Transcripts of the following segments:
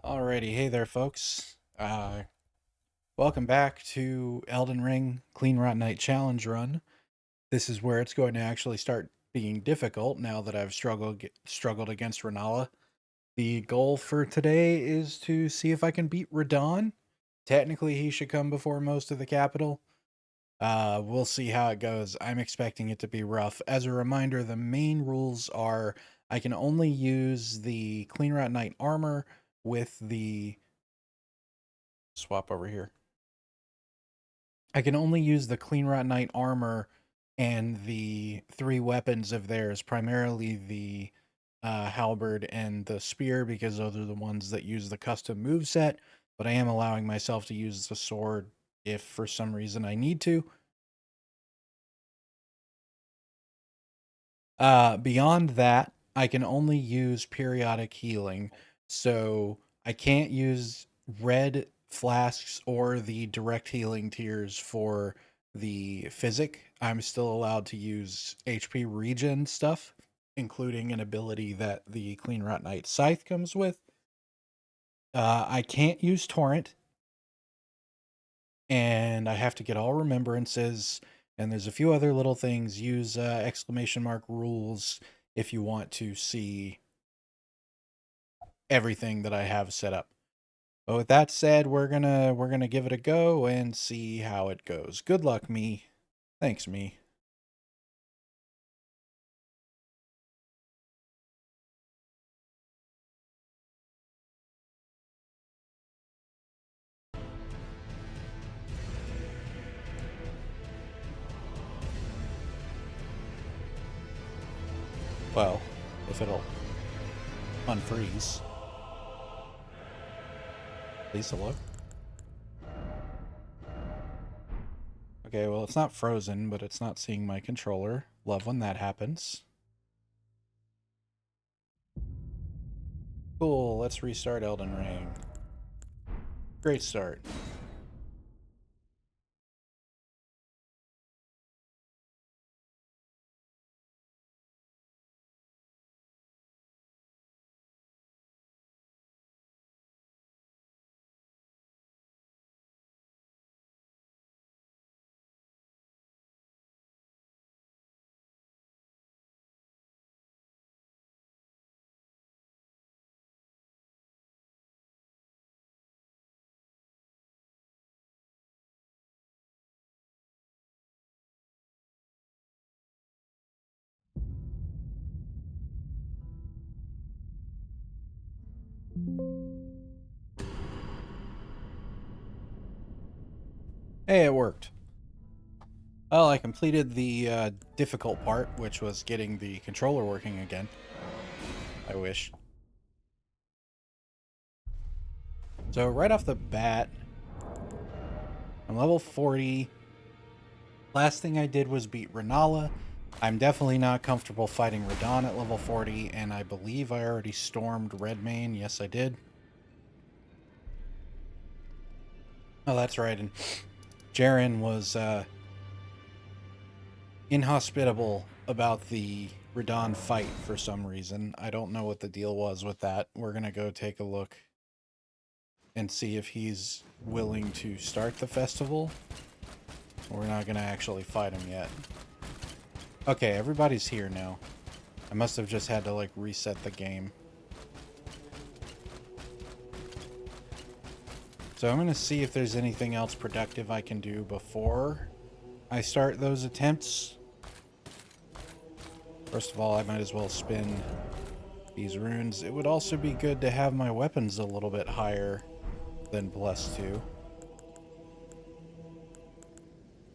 Alrighty, hey there, folks. Welcome back to Elden Ring Cleanrot Knight Challenge Run. This is where it's going to actually start being difficult now that I've struggled against Renala. The goal for today is to see if I can beat Radon. Technically, he should come before most of the capital. We'll see how it goes. I'm expecting it to be rough. As a reminder, the main rules are I can only use the Cleanrot Knight armor with the swap over here. I can only use the Cleanrot Knight armor and the 3 weapons of theirs, primarily the halberd and the spear, because those are the ones that use the custom moveset, but I am allowing myself to use the sword if for some reason I need to. Beyond that, I can only use periodic healing, so I can't use red flasks or the direct healing tiers for the physic. I'm still allowed to use HP regen stuff, including an ability that the Cleanrot Knight scythe comes with. I can't use torrent, and I have to get all remembrances. And there's a few other little things. Use exclamation mark rules if you want to see everything that I have set up. But with that said, we're gonna give it a go and see how it goes. Good luck, me. Thanks, me. Well, if it'll unfreeze. Please hello. Okay, well it's not frozen, but it's not seeing my controller. Love when that happens. Cool, let's restart Elden Ring. Great start. Hey, it worked. Well, I completed the difficult part, which was getting the controller working again. I wish. So right off the bat, I'm level 40. Last thing I did was beat Renala. I'm definitely not comfortable fighting Radahn at level 40, and I believe I already stormed Redmane. Yes, I did. Oh, that's right, and Jaren was inhospitable about the Radahn fight for some reason. I don't know what the deal was with that. We're gonna go take a look and see if he's willing to start the festival. We're not gonna actually fight him yet. Okay, everybody's here now. I must have just had to like reset the game. So I'm gonna see if there's anything else productive I can do before I start those attempts. First of all, I might as well spin these runes. It would also be good to have my weapons a little bit higher than +2.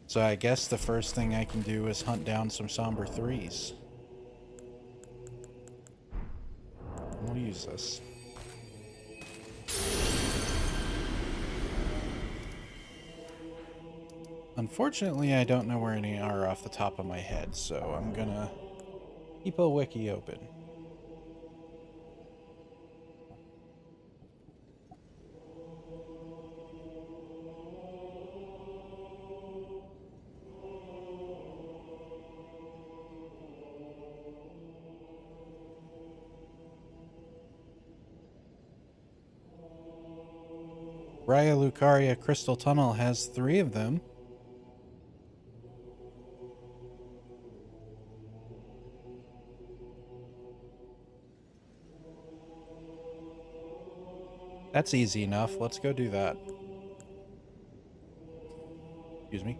So I guess the first thing I can do is hunt down some Somber 3s. We'll use this. Unfortunately, I don't know where any are off the top of my head, so I'm gonna keep a wiki open. Raya Lucaria Crystal Tunnel has 3 of them. That's easy enough. Let's go do that. Excuse me.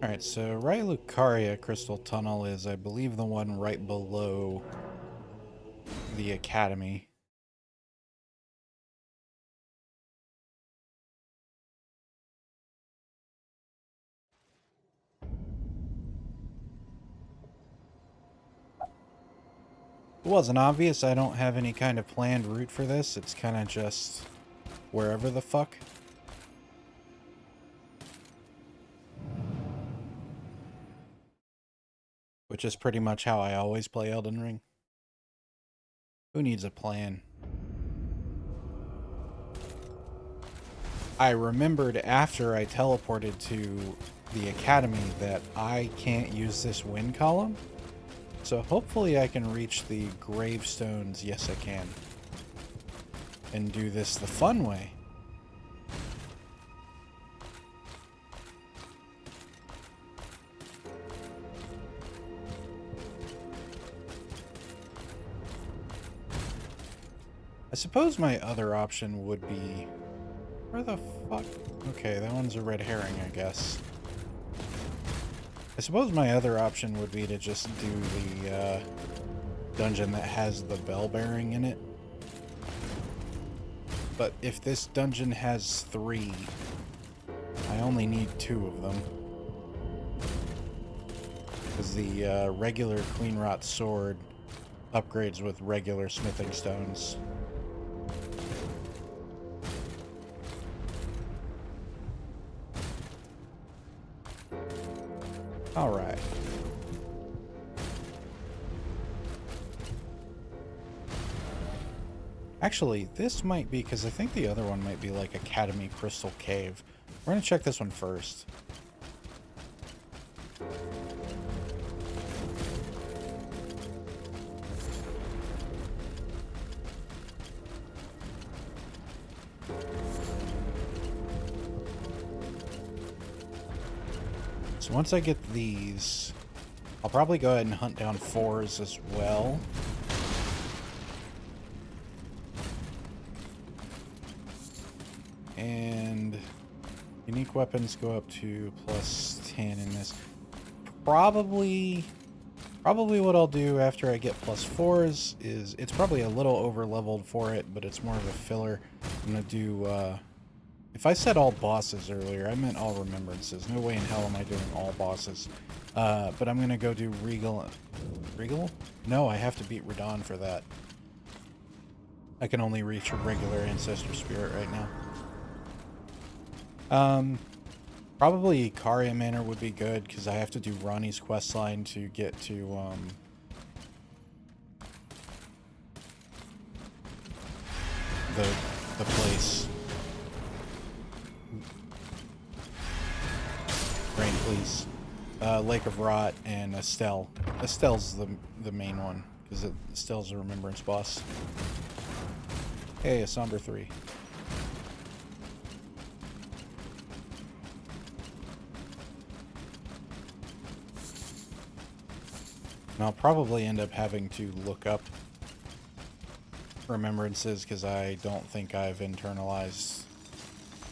Alright, so Raya Lucaria Crystal Tunnel is, I believe, the one right below the academy. It wasn't obvious. I don't have any kind of planned route for this. It's kind of just wherever the fuck. Which is pretty much how I always play Elden Ring. Who needs a plan? I remembered after I teleported to the academy that I can't use this wind column. So hopefully I can reach the gravestones. Yes, I can. And do this the fun way. I suppose my other option would be... Where the fuck? Okay, that one's a red herring, I guess. I suppose my other option would be to just do the dungeon that has the bell bearing in it. But if this dungeon has 3, I only need 2 of them. Because the regular Cleanrot sword upgrades with regular smithing stones. Alright. Actually, this might be, because I think the other one might be like Academy Crystal Cave. We're going to check this one first. So once I get these, I'll probably go ahead and hunt down 4s as well. And unique weapons go up to plus 10 in this. Probably what I'll do after I get plus 4s is, it's probably a little over leveled for it, but it's more of a filler. I'm going to do, if I said all bosses earlier, I meant all remembrances. No way in hell am I doing all bosses. But I'm going to go do Regal. Regal? No, I have to beat Radon for that. I can only reach a regular Ancestor Spirit right now. Probably Ikaria Manor would be good, because I have to do Ronnie's questline to get to, the place. Rain, please. Lake of Rot and Estelle. Estelle's the main one, because Estelle's a remembrance boss. Hey, a Somber 3. And I'll probably end up having to look up remembrances, because I don't think I've internalized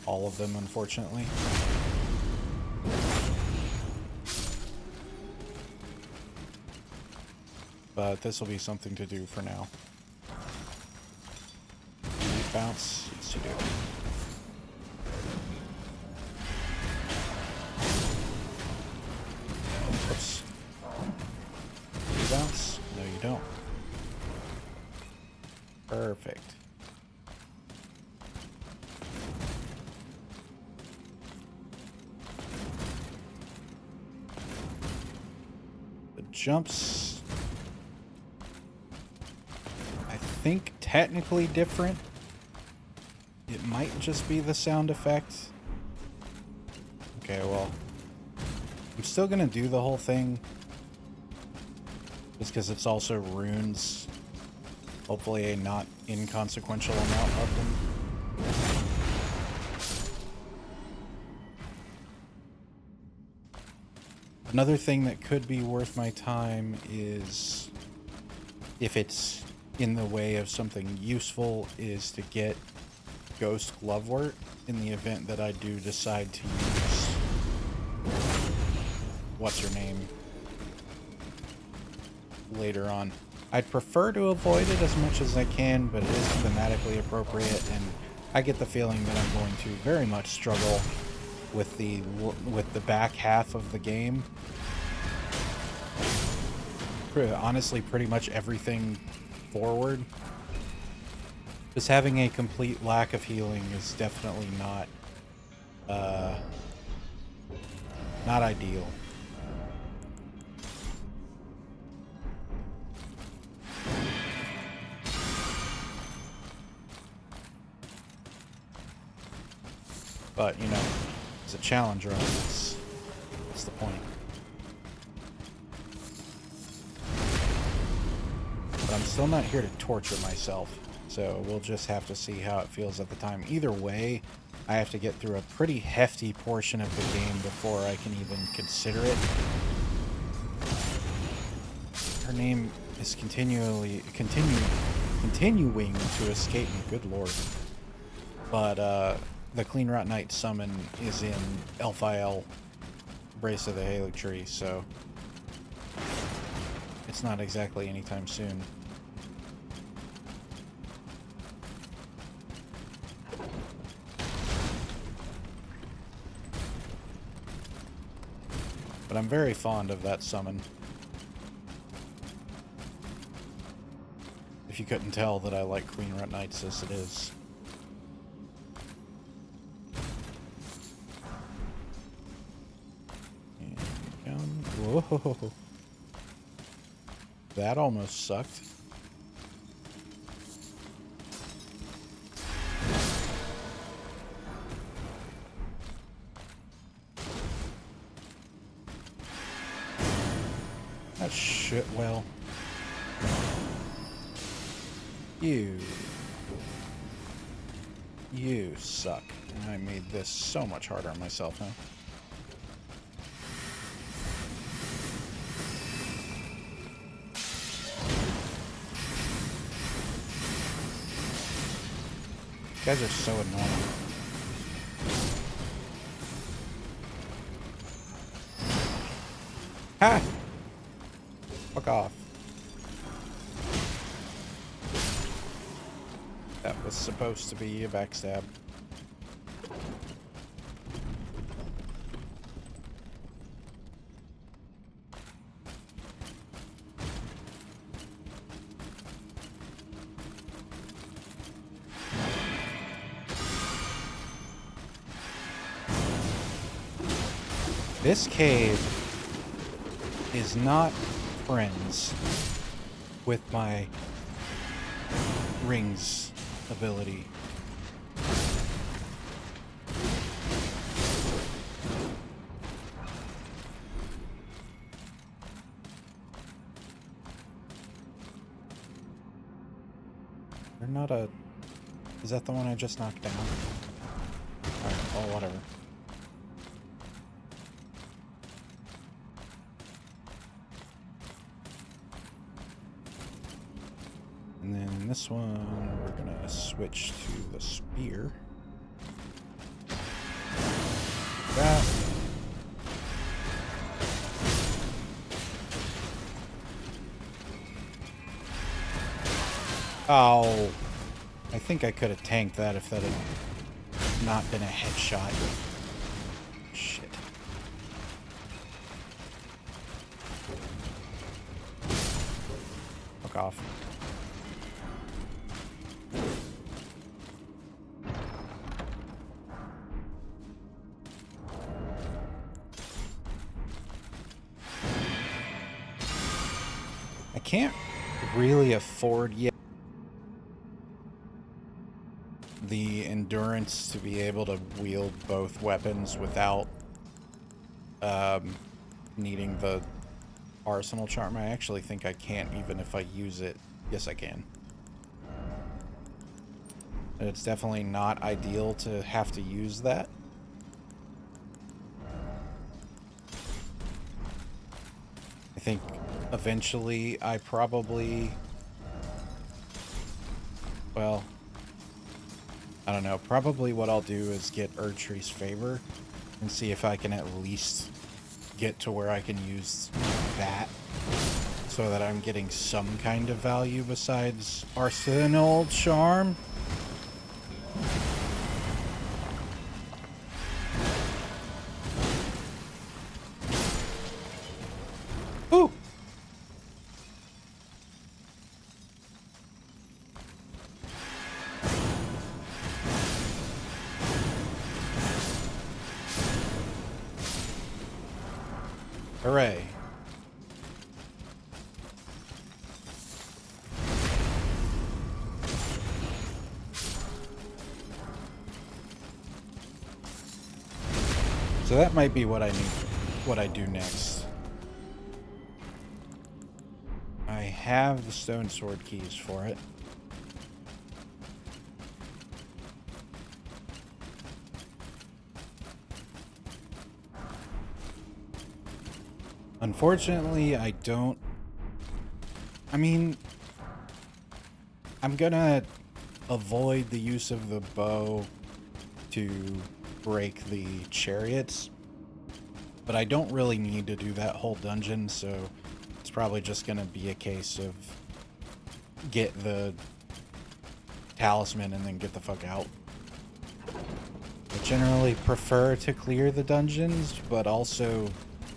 all of them, unfortunately. But this will be something to do for now. Bounce. Yes, you do. Oops. Bounce? No, you don't. Perfect. The jumps, I think, technically different. It might just be the sound effect. Okay, well, I'm still gonna do the whole thing, just because it's also runes. Hopefully a not inconsequential amount of them. Another thing that could be worth my time is, if it's in the way of something useful, is to get Ghost Glovewort in the event that I do decide to use what's her name later on. I'd prefer to avoid it as much as I can, but it is thematically appropriate, and I get the feeling that I'm going to very much struggle with the back half of the game. Honestly, pretty much everything forward. Just having a complete lack of healing is definitely not ideal. But, you know, it's a challenge run. That's the point. But I'm still not here to torture myself. So we'll just have to see how it feels at the time. Either way, I have to get through a pretty hefty portion of the game before I can even consider it. Her name is continuing to escape me. Good lord. But the Cleanrot Knight summon is in Elfile Brace of the Halo Tree, so it's not exactly anytime soon. But I'm very fond of that summon. If you couldn't tell that I like Cleanrot Knights as it is. And down. Whoa. That almost sucked. That shit, well. You suck. I made this so much harder on myself, huh? You guys are so annoying. Ha! Fuck off. That was supposed to be a backstab. This cave is not friends with my rings ability. They're not a... Is that the one I just knocked down? Alright, well, whatever. And then this one, we're gonna switch to the spear. That. Oh, I think I could have tanked that if that had not been a headshot. Shit. Fuck off. I can't really afford yet the endurance to be able to wield both weapons without needing the arsenal charm. I actually think I can't even if I use it. Yes, I can. But it's definitely not ideal to have to use that. I think eventually I probably... Well... I don't know. Probably what I'll do is get Erdtree's favor and see if I can at least get to where I can use that so that I'm getting some kind of value besides arsenal charm. Ooh! Hooray. So that might be what I need, what I do next. I have the stone sword keys for it. Unfortunately, I don't... I mean, I'm gonna avoid the use of the bow to break the chariots, but I don't really need to do that whole dungeon, so it's probably just gonna be a case of get the talisman and then get the fuck out. I generally prefer to clear the dungeons, but also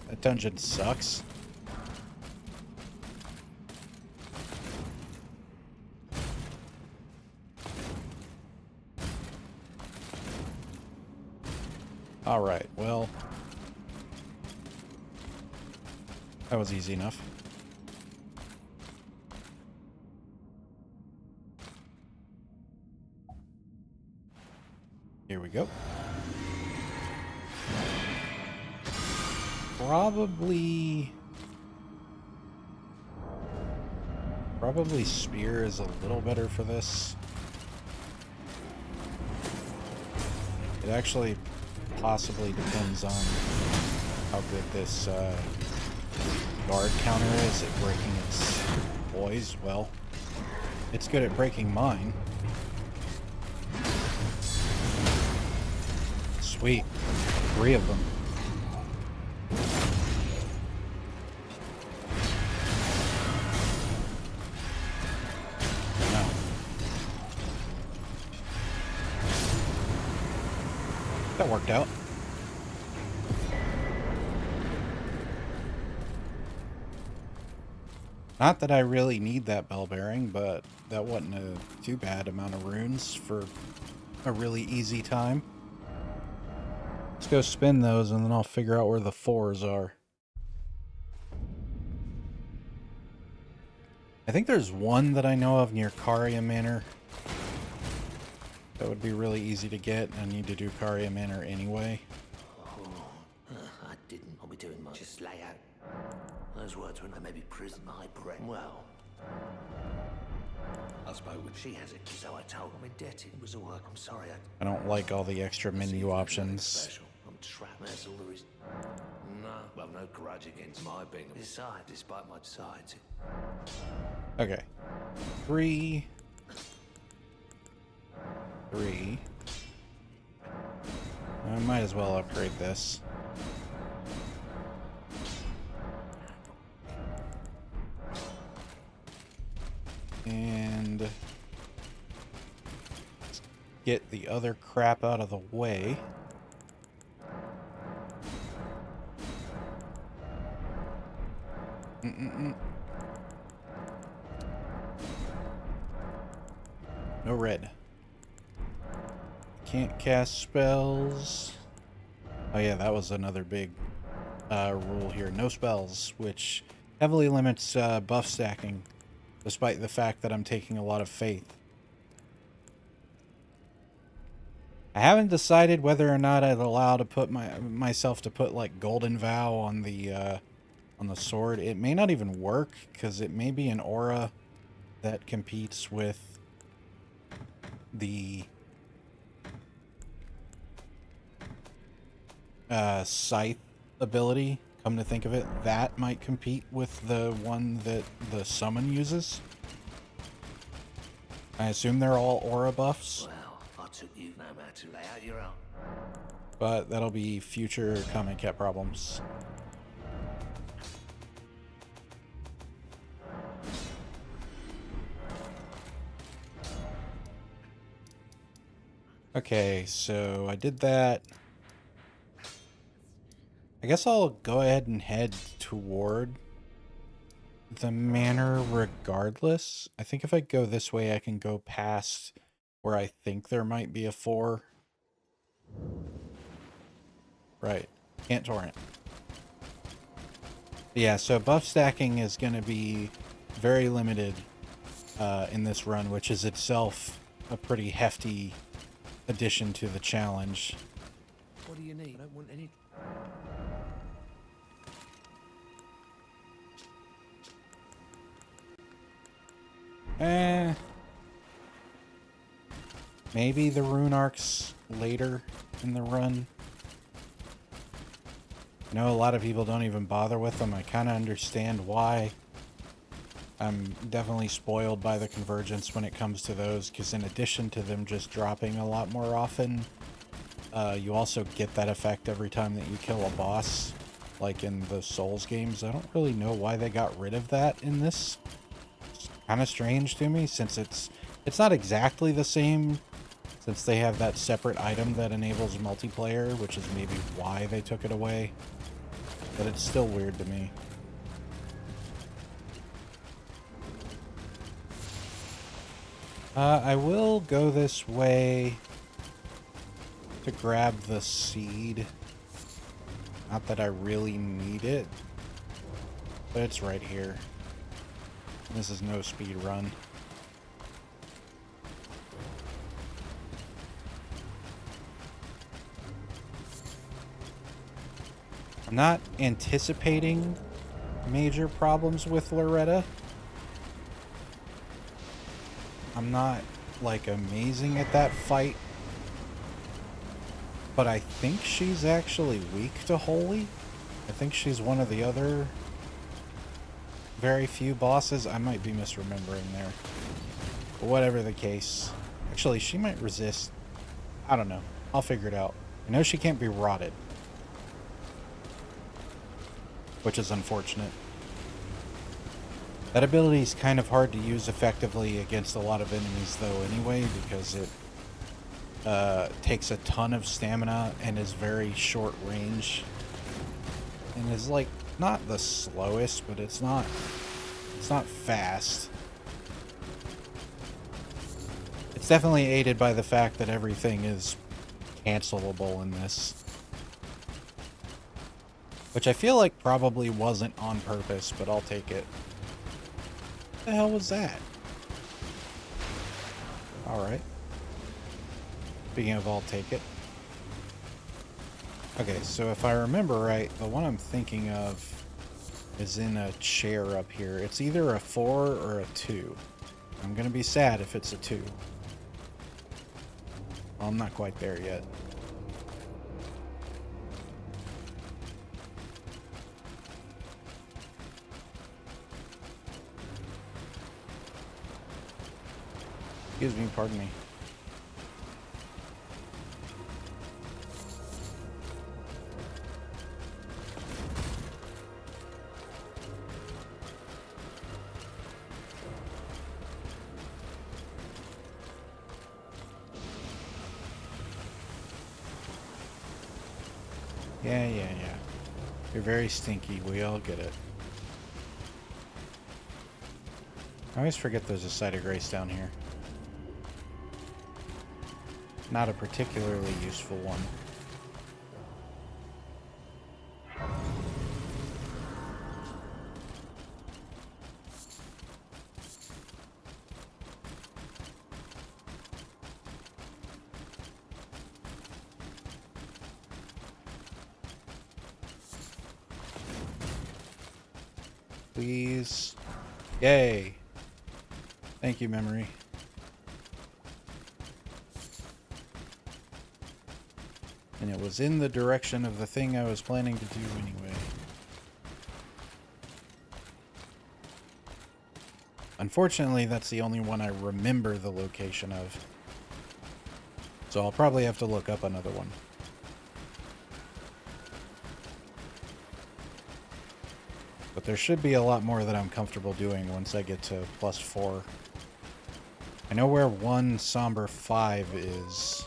that dungeon sucks. Alright, well, that was easy enough. Here we go. Probably spear is a little better for this. It actually possibly depends on how good this guard counter is at breaking its boys. Well, it's good at breaking mine. Sweet. 3 of them. No. That worked out. Not that I really need that bell bearing, but that wasn't a too bad amount of runes for a really easy time. Let's go spin those and then I'll figure out where the 4s are. I think there's one that I know of near Caria Manor. That would be really easy to get. I need to do Caria Manor anyway. I didn't. I'll be doing much. Just lay out. Those words when I may be prison my breath. Well, I spoke with. She has it, so I told. I'm indebted. It was all right. I'm sorry. I don't like all the extra menu options. I'm trapped. That's all there is. No, well, no grudge against my being. Besides, despite my sides. Okay. 3. I might as well upgrade this. And get the other crap out of the way. No red. Can't cast spells. Oh yeah, that was another big rule here. No spells, which heavily limits buff stacking, despite the fact that I'm taking a lot of faith. I haven't decided whether or not I'd allow to put myself to put like Golden Vow on the sword. It may not even work because it may be an aura that competes with the scythe ability. Come to think of it, that might compete with the one that the summon uses. I assume they're all aura buffs. Well, I took you no matter to lay out your own. But that'll be future comment cap problems. Okay, so I did that. I guess I'll go ahead and head toward the manor regardless. I think if I go this way, I can go past where I think there might be a 4. Right. Can't torrent. Yeah, so buff stacking is going to be very limited in this run, which is itself a pretty hefty addition to the challenge. What do you need? I don't want any. Maybe the rune arcs later in the run. I know a lot of people don't even bother with them. I kind of understand why. I'm definitely spoiled by the convergence when it comes to those, because in addition to them just dropping a lot more often, you also get that effect every time that you kill a boss, like in the Souls games. I don't really know why they got rid of that in this. It's kind of strange to me, since it's not exactly the same, since they have that separate item that enables multiplayer, which is maybe why they took it away. But it's still weird to me. I will go this way to grab the seed. Not that I really need it, but it's right here. This is no speed run. I'm not anticipating major problems with Loretta. I'm not, like, amazing at that fight. But I think she's actually weak to Holy. I think she's one of the other very few bosses. I might be misremembering there. But whatever the case. Actually, she might resist. I don't know. I'll figure it out. I know she can't be rotted, which is unfortunate. That ability is kind of hard to use effectively against a lot of enemies, though, anyway, because it takes a ton of stamina and is very short range. And is, like, not the slowest, but it's not fast. It's definitely aided by the fact that everything is cancelable in this. Which I feel like probably wasn't on purpose, but I'll take it. What the hell was that? Alright. Speaking of, I'll take it. Okay, so if I remember right, the one I'm thinking of is in a chair up here. It's either a 4 or a 2. I'm gonna be sad if it's a 2. Well, I'm not quite there yet. Excuse me, pardon me. Yeah. You're very stinky. We all get it. I always forget there's a site of grace down here. Not a particularly useful one. Please. Yay. Thank you, memory. And it was in the direction of the thing I was planning to do anyway. Unfortunately, that's the only one I remember the location of. So I'll probably have to look up another one. But there should be a lot more that I'm comfortable doing once I get to +4. I know where 1 Somber 5 is.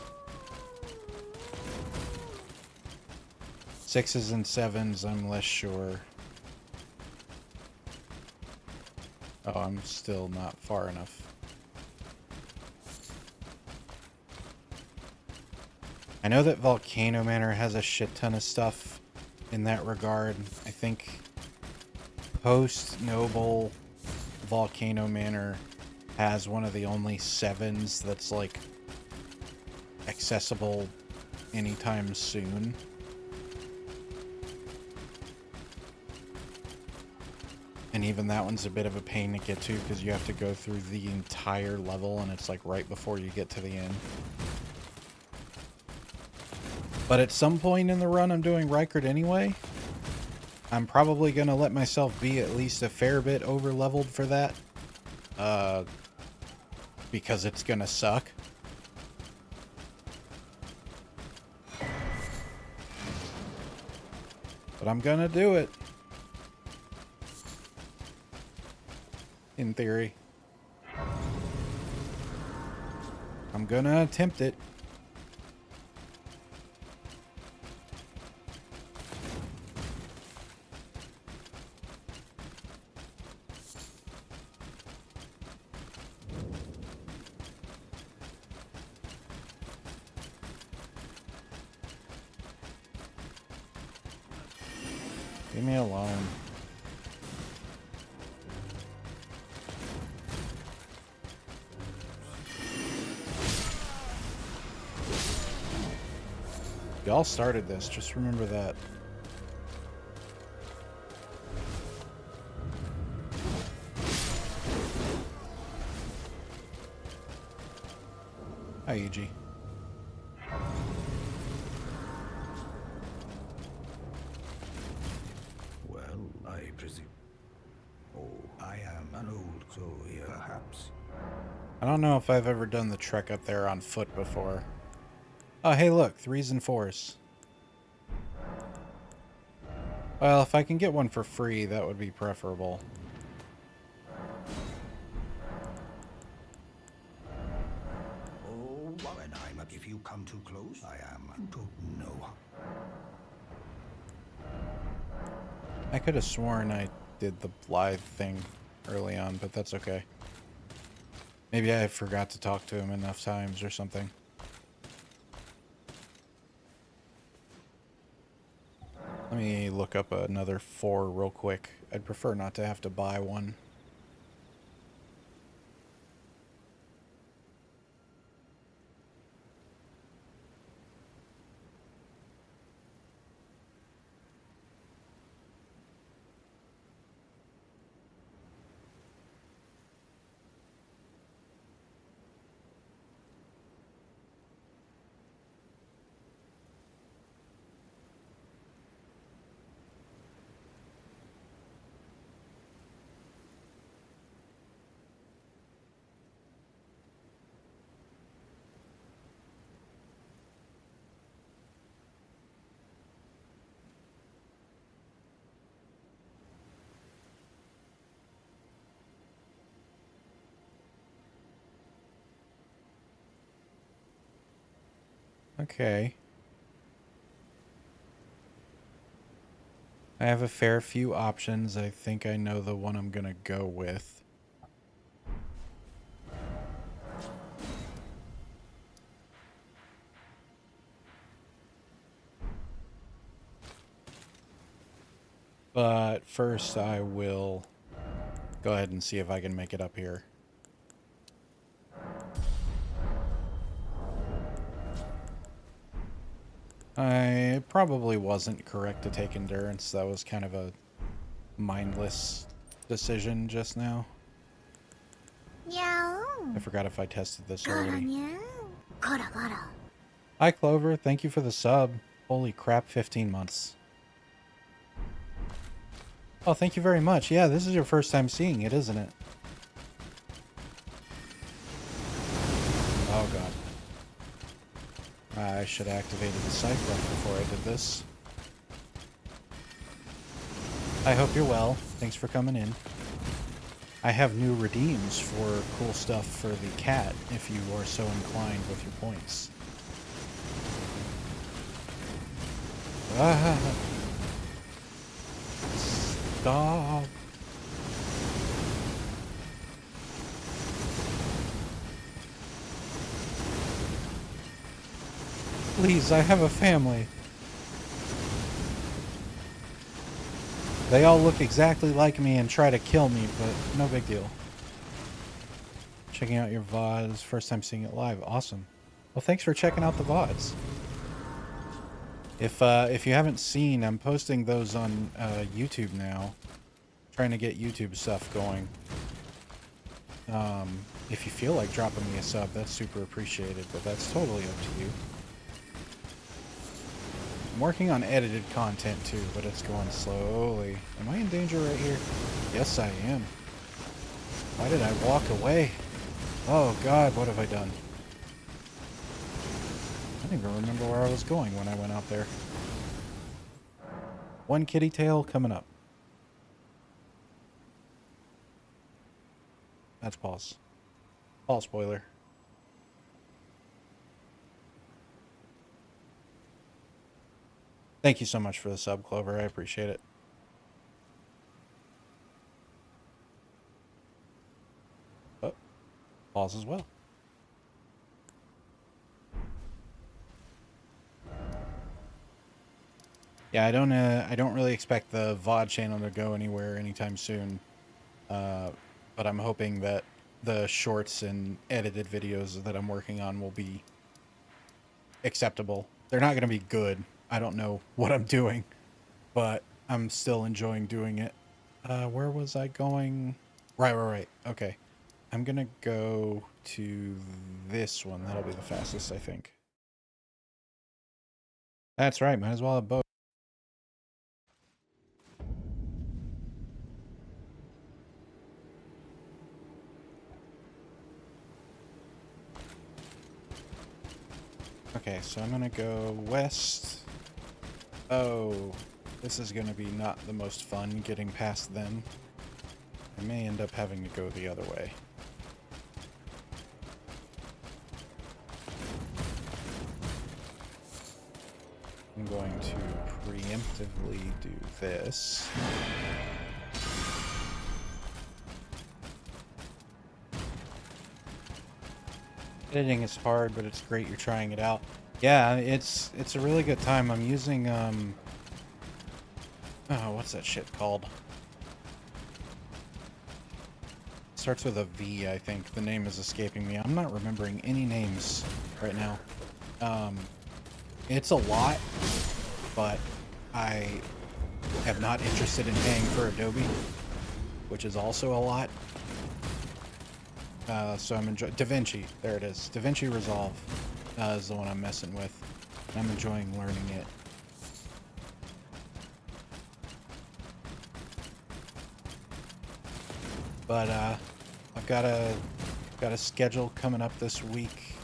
6s and 7s, I'm less sure. Oh, I'm still not far enough. I know that Volcano Manor has a shit ton of stuff in that regard. I think Post Noble Volcano Manor has one of the only 7s that's like accessible anytime soon. And even that one's a bit of a pain to get to because you have to go through the entire level and it's like right before you get to the end. But at some point in the run I'm doing Rykard anyway. I'm probably going to let myself be at least a fair bit over leveled for that. Because it's going to suck. But I'm going to do it. In theory. I'm going to attempt it. Leave me alone. Y'all started this, just remember that. Hi, EG. Well, I presume. Oh, I am an old soul here, perhaps. I don't know if I've ever done the trek up there on foot before. Oh, hey, look, 3s and 4s. Well, if I can get one for free, that would be preferable. Oh, Wallenheim, if you come too close, I am. You don't know. I could have sworn I did the Blythe thing early on, but that's okay. Maybe I forgot to talk to him enough times or something. Let me look up another 4 real quick. I'd prefer not to have to buy one. Okay. I have a fair few options. I think I know the one I'm gonna go with. But first I will go ahead and see if I can make it up here. I probably wasn't correct to take endurance. That was kind of a mindless decision just now. I forgot if I tested this already. Hi Clover, thank you for the sub. Holy crap, 15 months. Oh, thank you very much. Yeah, this is your first time seeing it, isn't it? Oh god. I should have activated the scythe before I did this. I hope you're well. Thanks for coming in. I have new redeems for cool stuff for the cat, if you are so inclined with your points. Ah. Stop. Please, I have a family. They all look exactly like me and try to kill me, but no big deal. Checking out your VODs, first time seeing it live. Awesome. Well, thanks for checking out the VODs. If you haven't seen, I'm posting those on YouTube now. Trying to get YouTube stuff going. If you feel like dropping me a sub, that's super appreciated, but that's totally up to you. I'm working on edited content too, but it's going slowly. Am I in danger right here? Yes, I am. Why did I walk away? Oh god, what have I done? I don't even remember where I was going when I went out there. One kitty tail coming up. That's pause. Pause spoiler. Thank you so much for the sub, Clover. I appreciate it. Oh, pause as well. Yeah, I don't really expect the VOD channel to go anywhere anytime soon. But I'm hoping that the shorts and edited videos that I'm working on will be acceptable. They're not going to be good. I don't know what I'm doing, but I'm still enjoying doing it. Where was I going? Right. Okay. I'm going to go to this one. That'll be the fastest, I think. That's right. Might as well have both. Okay, so I'm gonna go west. Oh, this is gonna be not the most fun getting past them. I may end up having to go the other way. I'm going to preemptively do this. Editing is hard, but it's great you're trying it out. Yeah, it's a really good time. I'm using oh, what's that shit called? Starts with a V, I think. The name is escaping me. I'm not remembering any names right now. It's a lot, but I am not interested in paying for Adobe, which is also a lot. So I'm enjoying DaVinci. There it is. DaVinci Resolve is the one I'm messing with. I'm enjoying learning it. But I've got a schedule coming up this week.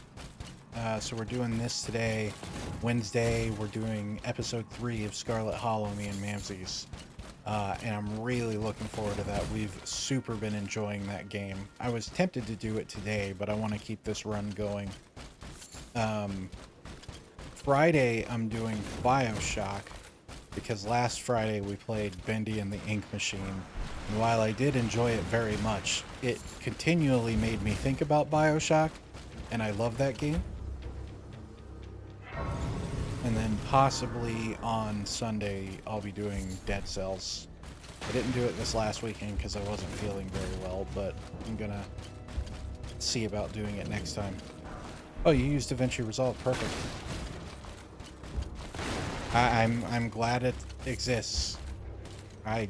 So we're doing this today. Wednesday, we're doing episode 3 of Scarlet Hollow, me and Mamsies. And I'm really looking forward to that. We've super been enjoying that game. I was tempted to do it today, but I want to keep this run going. Friday, I'm doing BioShock, because last Friday we played Bendy and the Ink Machine. And while I did enjoy it very much, it continually made me think about BioShock, and I love that game. And then possibly on Sunday, I'll be doing Dead Cells. I didn't do it this last weekend because I wasn't feeling very well, but I'm gonna see about doing it next time. Oh, you used DaVinci Resolve. Perfect. I'm glad it exists. I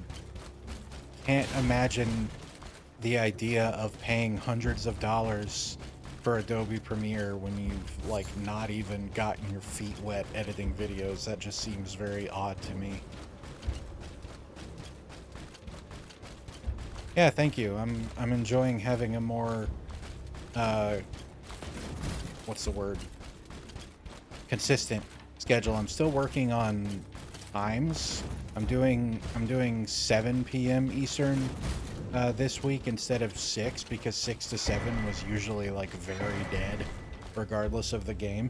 can't imagine the idea of paying hundreds of dollars for Adobe Premiere when you've like not even gotten your feet wet editing videos. That just seems very odd to me. Yeah, thank you. I'm enjoying having a more what's the word? Consistent schedule. I'm still working on times. I'm doing 7 p.m. Eastern this week instead of 6, because 6 to 7 was usually like very dead regardless of the game.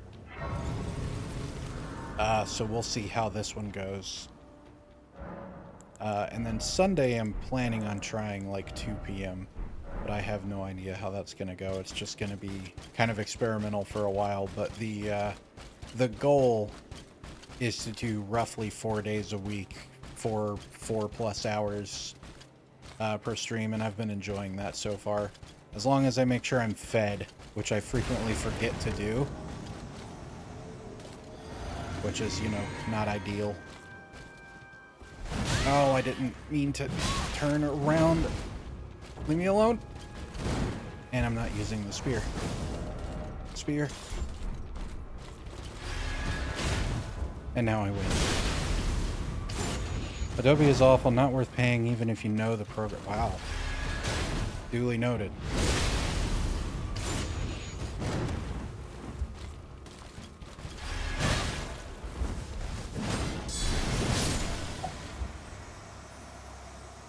So we'll see how this one goes. And then Sunday I'm planning on trying like 2 p.m. but I have no idea how that's gonna go. It's just gonna be kind of experimental for a while, but the goal is to do roughly 4 days a week for 4+ hours per stream, and I've been enjoying that so far. As long as I make sure I'm fed, which I frequently forget to do. Which is, you know, not ideal. Oh, I didn't mean to turn around. Leave me alone. And I'm not using the spear. Spear. And now I win. Adobe is awful, not worth paying even if you know the program. Wow. Duly noted.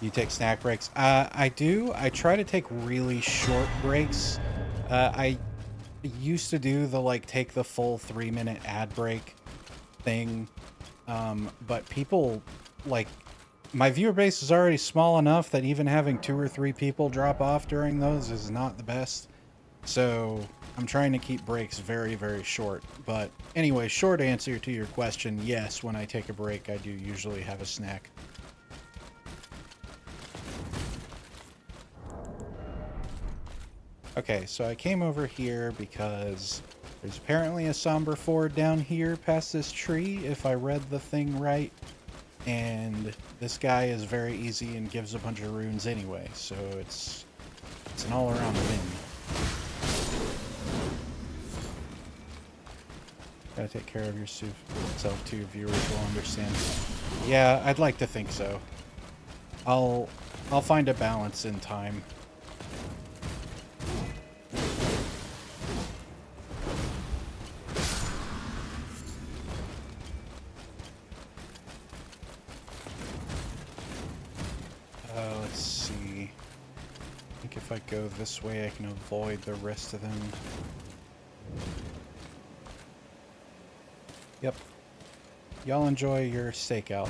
You take snack breaks? I do. I try to take really short breaks. I used to do the, like, take the full 3-minute ad break thing. But people, like, my viewer base is already small enough that even having 2 or 3 people drop off during those is not the best. So I'm trying to keep breaks very, very short. But anyway, short answer to your question, yes, when I take a break, I do usually have a snack. Okay, so I came over here because there's apparently a somber ford down here past this tree, if I read the thing right. And this guy is very easy and gives a bunch of runes anyway, so it's an all-around win. Gotta take care of yourself too, viewers will understand. Yeah, I'd like to think so. I'll find a balance in time. Let's see. I think if I go this way, I can avoid the rest of them. Yep. Y'all enjoy your stakeout.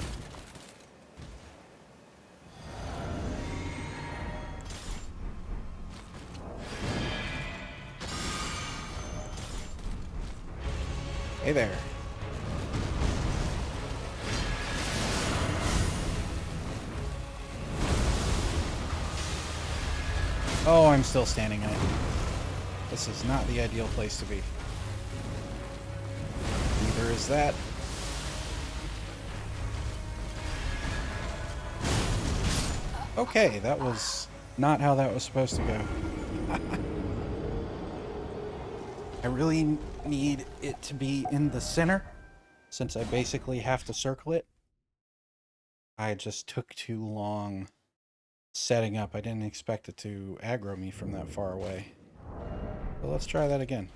Hey there. Oh, I'm still standing on it. This is not the ideal place to be. Neither is that. Okay, that was not how that was supposed to go. I really need it to be in the center, since I basically have to circle it. I just took too long setting up. I didn't expect it to aggro me from that far away. But let's try that again.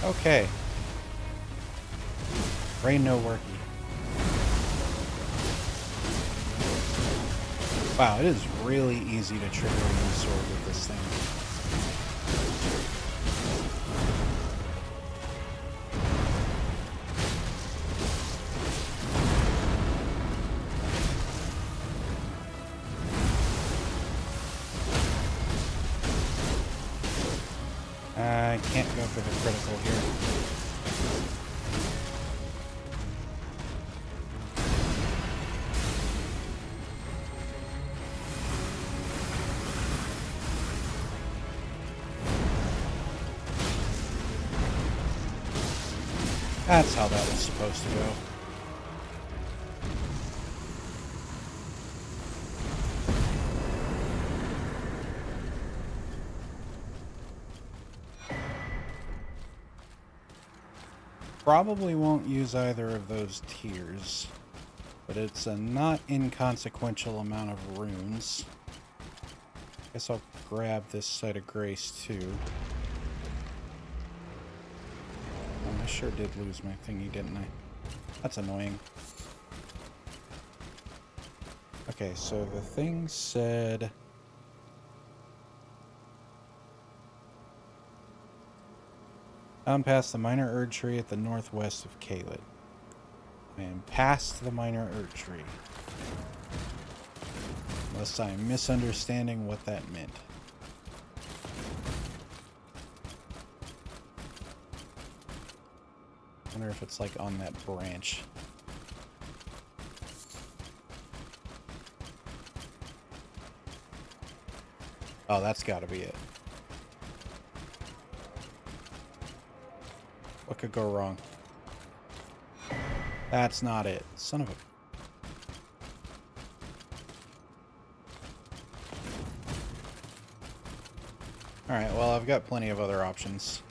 Okay. Brain no worky. Wow, it is really easy to trigger a new sword with this thing. I can't go for the critical here. That's how that was supposed to go. Probably won't use either of those tiers, but it's a not inconsequential amount of runes. Guess I'll grab this site of grace too. I sure did lose my thingy, didn't I? That's annoying. Okay, so the thing said... Down past the minor Erd tree at the northwest of Caelid. I am past the minor Erd tree. Unless I'm misunderstanding what that meant. I wonder if it's like on that branch. Oh, that's gotta be it. What could go wrong? That's not it. Son of a... Alright, well, I've got plenty of other options.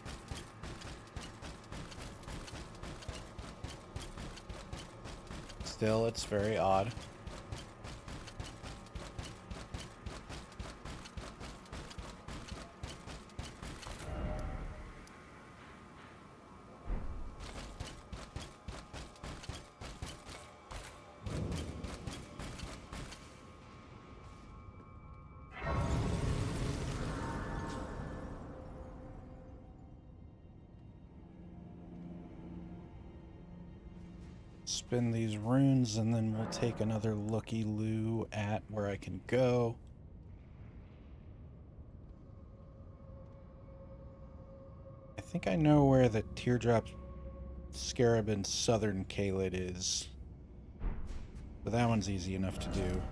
Still, it's very odd. Spin these runes, and then we'll take another looky-loo at where I can go. I think I know where the teardrop scarab in southern Caelid is. But that one's easy enough to do.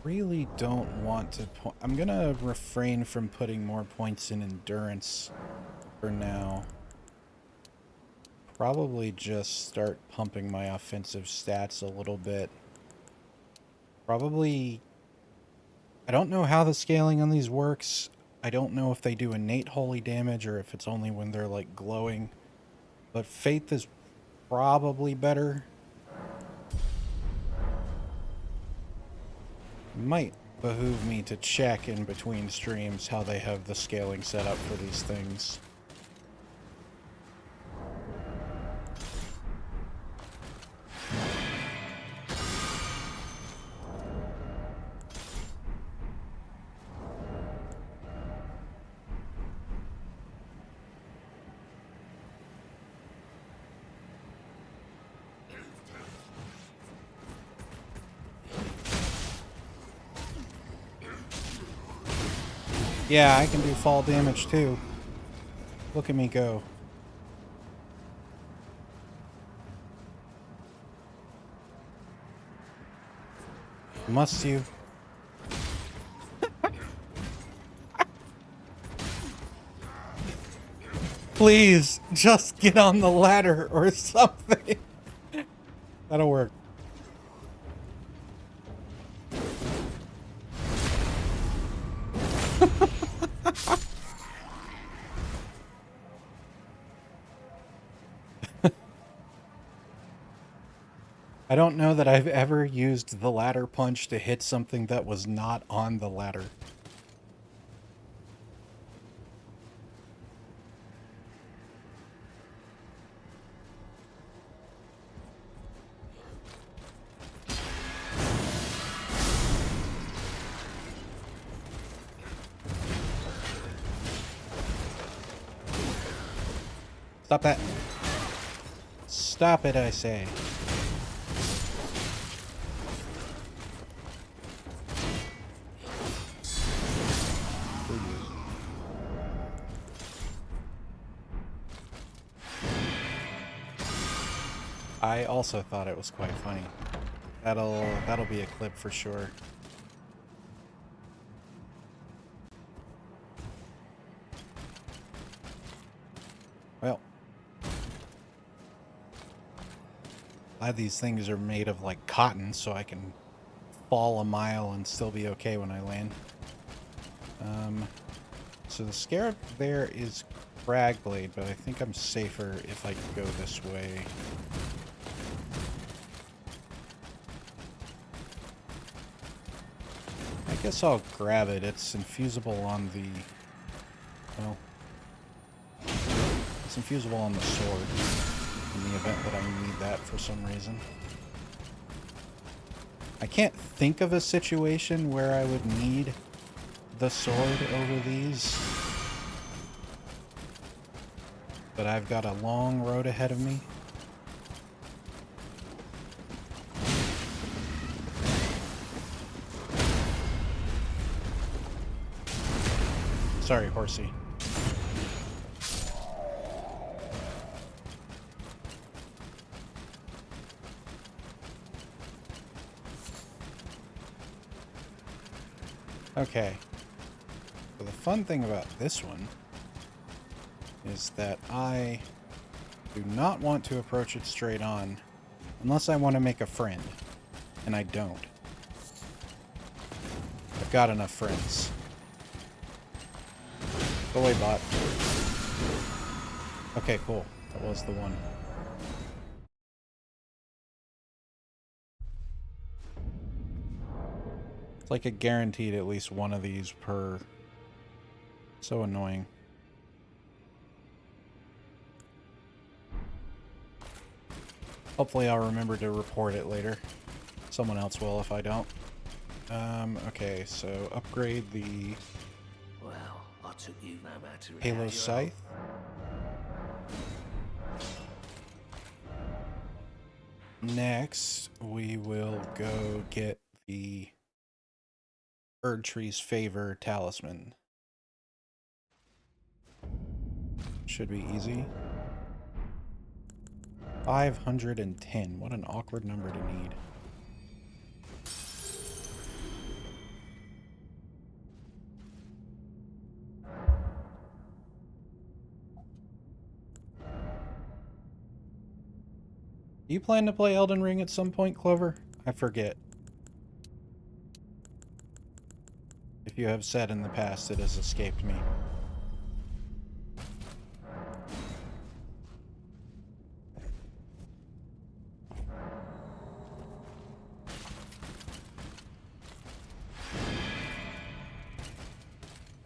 Really don't want to... I'm gonna refrain from putting more points in endurance for now. Probably just start pumping my offensive stats a little bit. Probably... I don't know how the scaling on these works. I don't know if they do innate holy damage or if it's only when they're like glowing. But faith is probably better. Might behoove me to check in between streams how they have the scaling set up for these things. Yeah, I can do fall damage too. Look at me go. Must you? Please, just get on the ladder or something. That'll work. I don't know that I've ever used the ladder punch to hit something that was not on the ladder. Stop that. Stop it, I say. I also thought it was quite funny. That'll be a clip for sure. Well, glad these things are made of like cotton, so I can fall a mile and still be okay when I land. So the scarab there is Cragblade, but I think I'm safer if I go this way. I Guess I'll grab it. It's infusible on the... Well... It's infusible on the sword. In the event that I need that for some reason. I can't think of a situation where I would need the sword over these. But I've got a long road ahead of me. Sorry, horsey. Okay. So the fun thing about this one is that I do not want to approach it straight on unless I want to make a friend. And I don't. I've got enough friends. Go away, bot. Okay, cool. That was the one. It's like a guaranteed at least one of these per... So annoying. Hopefully I'll remember to report it later. Someone else will if I don't. Okay, so upgrade the... Well, I took you no matter Halo Scythe. Next, we will go get the Erdtree's Favor Talisman. Should be easy. 510. What an awkward number to need. Do you plan to play Elden Ring at some point, Clover? I forget. If you have said in the past, it has escaped me.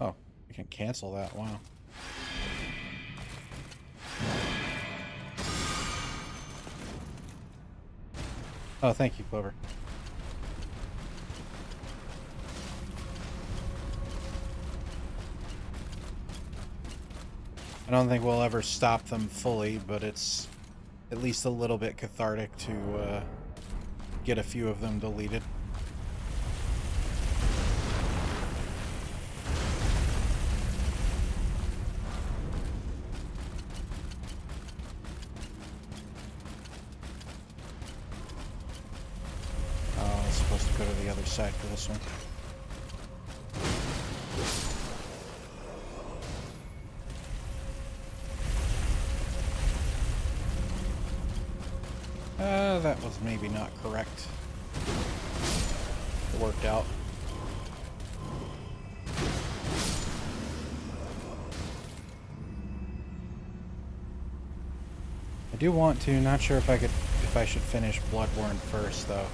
Oh, I can cancel that. Wow. Oh, thank you, Clover. I don't think we'll ever stop them fully, but it's at least a little bit cathartic to get a few of them deleted. Oh, I was supposed to go to the other side for this one. That was maybe not correct. It worked out. I do want to, not sure if I should finish Bloodborne first though.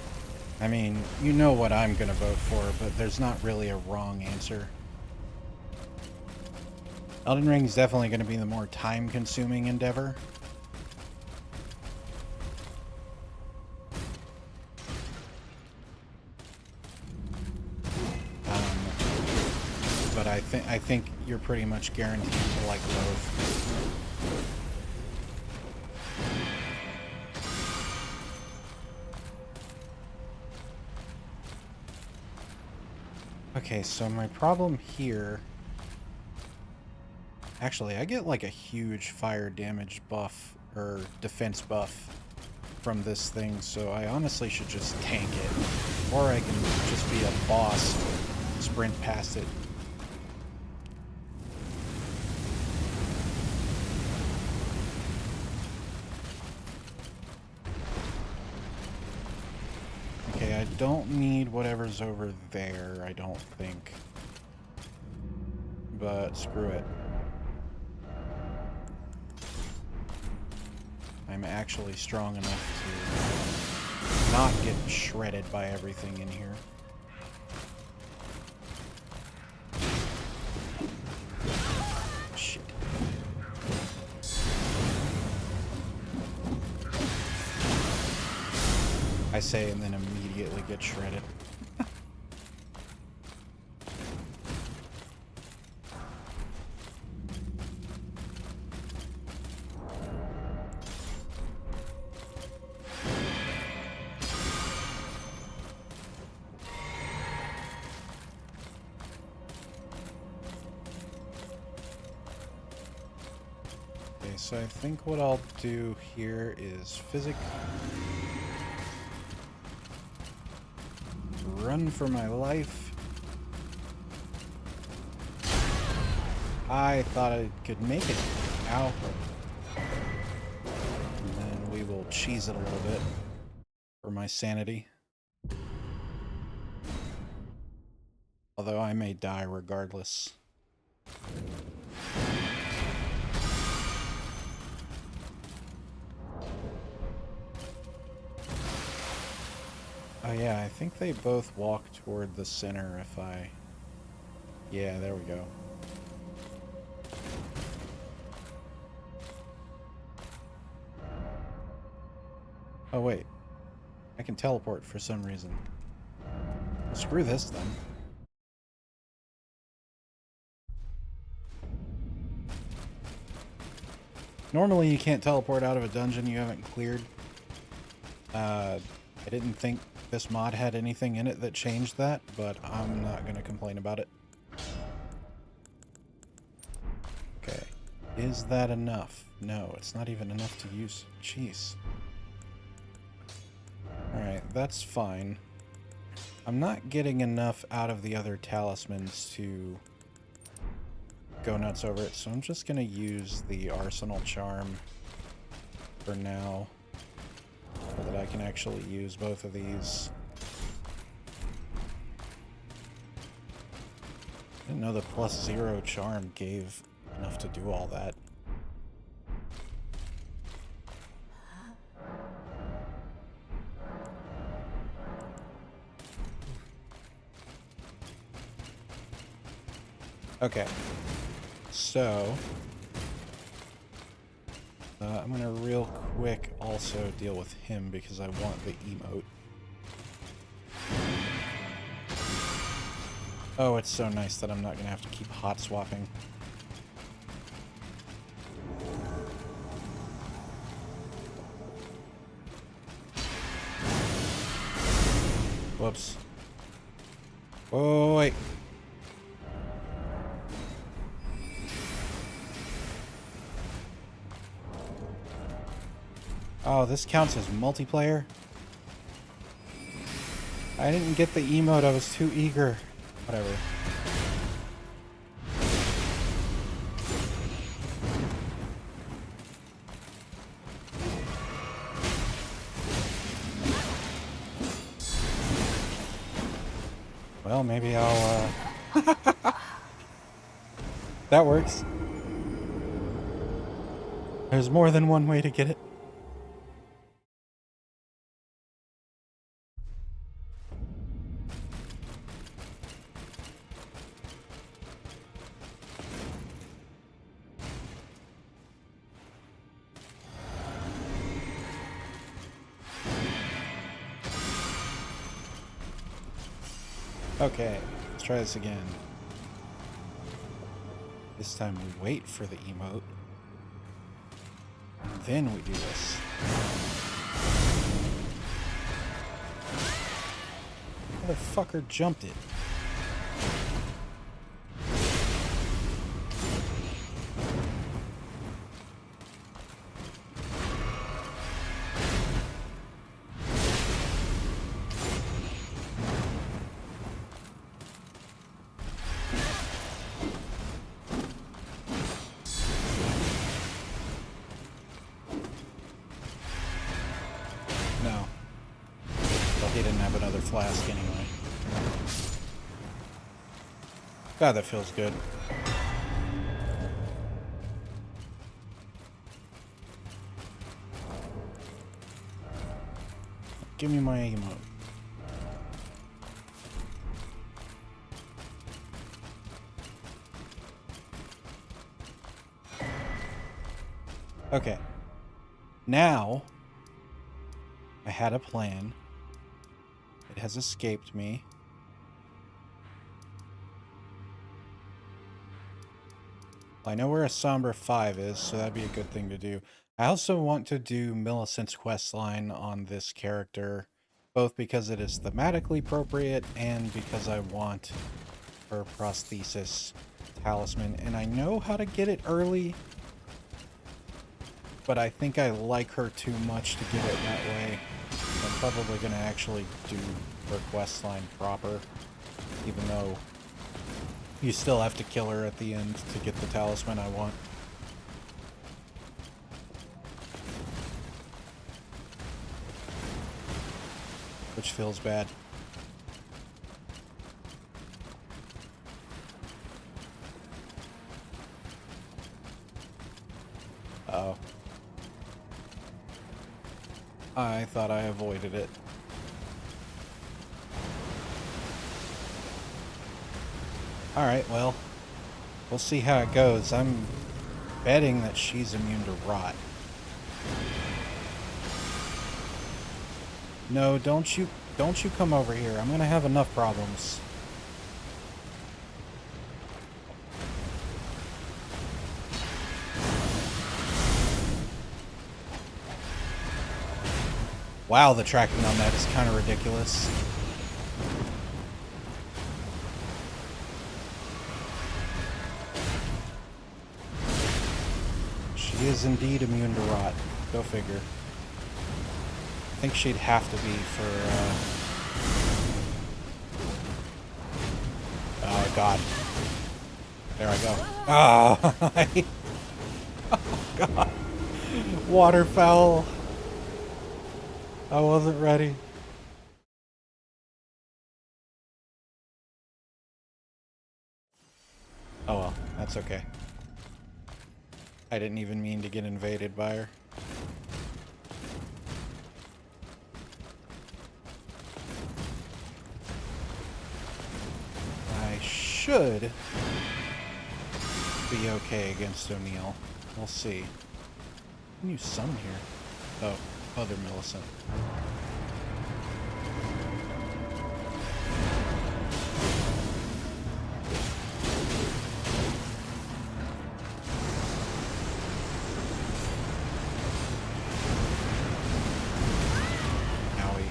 I mean, you know what I'm gonna vote for, but there's not really a wrong answer. Elden Ring is definitely gonna be the more time-consuming endeavor. But I think you're pretty much guaranteed to like both. Okay, so my problem here... Actually, I get like a huge fire damage buff, or defense buff from this thing, so I honestly should just tank it. Or I can just be a boss, sprint past it. Okay, I don't need whatever's over there, I don't think. But screw it. I'm actually strong enough to not get shredded by everything in here. say and then immediately get shredded. So I think what I'll do here is physic. Run for my life. I thought I could make it. Ow. And then we will cheese it a little bit for my sanity. Although I may die regardless. Oh yeah, I think they both walk toward the center if I... Yeah, there we go. Oh wait. I can teleport for some reason. Well, screw this then. Normally you can't teleport out of a dungeon you haven't cleared. I didn't think this mod had anything in it that changed that, but I'm not going to complain about it. Okay. Is that enough? No, it's not even enough to use. Jeez. Alright, that's fine. I'm not getting enough out of the other talismans to go nuts over it, so I'm just going to use the Arsenal Charm for now, so that I can actually use both of these. I didn't know the +0 charm gave enough to do all that. Okay, so I'm gonna real quick also deal with him because I want the emote. Oh, it's so nice that I'm not gonna have to keep hot swapping. Whoops. Oh, wait. Oh, this counts as multiplayer? I didn't get the emote, I was too eager. Whatever. Well, maybe I'll, That works. There's more than one way to get it. Okay, let's try this again. This time we wait for the emote. And then we do this. Motherfucker jumped it. No. Well, he didn't have another flask anyway. God, that feels good. Give me my emote. Okay. Now, I had a plan. It has escaped me. I know where a Somber 5 is, so that'd be a good thing to do. I also want to do Millicent's questline on this character, both because it is thematically appropriate and because I want her prosthesis talisman. And I know how to get it early, but I think I like her too much to get it that way. I'm probably going to actually do her questline proper, even though you still have to kill her at the end to get the talisman I want. Which feels bad. Uh-oh. I thought I avoided it. Alright, well, we'll see how it goes. I'm betting that she's immune to rot. No, don't you come over here. I'm gonna have enough problems. Wow, the tracking on that is kind of ridiculous. She is indeed immune to rot. Go figure. I think she'd have to be for, oh, God. There I go. Oh, oh God. Waterfowl. I wasn't ready. Oh well, that's okay. I didn't even mean to get invaded by her. I should be okay against O'Neill. We'll see. Can you summon here? Oh, other Millicent. Owie.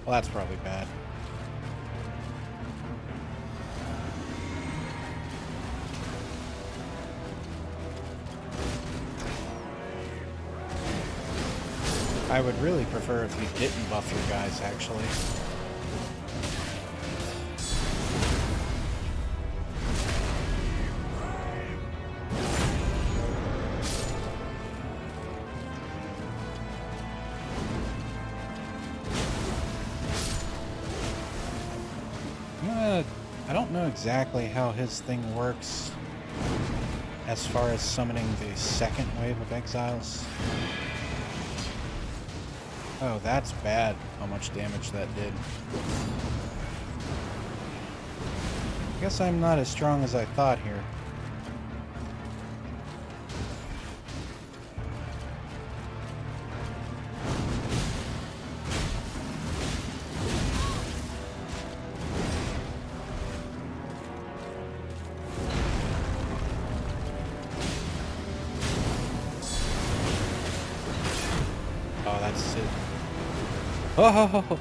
Well, that's probably bad. I would really prefer if you didn't buff your guys, actually. I don't know exactly how his thing works as far as summoning the second wave of exiles. Oh, that's bad, how much damage that did. I guess I'm not as strong as I thought here. Oh, that's it. Oh!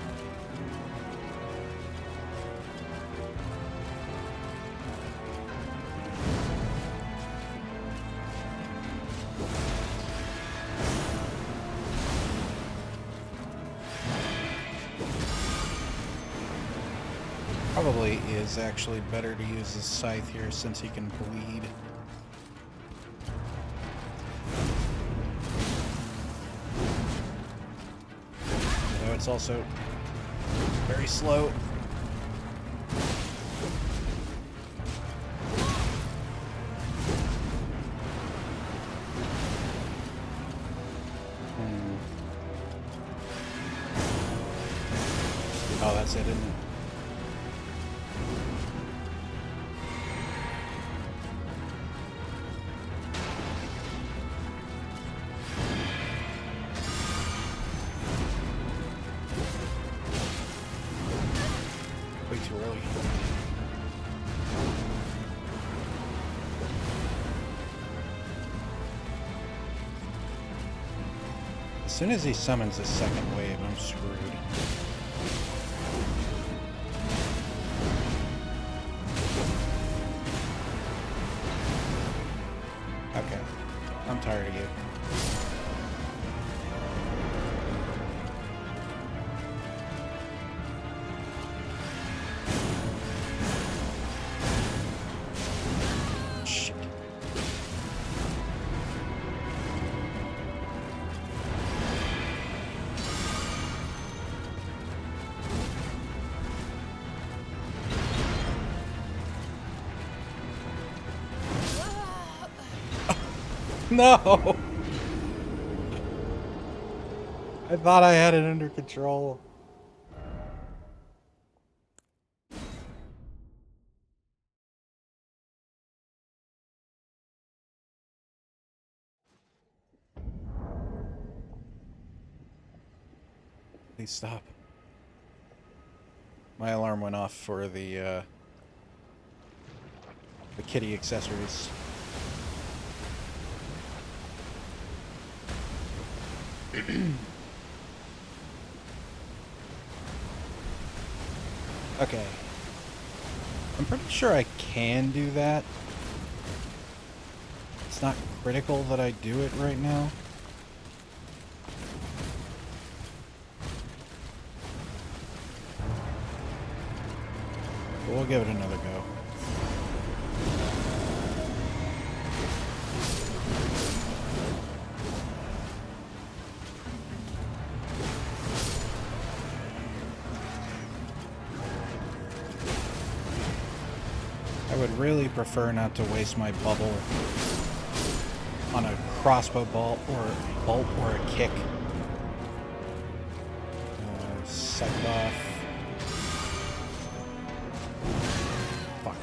Probably is actually better to use his scythe here since he can bleed. Although it's also very slow. Oh, that's it, isn't it? too early. As soon as he summons a second wave, I'm screwed. Okay. I'm tired of you. Shit. No! I thought I had it under control. Please stop. My alarm went off for the kitty accessories. Okay. I'm pretty sure I can do that. It's not critical that I do it right now. But we'll give it another go. I would really prefer not to waste my bubble on a crossbow bolt or a kick. Scythe off. Fuck.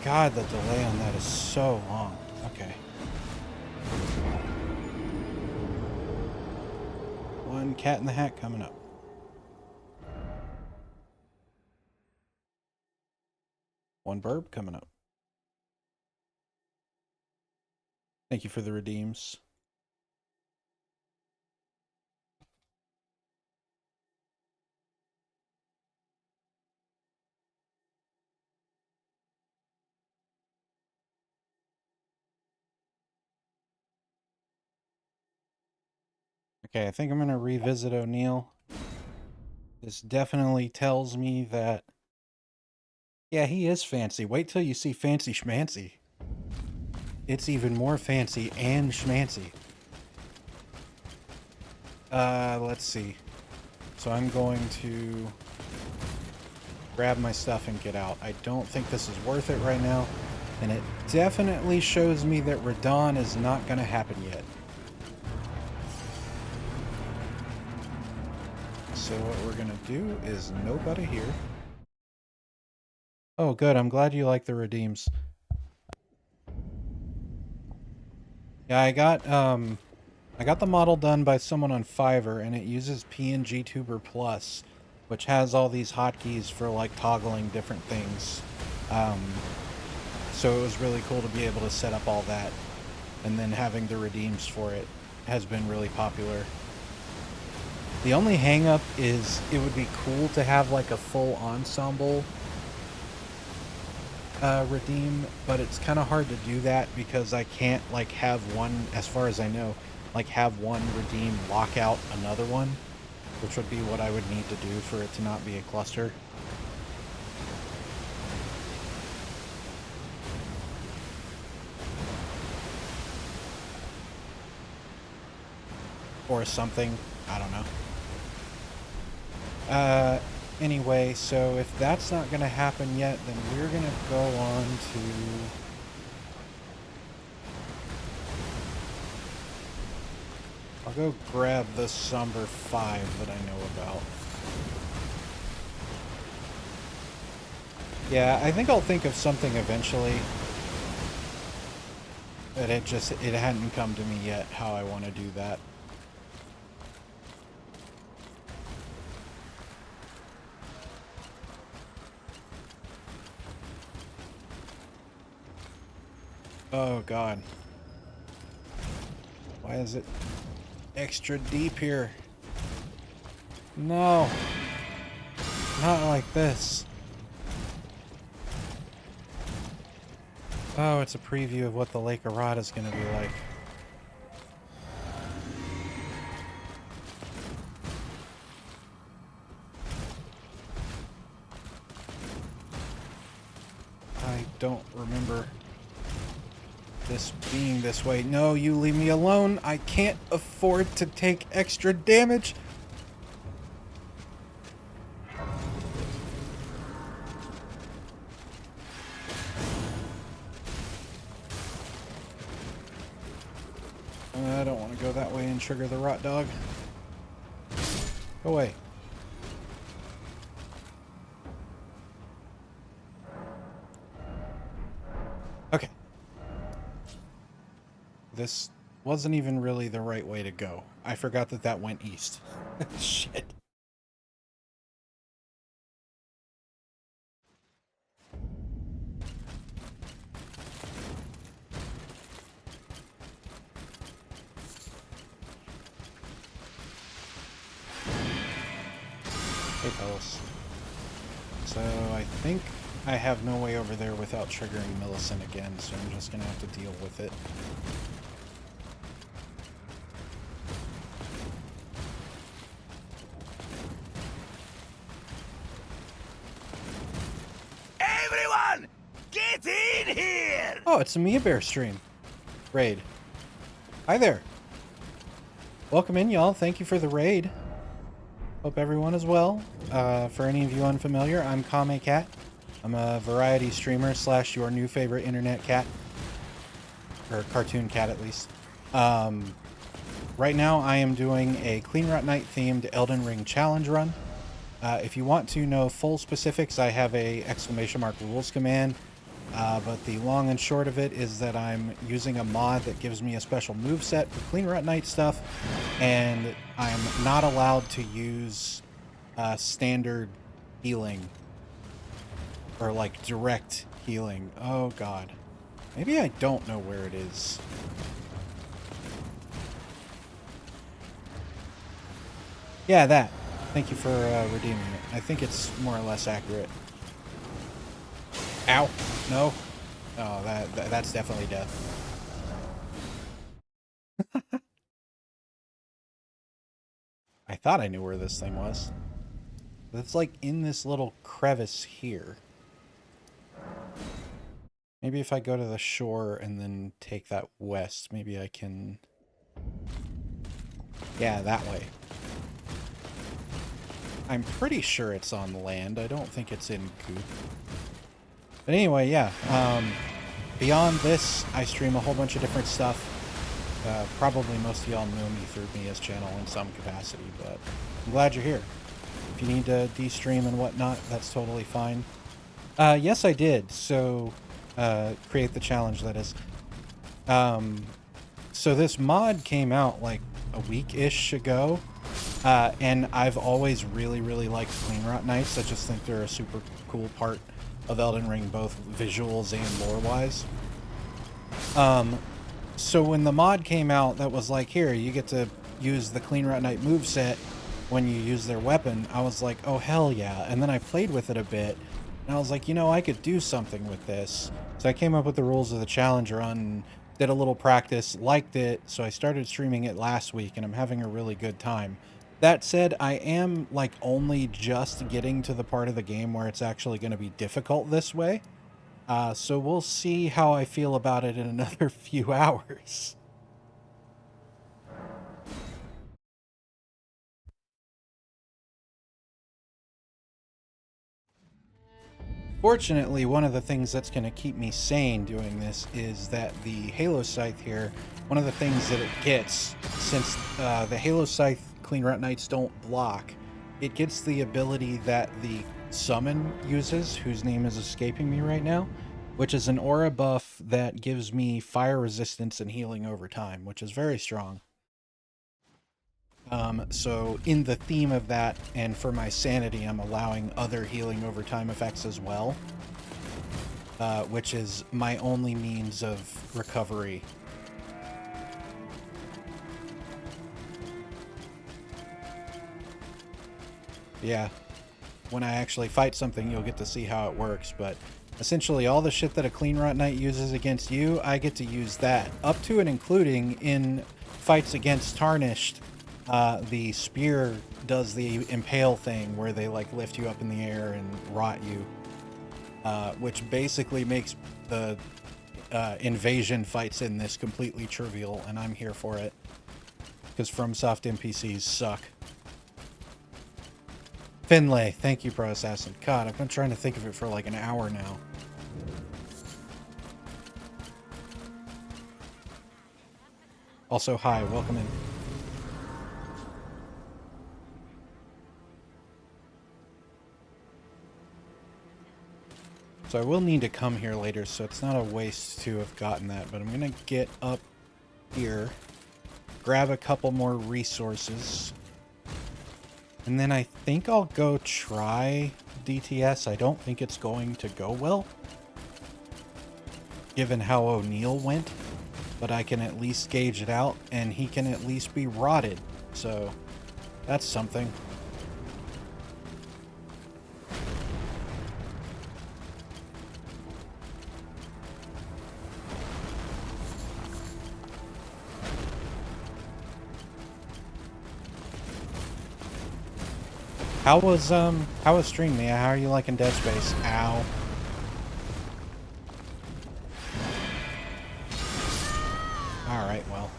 God, the delay on that is so long. Okay. One cat in the hat coming up. One burb coming up. Thank you for the redeems. Okay, I think I'm going to revisit O'Neill. This definitely tells me that... Yeah, he is fancy. Wait till you see Fancy Schmancy. It's even more fancy and schmancy. Let's see. So I'm going to grab my stuff and get out. I don't think this is worth it right now. And it definitely shows me that Radon is not going to happen yet. So what we're going to do is nobody here. Oh, good. I'm glad you like the redeems. Yeah, I got the model done by someone on Fiverr, and it uses PNG Tuber Plus, which has all these hotkeys for like toggling different things. So it was really cool to be able to set up all that, and then having the redeems for it has been really popular. The only hang-up is it would be cool to have like a full ensemble redeem, but it's kind of hard to do that because I can't like have one, as far as I know, like have one redeem lock out another one, which would be what I would need to do for it to not be a cluster. Or something, I don't know. Anyway, so if that's not going to happen yet, then we're going to go on to... I'll go grab the Somber 5 that I know about. Yeah, I think I'll think of something eventually. But it hadn't come to me yet how I want to do that. Oh god. Why is it extra deep here? No. Not like this. Oh, it's a preview of what the Lake Arata is going to be like. I don't remember this being this way. No, you leave me alone. I can't afford to take extra damage. I don't want to go that way and trigger the rot dog. Go away. Okay. This wasn't even really the right way to go. I forgot that that went east. Shit. Hey, fellas. So I think I have no way over there without triggering Millicent again, so I'm just gonna have to deal with it. Everyone, get in here! Oh, it's a Mia Bear stream. Raid. Hi there. Welcome in, y'all. Thank you for the raid. Hope everyone is well. For any of you unfamiliar, I'm Kame Cat. I'm a variety streamer / your new favorite internet cat. Or cartoon cat, at least. Right now, I am doing a Cleanrot Knight themed Elden Ring challenge run. If you want to know full specifics, I have a ! rules command. But the long and short of it is that I'm using a mod that gives me a special moveset for Cleanrot Knight stuff, and I'm not allowed to use standard healing or like direct healing. Oh god. Maybe I don't know where it is. Yeah, that. Thank you for redeeming it. I think it's more or less accurate. Ow. No. Oh, that's definitely death. I thought I knew where this thing was. But it's like in this little crevice here. Maybe if I go to the shore and then take that west, maybe I can... Yeah, that way. I'm pretty sure it's on land. I don't think it's in Coop. But anyway, yeah. Beyond this, I stream a whole bunch of different stuff. Probably most of y'all know me through Mia's channel in some capacity, but I'm glad you're here. If you need to de-stream and whatnot, that's totally fine. Yes, I did. So, create the challenge, that is. So this mod came out like a week-ish ago, and I've always really, really liked Cleanrot Knights. I just think they're a super cool part of Elden Ring, both visuals and lore-wise. So when the mod came out that was like, here, you get to use the Cleanrot Knight moveset when you use their weapon, I was like, oh, hell yeah. And then I played with it a bit, and I was like, you know, I could do something with this. So I came up with the rules of the challenge run, did a little practice, liked it, so I started streaming it last week, and I'm having a really good time. That said, I am, like, only just getting to the part of the game where it's actually going to be difficult this way. So we'll see how I feel about it in another few hours. Fortunately, one of the things that's going to keep me sane doing this is that the Halo Scythe here, one of the things that it gets, since the Halo Scythe Cleanrot Knights don't block, it gets the ability that the summon uses, whose name is escaping me right now, which is an aura buff that gives me fire resistance and healing over time, which is very strong. So in the theme of that, and for my sanity, I'm allowing other healing over time effects as well, which is my only means of recovery. Yeah, when I actually fight something, you'll get to see how it works, but essentially all the shit that a Cleanrot Knight uses against you, I get to use that, up to and including in fights against Tarnished. The spear does the impale thing where they like lift you up in the air and rot you, which basically makes the invasion fights in this completely trivial, and I'm here for it because FromSoft NPCs suck. Finlay, thank you, Pro Assassin. God, I've been trying to think of it for like an hour now. Also, hi, welcome in. So I will need to come here later, so it's not a waste to have gotten that, but I'm going to get up here, grab a couple more resources, and then I think I'll go try DTS. I don't think it's going to go well, given how O'Neill went, but I can at least gauge it out, and he can at least be rotted, so that's something. How was stream, Mia? How are you liking Dead Space? Ow. Alright, well.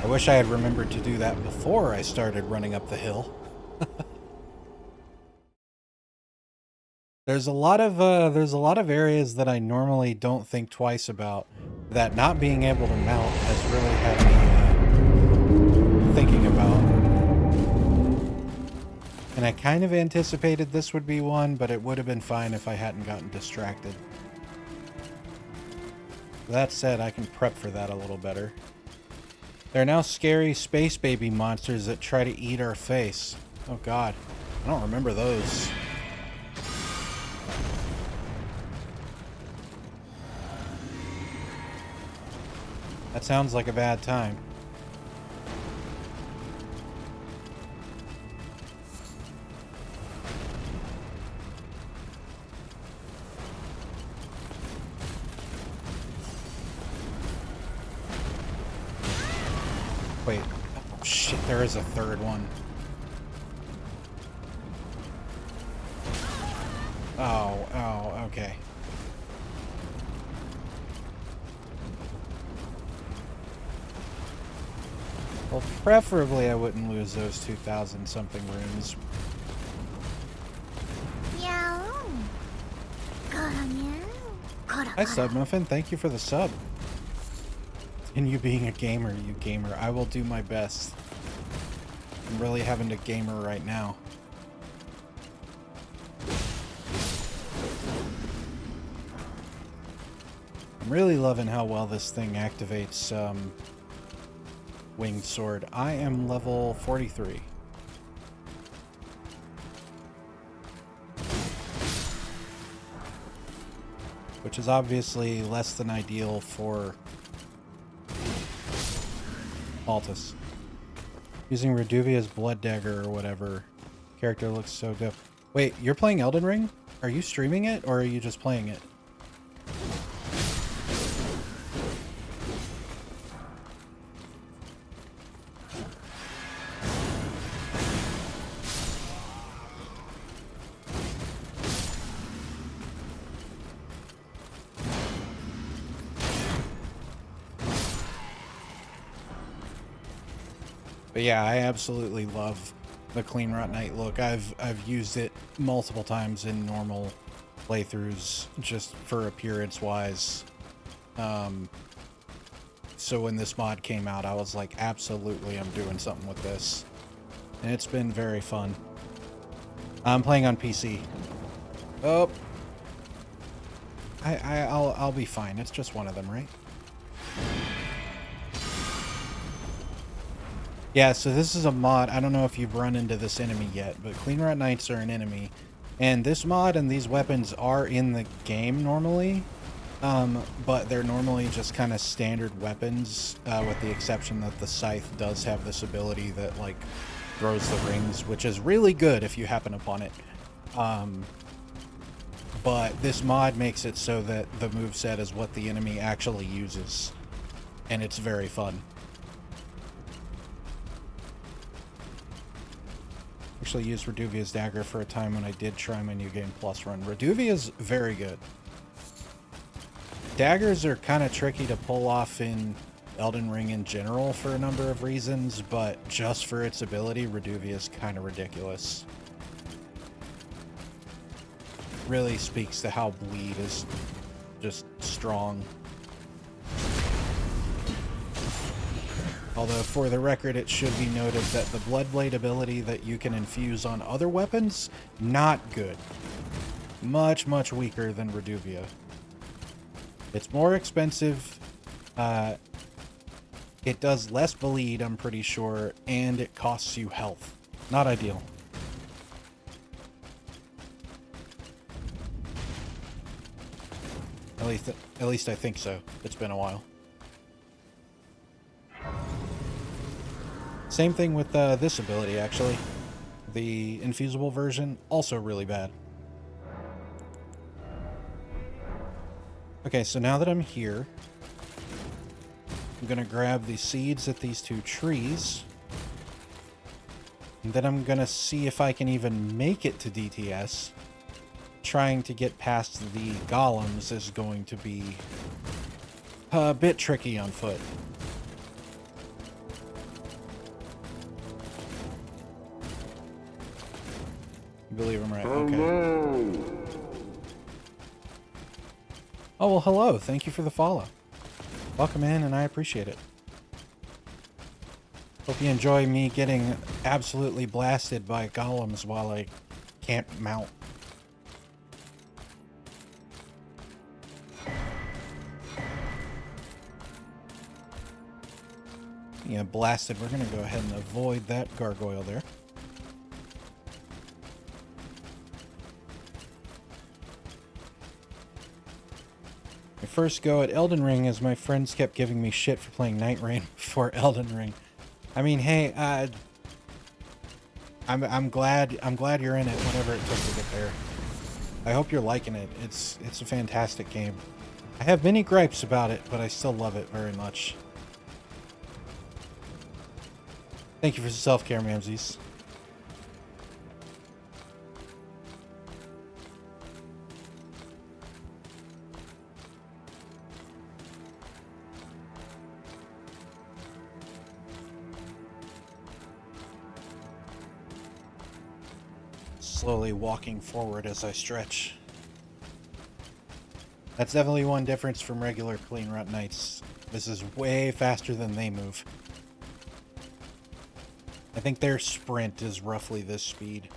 I wish I had remembered to do that before I started running up the hill. There's a lot of areas that I normally don't think twice about that not being able to mount has really had me thinking about. And I kind of anticipated this would be one, but it would have been fine if I hadn't gotten distracted. That said, I can prep for that a little better. There are now scary space baby monsters that try to eat our face. Oh god, I don't remember those. That sounds like a bad time. Wait, oh shit, there is a third one. Oh, okay. Well, preferably I wouldn't lose those 2,000 something runes. Hi, Submuffin. Thank you for the sub. And you being a gamer, you gamer. I will do my best. I'm really having to gamer right now. I'm really loving how well this thing activates Winged Sword. I am level 43. Which is obviously less than ideal for Altus. Using Reduvia's Blood Dagger or whatever. Character looks so dope. Wait, you're playing Elden Ring? Are you streaming it or are you just playing it? But yeah, I absolutely love the Cleanrot Knight look. I've used it multiple times in normal playthroughs just for appearance wise. So when this mod came out, I was like, absolutely, I'm doing something with this. And it's been very fun. I'm playing on PC. Oh. I'll be fine. It's just one of them, right? Yeah, so this is a mod. I don't know if you've run into this enemy yet, but Cleanrot Knights are an enemy. And this mod and these weapons are in the game normally. But they're normally just kind of standard weapons, with the exception that the scythe does have this ability that, like, throws the rings, which is really good if you happen upon it. But this mod makes it so that the moveset is what the enemy actually uses, and it's very fun. Actually used Reduvia's dagger for a time when I did try my New Game Plus run. Reduvia's very good. Daggers are kind of tricky to pull off in Elden Ring in general for a number of reasons, but just for its ability, Reduvia is kind of ridiculous. Really speaks to how bleed is just strong. Although, for the record, it should be noted that the Bloodblade ability that you can infuse on other weapons, not good. Much, much weaker than Reduvia. It's more expensive, it does less bleed, I'm pretty sure, and it costs you health. Not ideal. At least I think so. It's been a while. Same thing with this ability, actually. The infusible version, also really bad. Okay, so now that I'm here, I'm gonna grab the seeds at these two trees. And then I'm gonna see if I can even make it to DTS. Trying to get past the golems is going to be a bit tricky on foot. You believe I'm right? Okay. Oh, well, hello. Thank you for the follow. Welcome in, and I appreciate it. Hope you enjoy me getting absolutely blasted by golems while I can't mount. Yeah, blasted. We're going to go ahead and avoid that gargoyle there. My first go at Elden Ring is my friends kept giving me shit for playing Night Rain before Elden Ring. I mean, hey, I'm glad you're in it, whatever it took to get there. I hope you're liking it. It's a fantastic game. I have many gripes about it, but I still love it very much. Thank you for the self-care, Mamsies. Slowly walking forward as I stretch. That's definitely one difference from regular Cleanrot Knights. This is way faster than they move. I think their sprint is roughly this speed.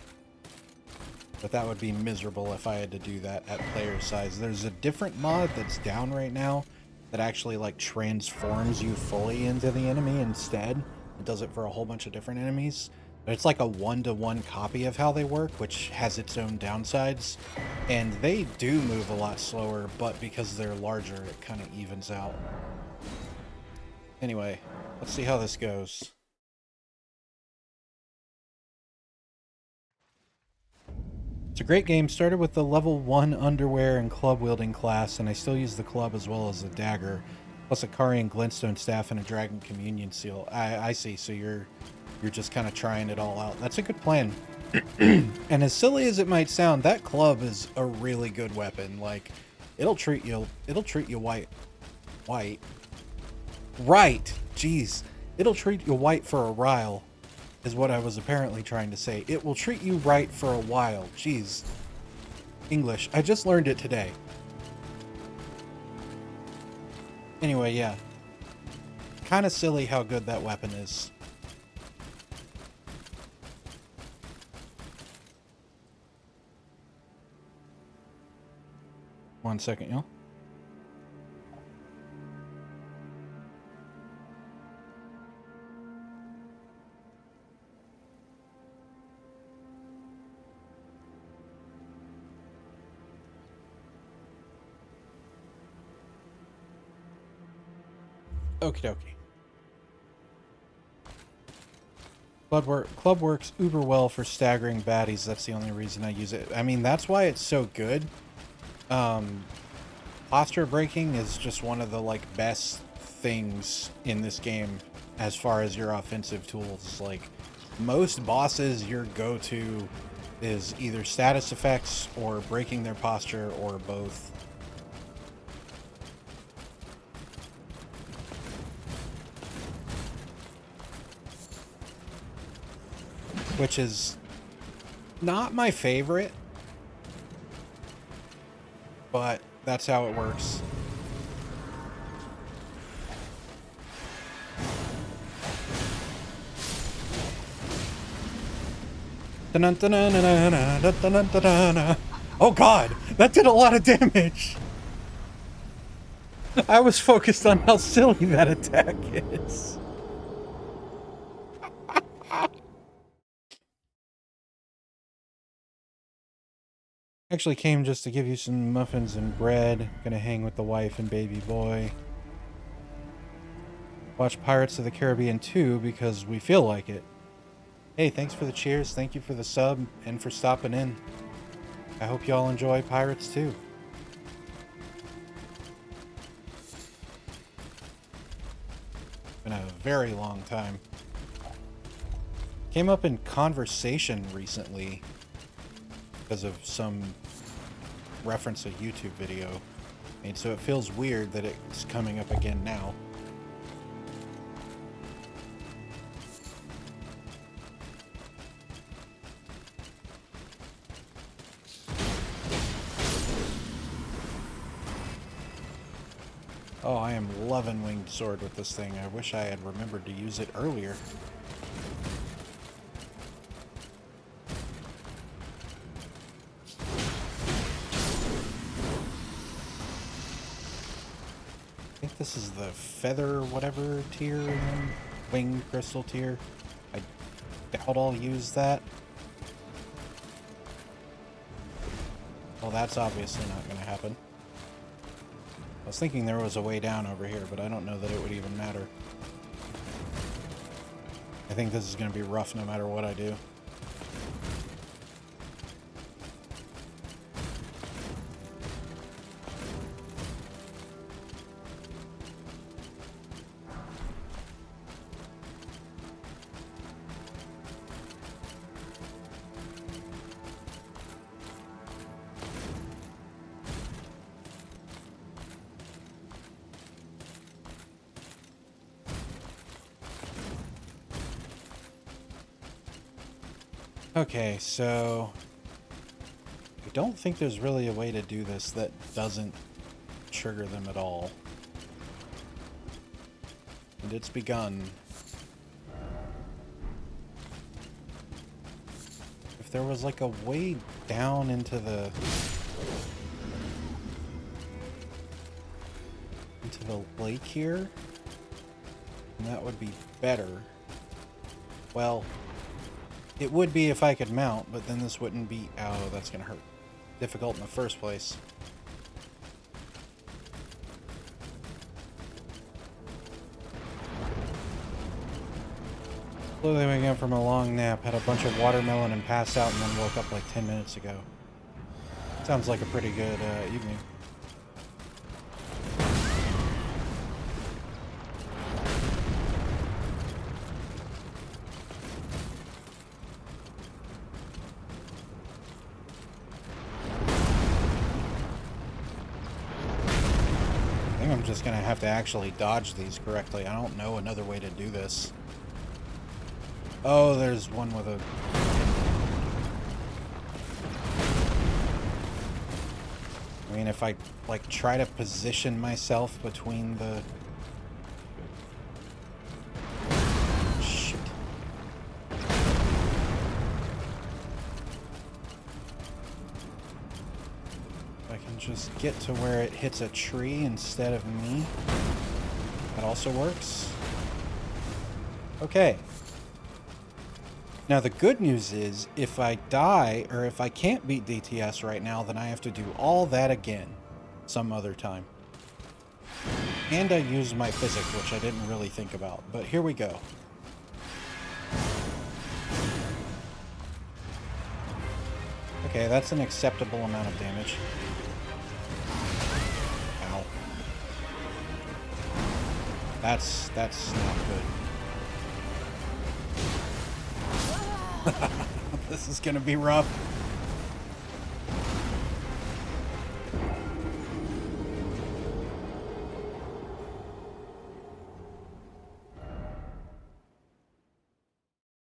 But that would be miserable if I had to do that at player size. There's a different mod that's down right now that actually like transforms you fully into the enemy instead. It does it for a whole bunch of different enemies. But it's like a one-to-one copy of how they work, which has its own downsides. And they do move a lot slower, but because they're larger, it kind of evens out. Anyway, let's see how this goes. It's a great game. Started with the level 1 underwear and club wielding class, and I still use the club as well as the dagger, plus a Karian glintstone staff and a dragon communion seal. I see. So you're just kind of trying it all out. That's a good plan. And as silly as it might sound, that club is a really good weapon. Like, it'll treat you white. Right. Jeez. It'll treat you white for a while. Is what I was apparently trying to say. It will treat you right for a while. Jeez. English. I just learned it today. Anyway, yeah. Kind of silly how good that weapon is. 1 second, y'all. Okie dokie. Club works uber well for staggering baddies. That's the only reason I use it. I mean, that's why it's so good. Posture breaking is just one of the like best things in this game as far as your offensive tools. Like most bosses, your go-to is either status effects or breaking their posture or both. Which is not my favorite, but that's how it works. Oh god, that did a lot of damage. I was focused on how silly that attack is. Actually came just to give you some muffins and bread. Gonna hang with the wife and baby boy. Watch Pirates of the Caribbean 2 because we feel like it. Hey, thanks for the cheers. Thank you for the sub and for stopping in. I hope y'all enjoy Pirates 2. Been a very long time. Came up in conversation recently because of some reference a YouTube video made, so it feels weird that it's coming up again now. Oh, I am loving Winged Sword with this thing. I wish I had remembered to use it earlier. I think this is the feather whatever tier, winged crystal tier. I doubt I'll use that. Well, that's obviously not going to happen. I was thinking there was a way down over here, but I don't know that it would even matter. I think this is going to be rough no matter what I do. Okay, so I don't think there's really a way to do this that doesn't trigger them at all. And it's begun. If there was like a way down into the lake here, then that would be better. Well, it would be if I could mount, but then this wouldn't be... Oh, that's gonna hurt. Difficult in the first place. Slowly waking up from a long nap, had a bunch of watermelon and passed out, and then woke up like 10 minutes ago. Sounds like a pretty good evening. I'm just gonna have to actually dodge these correctly. I don't know another way to do this. Oh, there's one with a... I mean, if I, like, try to position myself between the... Shit. I can just get to where it hits a tree instead of me. That also works. Okay. Now the good news is, if I die, or if I can't beat DTS right now, then I have to do all that again some other time. And I use my physic, which I didn't really think about. But here we go. Okay, that's an acceptable amount of damage. Ow. That's not good. This is gonna be rough.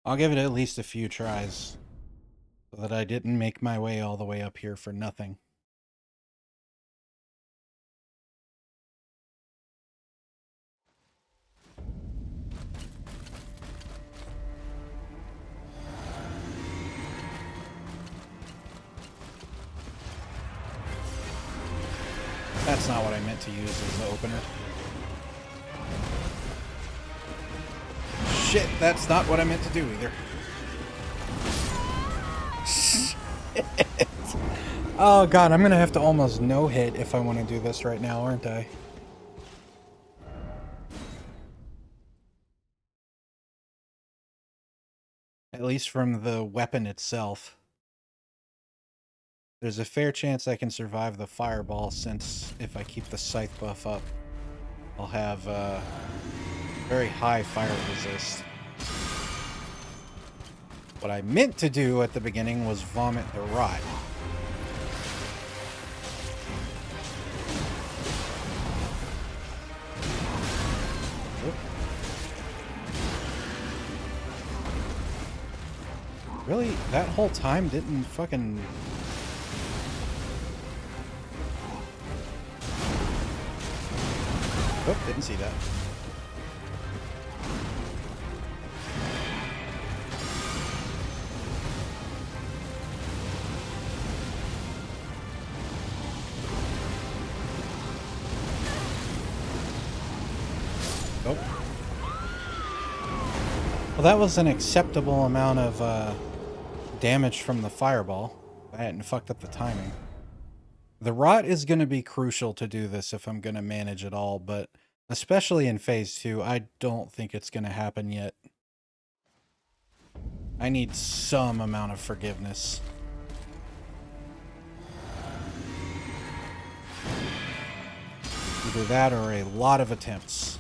I'll give it at least a few tries, so that I didn't make my way all the way up here for nothing. That's not what I meant to use as the opener. Shit, that's not what I meant to do either. Shit. Oh god, I'm gonna have to almost no-hit if I want to do this right now, aren't I? At least from the weapon itself. There's a fair chance I can survive the fireball, since if I keep the scythe buff up, I'll have very high fire resist. What I meant to do at the beginning was vomit the rot. Oop. Really? That whole time didn't fucking... Oh, didn't see that. Oh. Well, that was an acceptable amount of damage from the fireball. I hadn't fucked up the timing. The rot is going to be crucial to do this if I'm going to manage it all, but especially in phase 2, I don't think it's going to happen yet. I need some amount of forgiveness. Either that or a lot of attempts.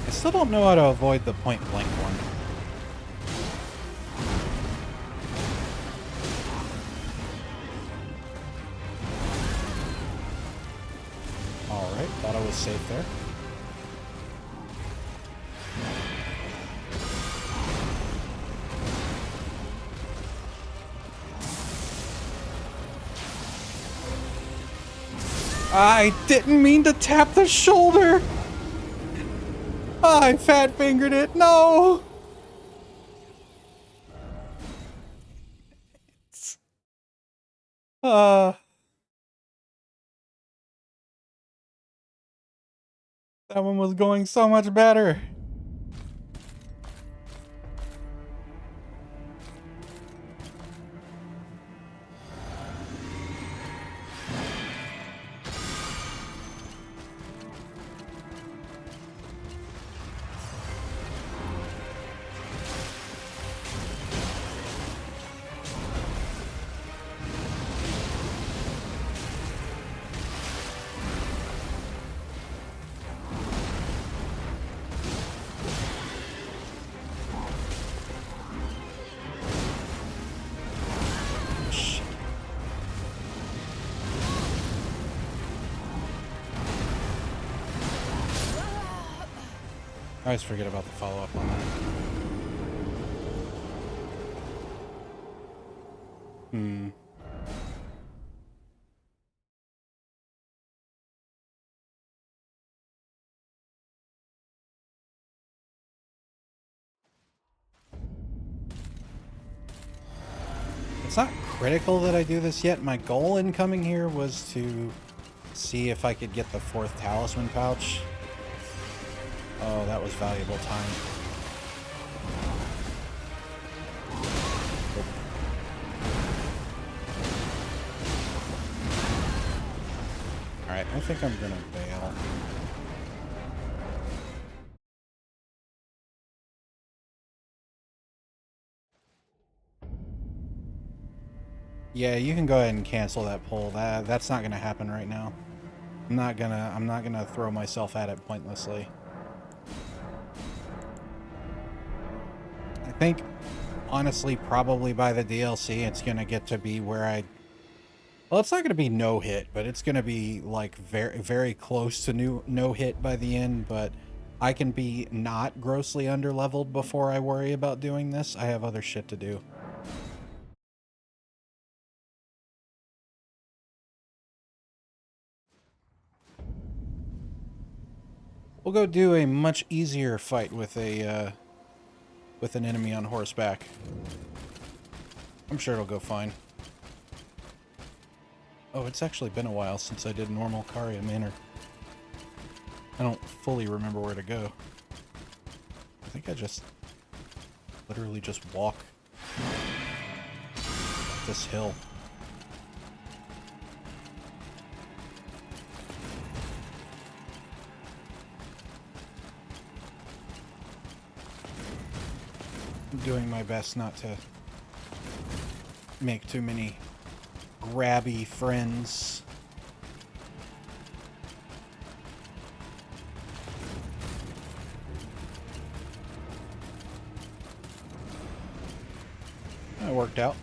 I still don't know how to avoid the point blank one. Alright, thought I was safe there. I didn't mean to tap the shoulder! I fat-fingered it, no! That one was going so much better. I always forget about the follow-up on that. Hmm. It's not critical that I do this yet. My goal in coming here was to see if I could get the 4th talisman pouch. Oh, that was valuable time. Alright, I think I'm gonna bail. Yeah, you can go ahead and cancel that pull. That's not gonna happen right now. I'm not gonna throw myself at it pointlessly. I think, honestly, probably by the DLC, it's gonna get to be where well, it's not gonna be no hit, but it's gonna be like very, very close to no hit by the end. But I can be not grossly underleveled before I worry about doing this. I have other shit to do. We'll go do a much easier fight with with an enemy on horseback. I'm sure it'll go fine. Oh, it's actually been a while since I did normal Caria Manor. I don't fully remember where to go. I think I just literally just walk this hill. I'm doing my best not to make too many grabby friends. That worked out.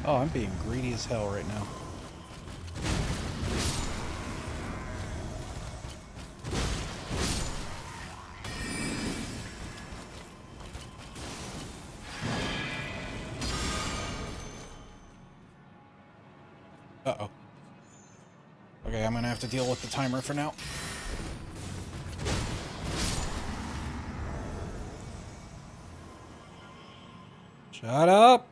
Oh, I'm being greedy as hell right now. Uh-oh. Okay, I'm gonna have to deal with the timer for now. Shut up!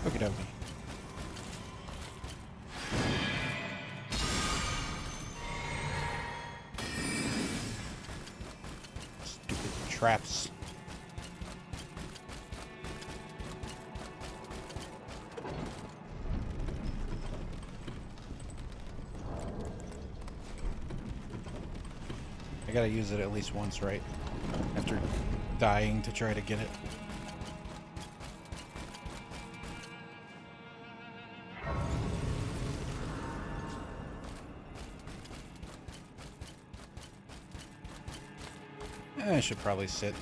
Okie dokie. Stupid traps. I gotta use it at least once, right? After dying to try to get it. I should probably sit.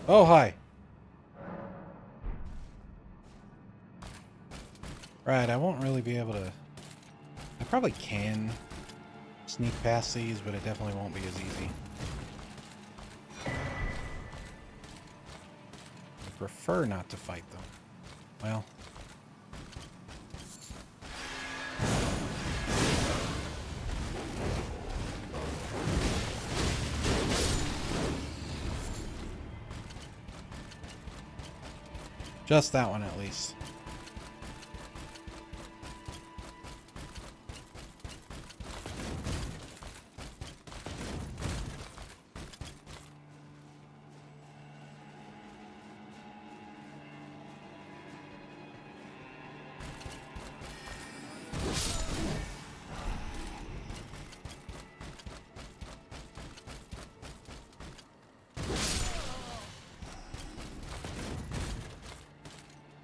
Oh, hi. Right, I won't really be able to... I probably can sneak past these, but it definitely won't be as easy. I prefer not to fight them. Well... just that one, at least.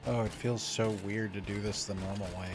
Oh, it feels so weird to do this the normal way.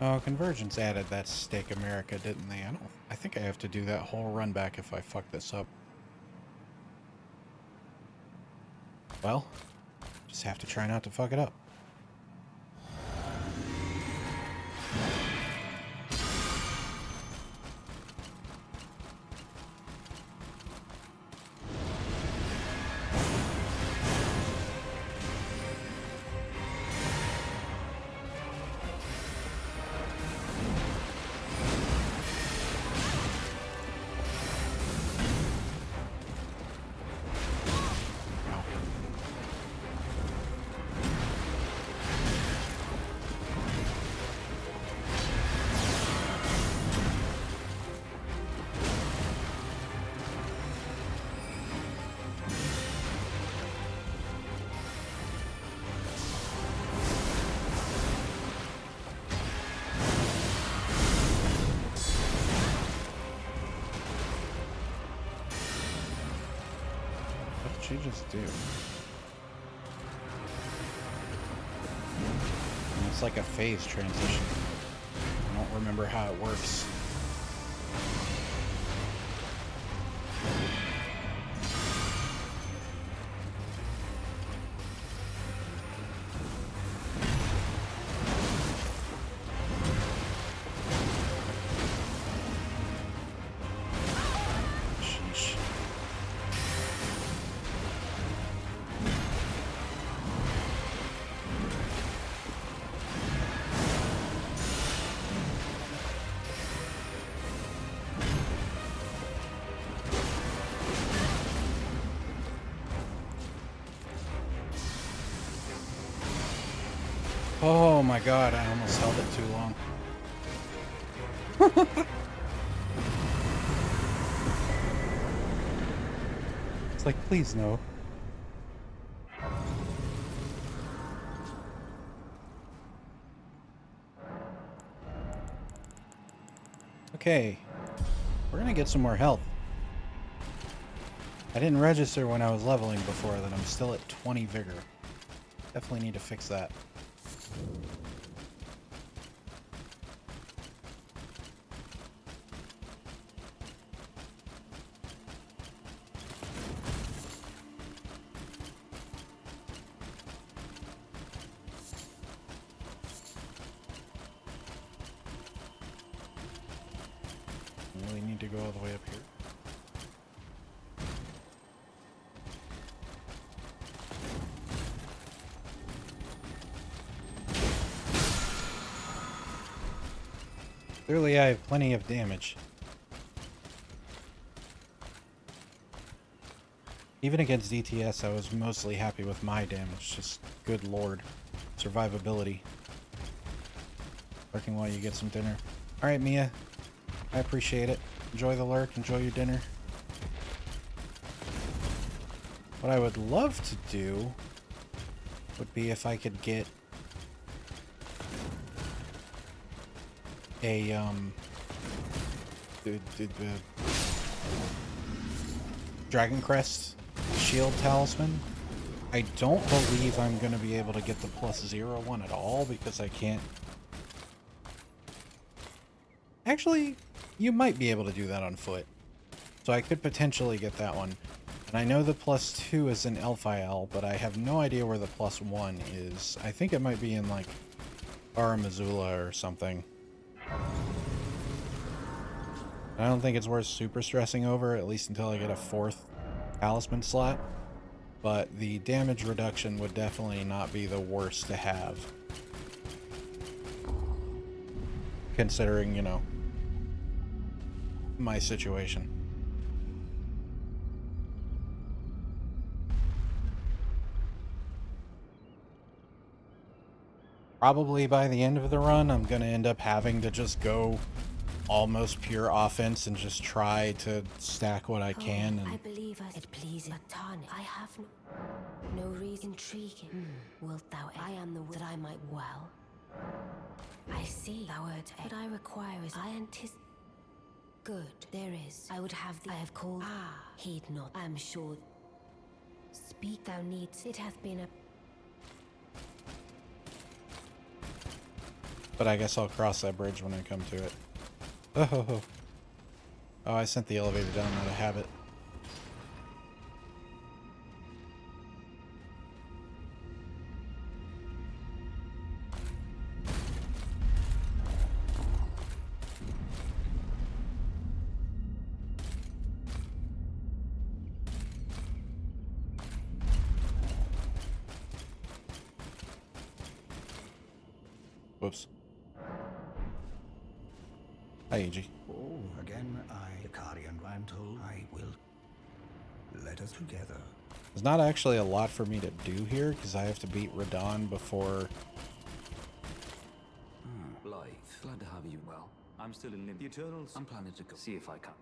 Oh, Convergence added that Stake America, didn't they? I think I have to do that whole run back if I fuck this up. Well, just have to try not to fuck it up. What did she just do? It's like a phase transition. I don't remember how it works. Sheesh. Oh my god, I almost held it too long. It's like, please no. Okay, we're gonna get some more health. I didn't register when I was leveling before that I'm still at 20 vigor. Definitely need to fix that. Really need to go all the way up here. Clearly I have plenty of damage. Even against DTS, I was mostly happy with my damage. Just, good lord. Survivability. Lurking while you get some dinner. Alright, Mia. I appreciate it. Enjoy the lurk. Enjoy your dinner. What I would love to do would be if I could get a, Dragon Crest Shield Talisman. I don't believe I'm going to be able to get the +0 one at all because I can't. Actually, you might be able to do that on foot. So I could potentially get that one. And I know the +2 is in Elfile, but I have no idea where the +1 is. I think it might be in, like, Aramazula or something. I don't think it's worth super stressing over, at least until I get a 4th talisman slot. But the damage reduction would definitely not be the worst to have. Considering, you know, my situation. Probably by the end of the run, I'm going to end up having to just go almost pure offense and just try to stack what I can. And I believe us. It pleases Attain. I have no reason. Intriguing. Wilt thou? I am the that I might well. I see. Thou art. What I require is I anticipate. Good. There is. I would have the. I have called. Ah. Heed not. I am sure. Speak. Thou needs. It hath been a. But I guess I'll cross that bridge when I come to it. Oh, I sent the elevator down out of habit. Whoops. Hi, AG. Oh, again, Icarian, I'm told I will. Let us together. There's not actually a lot for me to do here, because I have to beat Radon before... Blythe, glad to have you. Well, I'm still in the Eternals. I'm planning to go see if I can.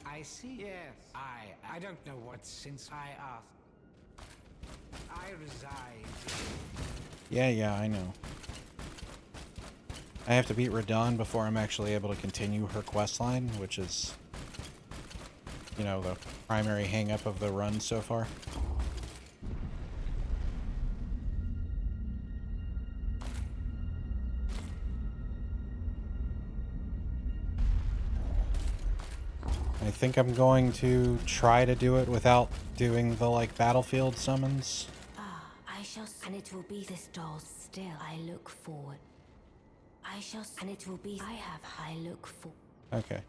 I see. Yes. I don't know what since I asked. I reside. Yeah, I know. I have to beat Radon before I'm actually able to continue her questline, which is, you know, the primary hang-up of the run so far. I think I'm going to try to do it without doing the, like, battlefield summons. I shall, and it will be this doll still. I look forward. I shall, and it will be. I look for. Okay.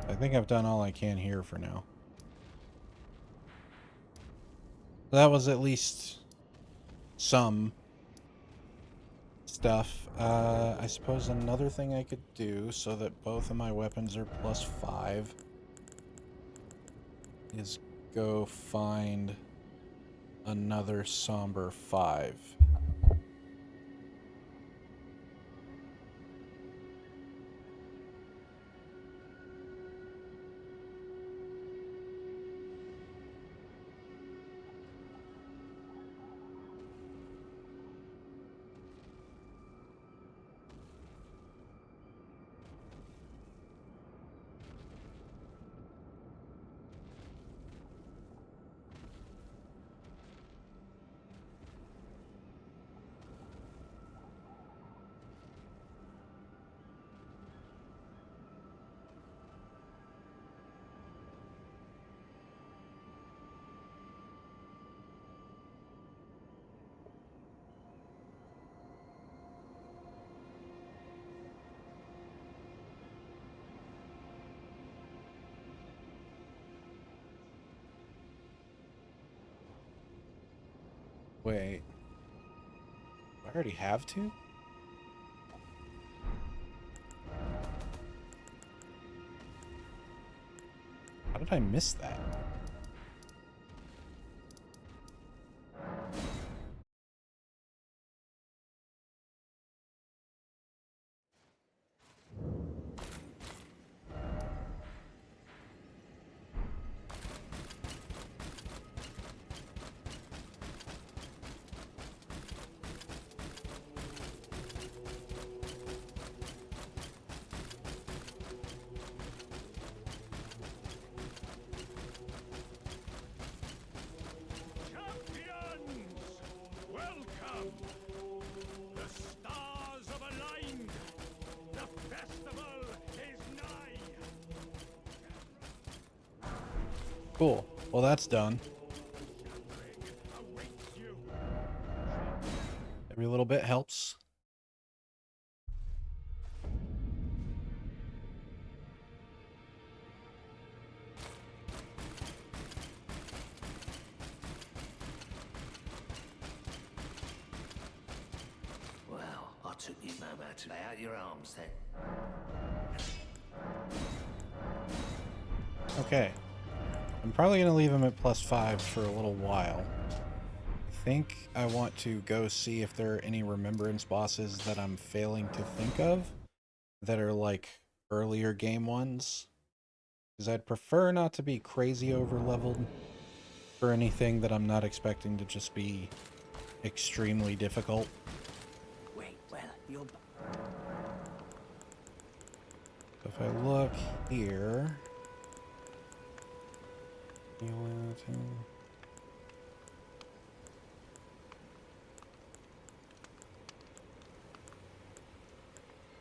I think I've done all I can here for now. That was at least some stuff. I suppose another thing I could do so that both of my weapons are +5 is go find another Somber 5. Wait. Do I already have two? How did I miss that? The stars have aligned. The festival is nigh. Cool. Well, that's done. Awaits you. Every little bit helps. Well, I took you no matter to lay out your arms then. Okay. I'm probably going to leave him at +5 for a little while. I think I want to go see if there are any remembrance bosses that I'm failing to think of that are like earlier game ones. Because I'd prefer not to be crazy over-leveled for anything that I'm not expecting to just be extremely difficult. Wait, well, you're... So if I look here...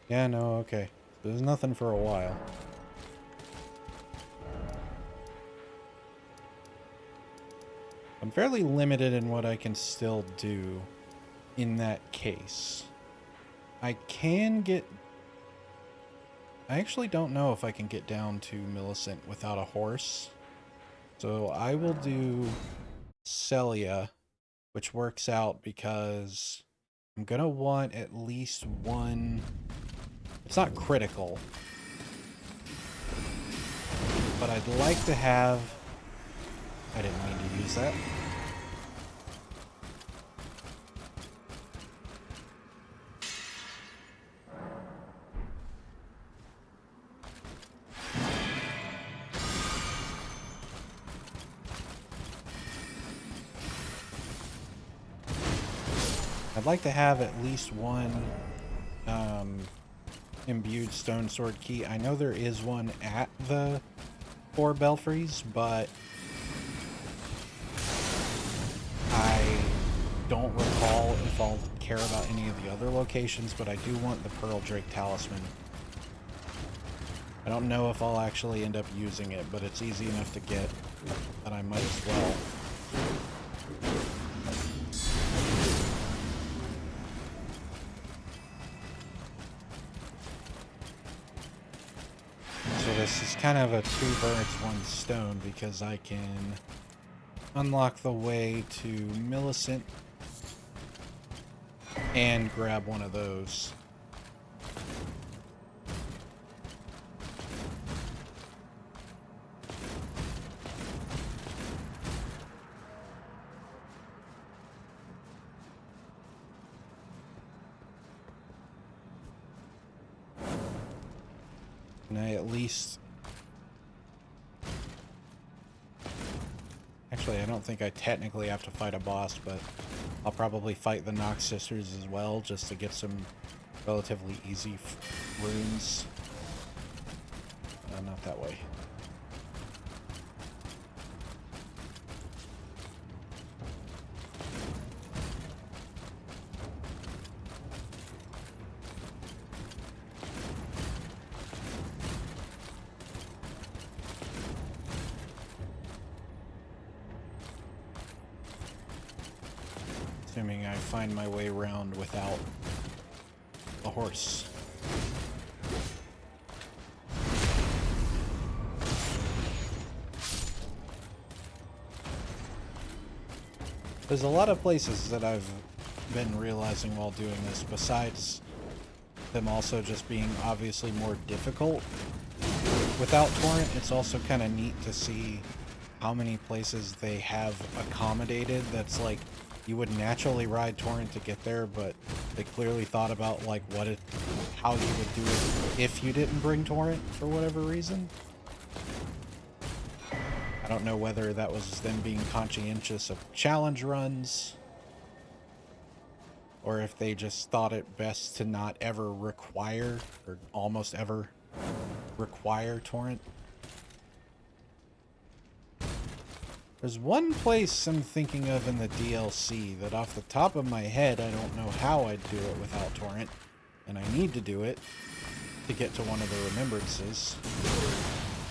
Yeah, no, okay. So there's nothing for a while. I'm fairly limited in what I can still do in that case. I can get... I actually don't know if I can get down to Millicent without a horse. So I will do Celia, which works out because I'm going to want at least one... It's not critical, but I'd like to have... I didn't mean to use that. I'd like to have at least one imbued stone sword key. I know there is one at the 4 belfries, but I don't recall if I'll care about any of the other locations, but I do want the Pearl Drake Talisman. I don't know if I'll actually end up using it, but it's easy enough to get that I might as well. So this is kind of a 2 birds, 1 stone, because I can unlock the way to Millicent and grab one of those. And I at least... Actually, I don't think I technically have to fight a boss, but I'll probably fight the Nox Sisters as well, just to get some relatively easy runes. Not that way. Assuming I find my way around without a horse. There's a lot of places that I've been realizing while doing this, besides them also just being obviously more difficult without Torrent. It's also kind of neat to see how many places they have accommodated that's like you would naturally ride Torrent to get there, but they clearly thought about like how you would do it if you didn't bring Torrent for whatever reason. I don't know whether that was them being conscientious of challenge runs, or if they just thought it best to not ever require, or almost ever require Torrent. There's one place I'm thinking of in the DLC that off the top of my head, I don't know how I'd do it without Torrent. And I need to do it to get to one of the remembrances.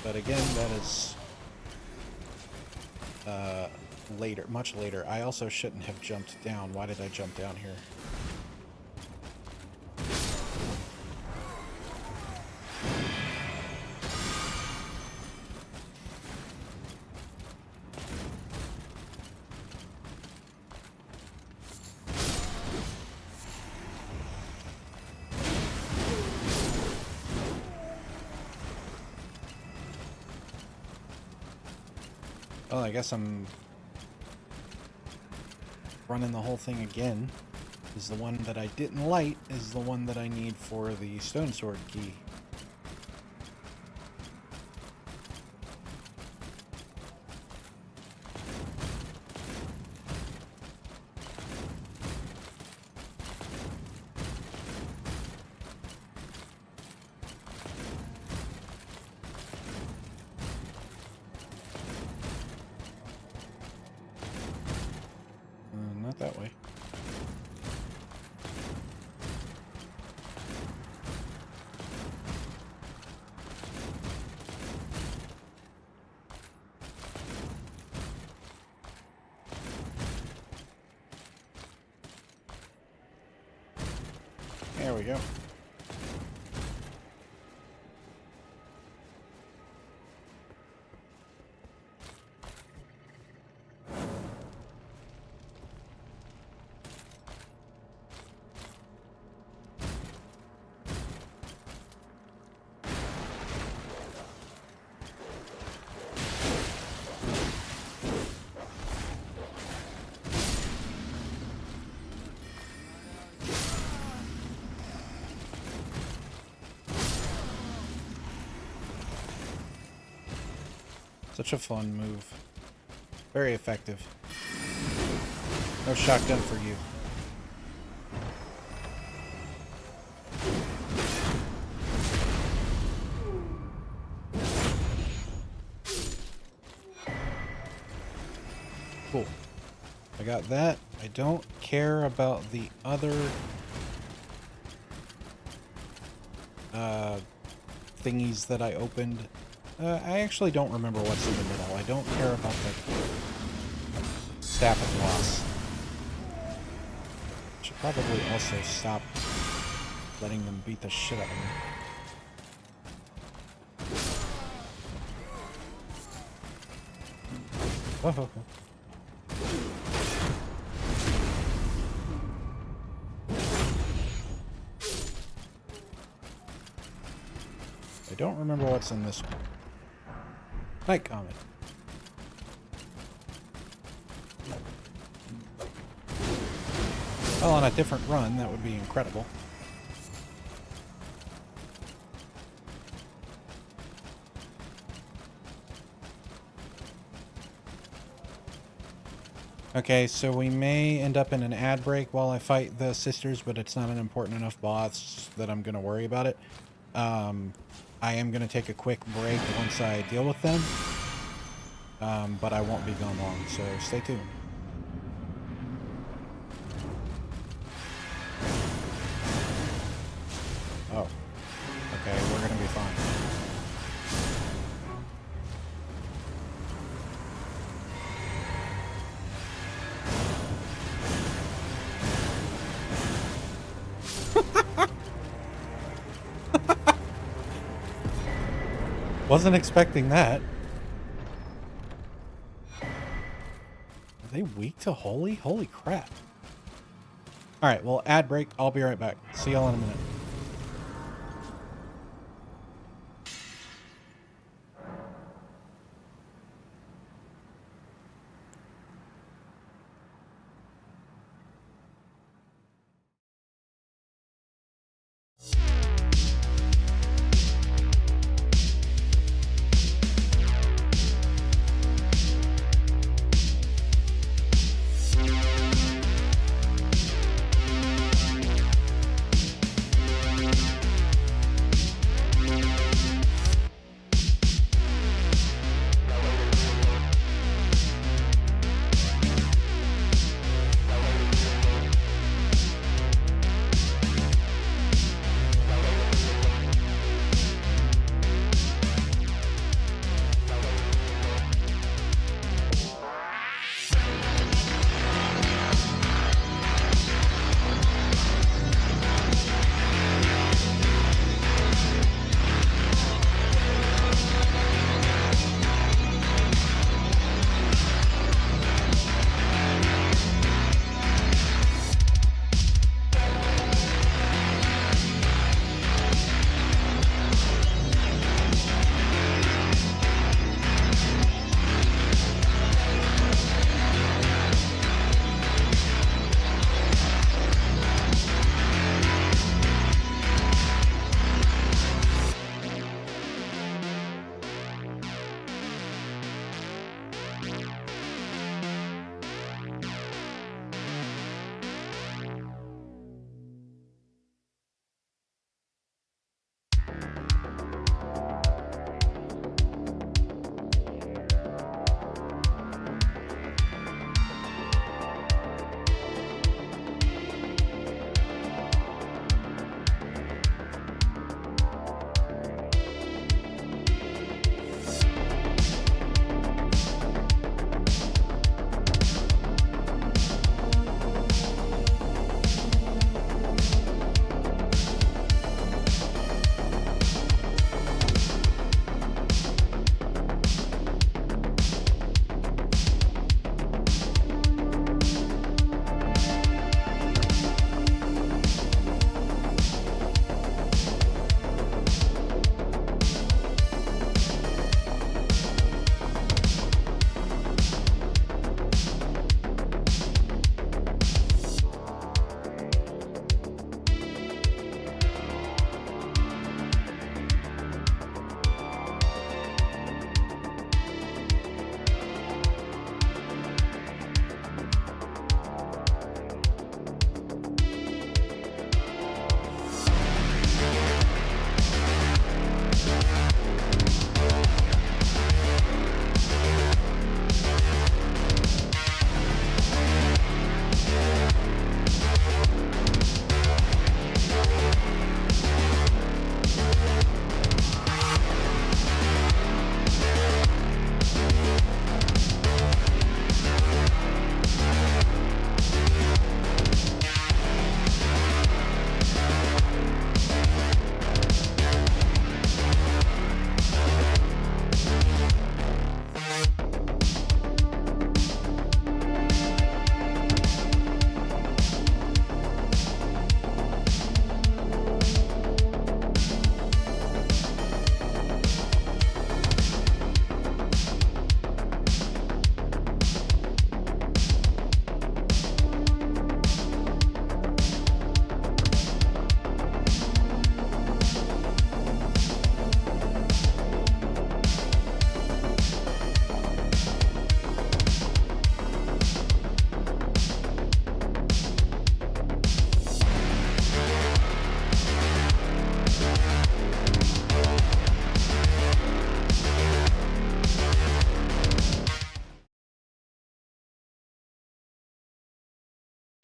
But again, that is later, much later. I also shouldn't have jumped down. Why did I jump down here? Well, I guess I'm running the whole thing again. Is the one that I didn't light is the one that I need for the stone sword key. Not that way. There we go. Such a fun move. Very effective. No shotgun for you. Cool. I got that. I don't care about the other thingies that I opened. I actually don't remember what's in the middle. I don't care about the staff of loss. Should probably also stop letting them beat the shit out of me. Whoa. I don't remember what's in this one. Night Comet. Well, on a different run, that would be incredible. Okay, so we may end up in an ad break while I fight the sisters, but it's not an important enough boss that I'm going to worry about it. I am going to take a quick break once I deal with them, but I won't be gone long, so stay tuned. Oh, okay, we're going to be fine. Wasn't expecting that. Are they weak to holy? Holy crap. Alright, well, ad break. I'll be right back. See y'all in a minute.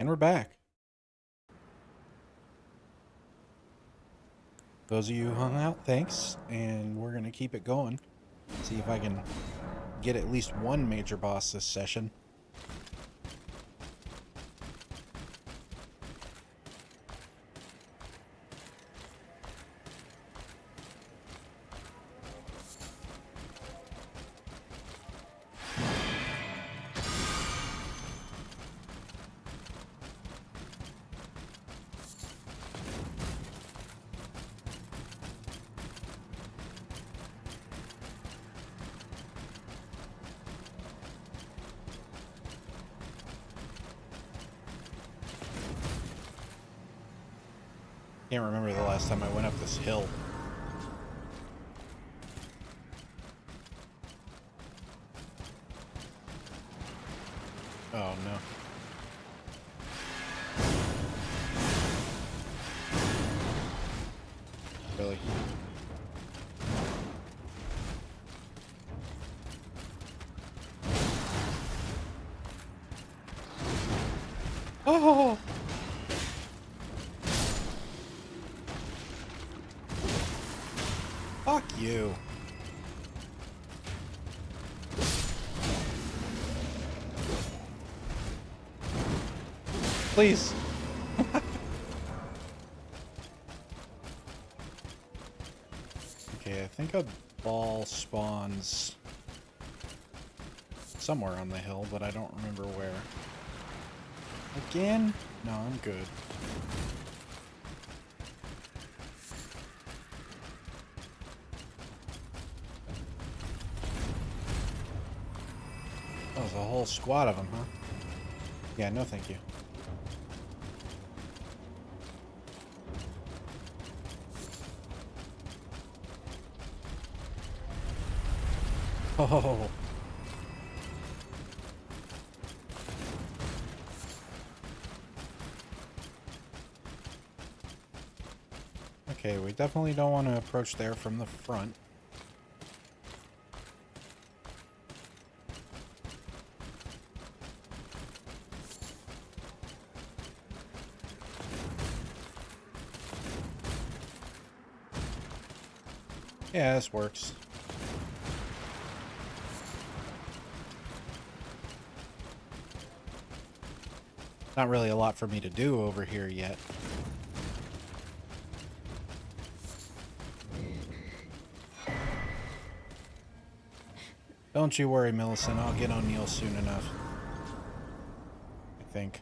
And we're back. Those of you who hung out, thanks. And we're going to keep it going. See if I can get at least one major boss this session. Can't remember the last time I went up this hill. Oh no. Really? Oh! Fuck you. Please. Okay, I think a ball spawns somewhere on the hill, but I don't remember where. Again? No, I'm good. Oh, there's a whole squad of them, huh? Yeah, no thank you. Oh. Okay, we definitely don't want to approach there from the front. Yeah, this works. Not really a lot for me to do over here yet. Don't you worry, Millicent. I'll get on Neil soon enough. I think.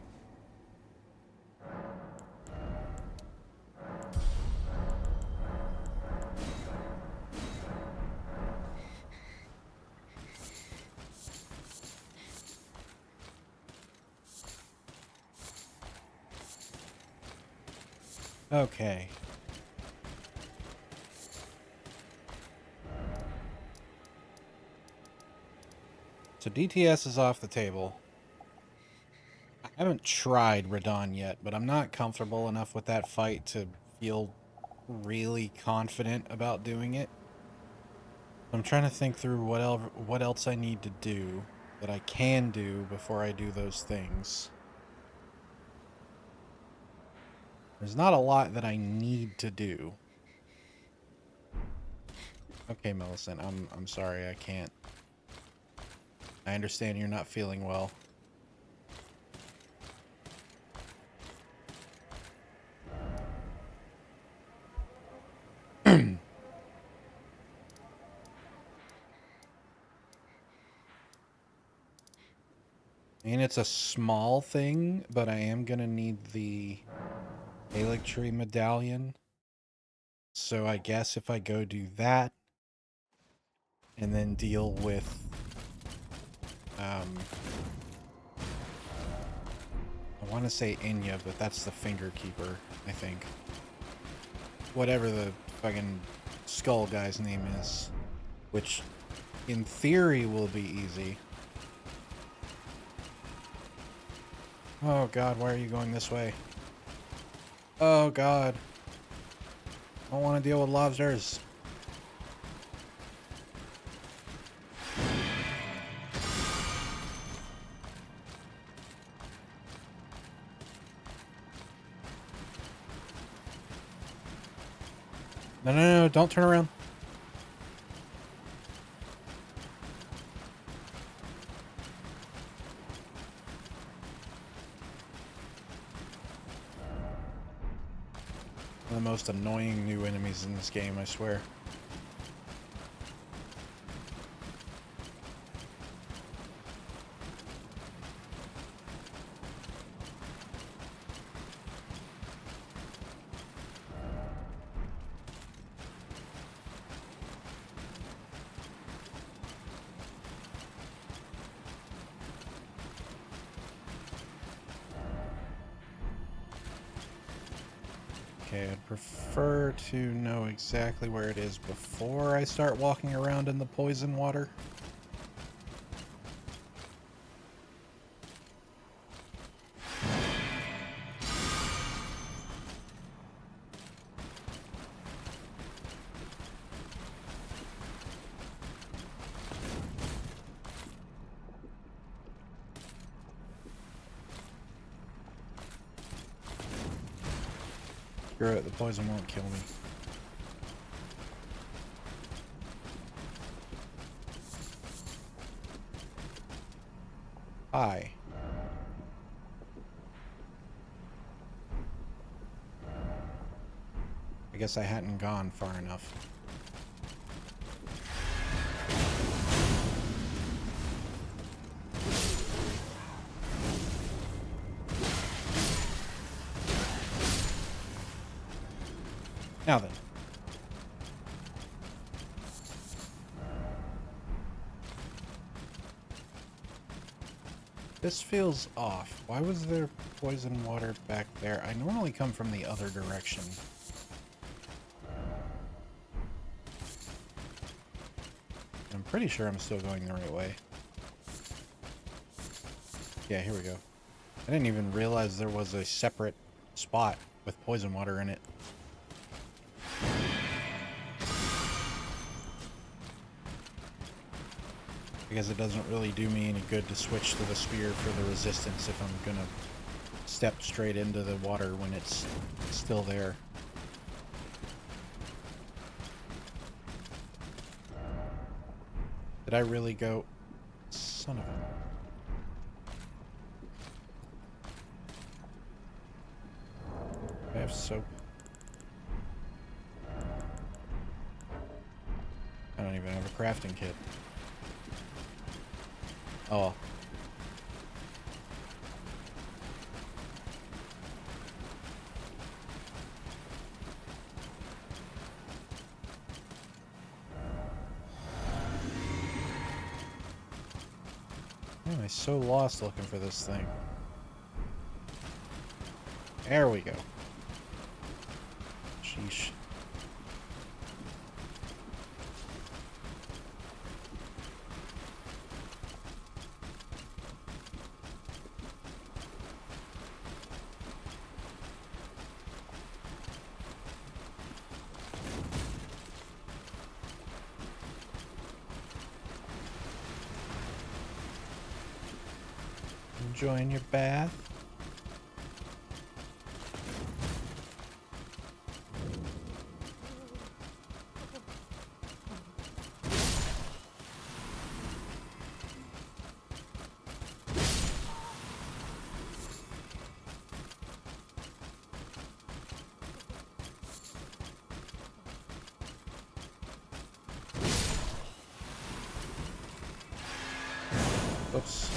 Okay. So DTS is off the table. I haven't tried Radon yet, but I'm not comfortable enough with that fight to feel really confident about doing it. I'm trying to think through what else I need to do that I can do before I do those things. There's not a lot that I need to do. Okay, Millicent, I'm sorry, I can't. I understand you're not feeling well. And it's a small thing, but I am gonna need the Electree medallion. So I guess if I go do that and then deal with I want to say Inya, but that's the finger keeper, I think. Whatever the fucking skull guy's name is, which in theory will be easy. Oh god, why are you going this way? Oh god. I don't want to deal with lobsters. No, no, no, don't turn around. One of the most annoying new enemies in this game, I swear. Okay, I'd prefer to know exactly where it is before I start walking around in the poison water. Screw it, the poison won't kill me. Hi. I guess I hadn't gone far enough. Now then. This feels off. Why was there poison water back there? I normally come from the other direction. I'm pretty sure I'm still going the right way. Yeah, here we go. I didn't even realize there was a separate spot with poison water in it. Because it doesn't really do me any good to switch to the spear for the resistance if I'm gonna step straight into the water when it's still there. Did I really go? Son of a... I have soap. I don't even have a crafting kit. Oh well. Why am I so lost looking for this thing? There we go. Sheesh. Enjoying your bath? Oops.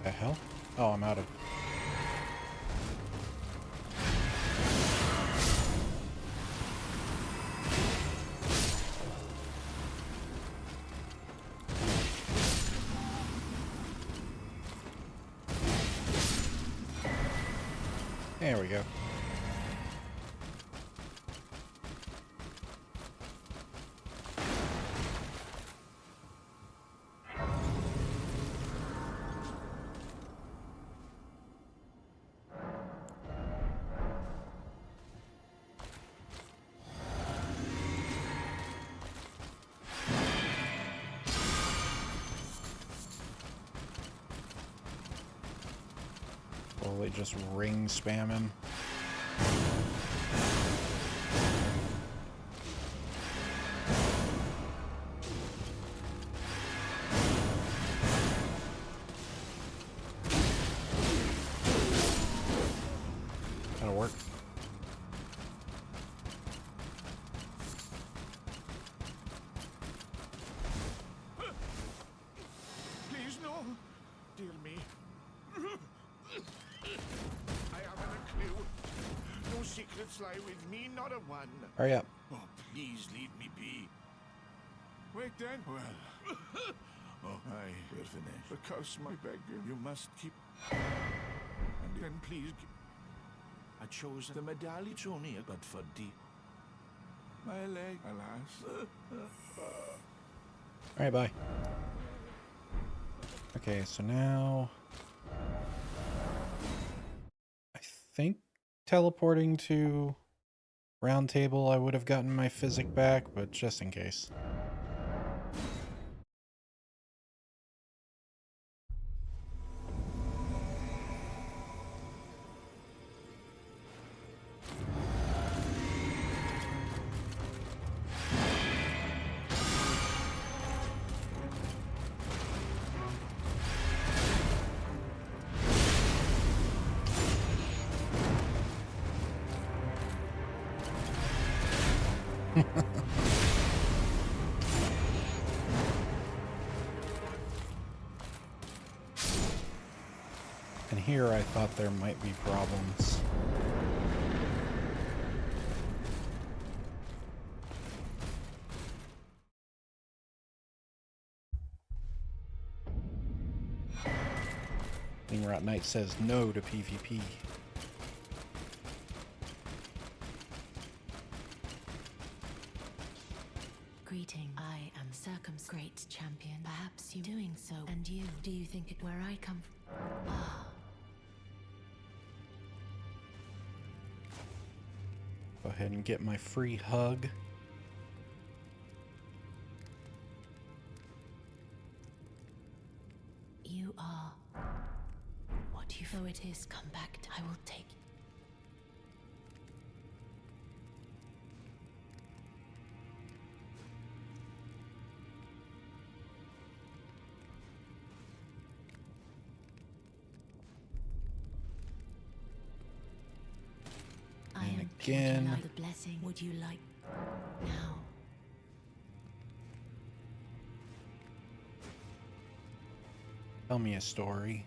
The hell? Oh, I'm out of... There we go. probably just ring spam him. That'll work. Please, no. Dear me. I haven't a clue. No secrets lie with me, not a one. Hurry up. Oh, please leave me be. Wait then. Well. Oh, we're finished. The curse, my beggar. You must keep. And then please. I chose the medallion. It's only a but for deep. My leg, alas. Alright, bye. Okay, so now I think teleporting to round table I would have gotten my physic back, but just in case. And here I thought there might be problems. Cleanrot Knight says no to PvP. Greeting. I am great champion. Perhaps you doing so. And you, do you think it where I come from? Ah. Go ahead and get my free hug. You are what you though it is. Come back. I will take it. Again. Would you like the blessing? Would you like now? Tell me a story.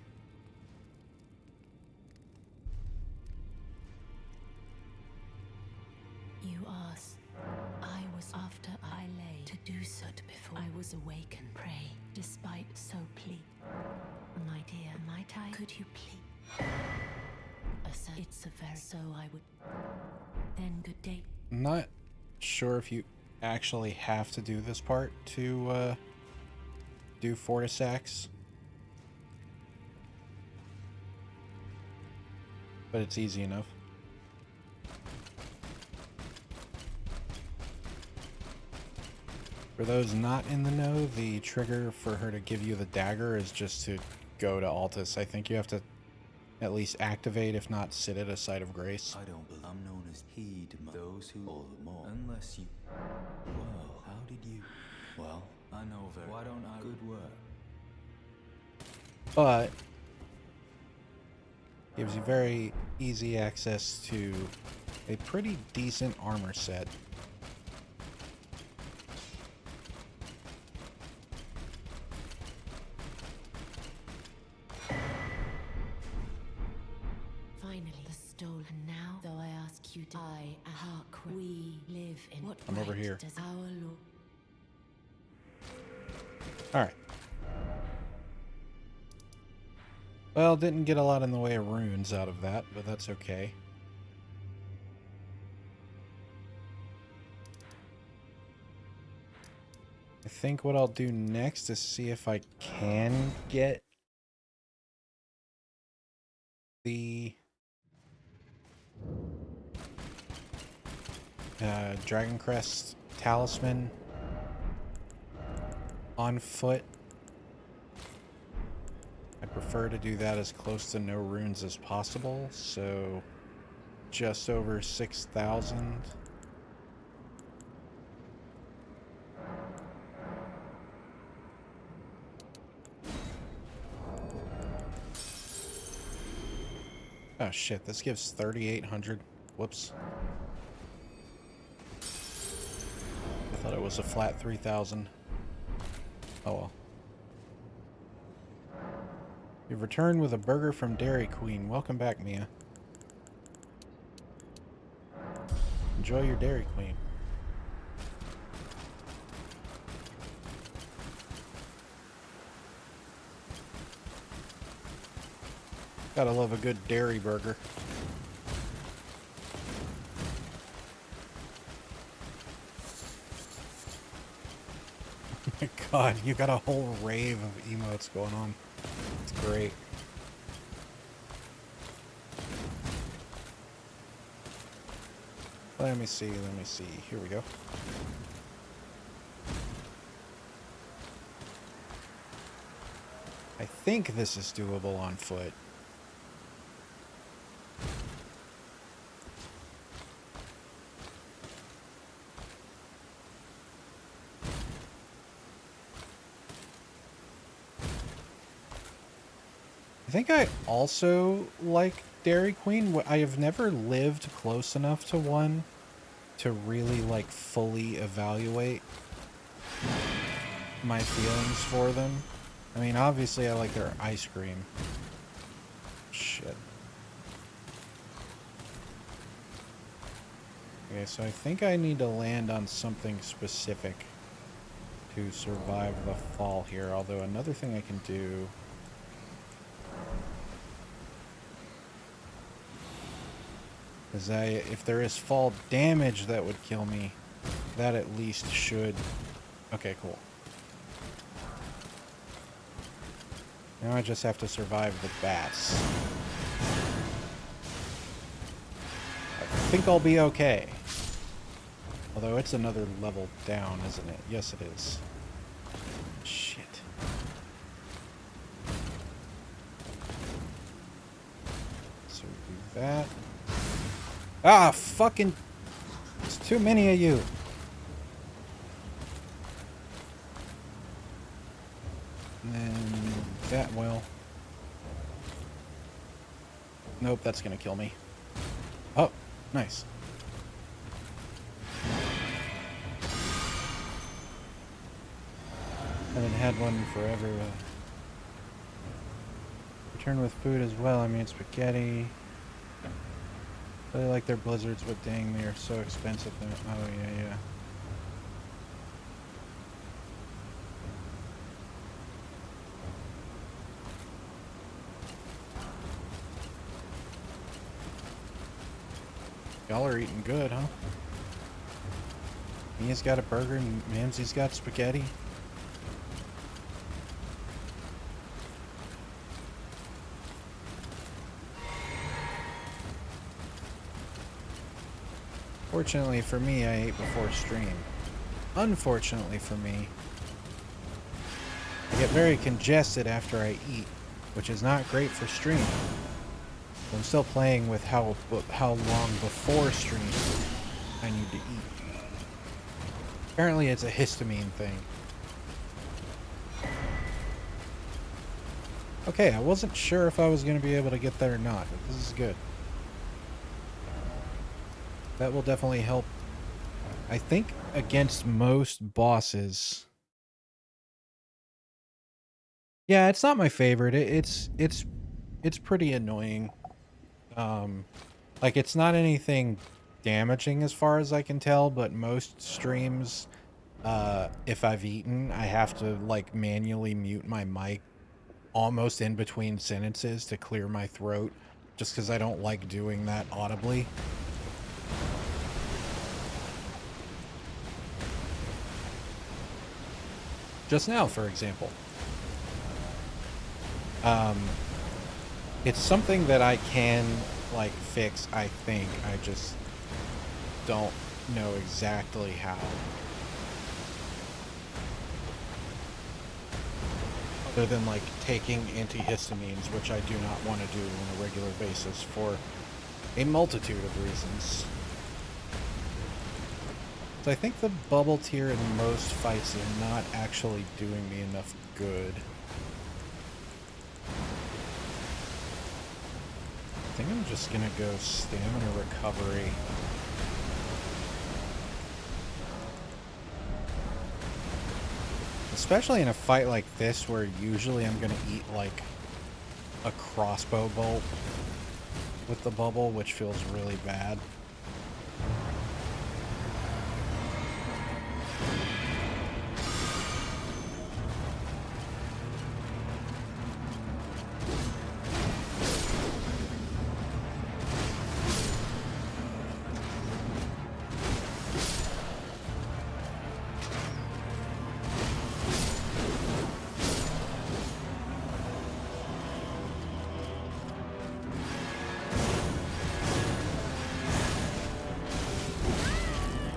You asked. I was after I lay to do so before I was awakened. Pray, despite so plead. My dear, might I? Could you please? It's a very so I would. Then good day. I'm not sure if you actually have to do this part to do Fortisax. But it's easy enough. For those not in the know, the trigger for her to give you the dagger is just to go to Altus. I think you have to at least activate, if not sit at a site of grace. I don't believe I'm known as heed those who all the more. Unless you. Well, how did you? Well, I know very. Why don't I? Good work. But gives you very easy access to a pretty decent armor set. I'm over here. Alright. Well, didn't get a lot in the way of runes out of that, but that's okay. I think what I'll do next is see if I can get the Dragon Crest talisman on foot. I prefer to do that as close to no runes as possible, so just over 6,000. Oh shit, this gives 3,800. Whoops. I thought it was a flat 3,000. Oh well. You've returned with a burger from Dairy Queen. Welcome back, Mia. Enjoy your Dairy Queen. Gotta love a good dairy burger. Oh my god, you got a whole rave of emotes going on. It's great. Let me see. Here we go. I think this is doable on foot. I think I also like Dairy Queen. I have never lived close enough to one to really like fully evaluate my feelings for them. I mean, obviously I like their ice cream. Shit. Okay, so I think I need to land on something specific to survive the fall here. Although another thing I can do... is if there is fall damage that would kill me, that at least should... Okay, cool. Now I just have to survive the bats. I think I'll be okay. Although it's another level down, isn't it? Yes, it is. Shit. So we do that. Ah, fucking... There's too many of you. And then that will... Nope, that's gonna kill me. Oh, nice. Haven't had one forever. Return with food as well. I mean, spaghetti. Really like their blizzards, but dang, they are so expensive. Oh, yeah. Y'all are eating good, huh? Mia's got a burger and Mamsie's got spaghetti. Fortunately for me, I ate before stream. Unfortunately for me, I get very congested after I eat, which is not great for stream. I'm still playing with how long before stream I need to eat. Apparently it's a histamine thing. Okay, I wasn't sure if I was going to be able to get there or not, but this is good. That will definitely help. I think against most bosses. Yeah, it's not my favorite. It's pretty annoying. Like it's not anything damaging as far as I can tell, but most streams, if I've eaten, I have to like manually mute my mic almost in between sentences to clear my throat, just because I don't like doing that audibly. Just now, for example. It's something that I can, like, fix, I think. I just don't know exactly how. other than like taking antihistamines, which I do not want to do on a regular basis for a multitude of reasons. So I think the bubble tier in most fights are not actually doing me enough good. I think I'm just gonna go stamina recovery. Especially in a fight like this where usually I'm gonna eat like a crossbow bolt with the bubble, which feels really bad.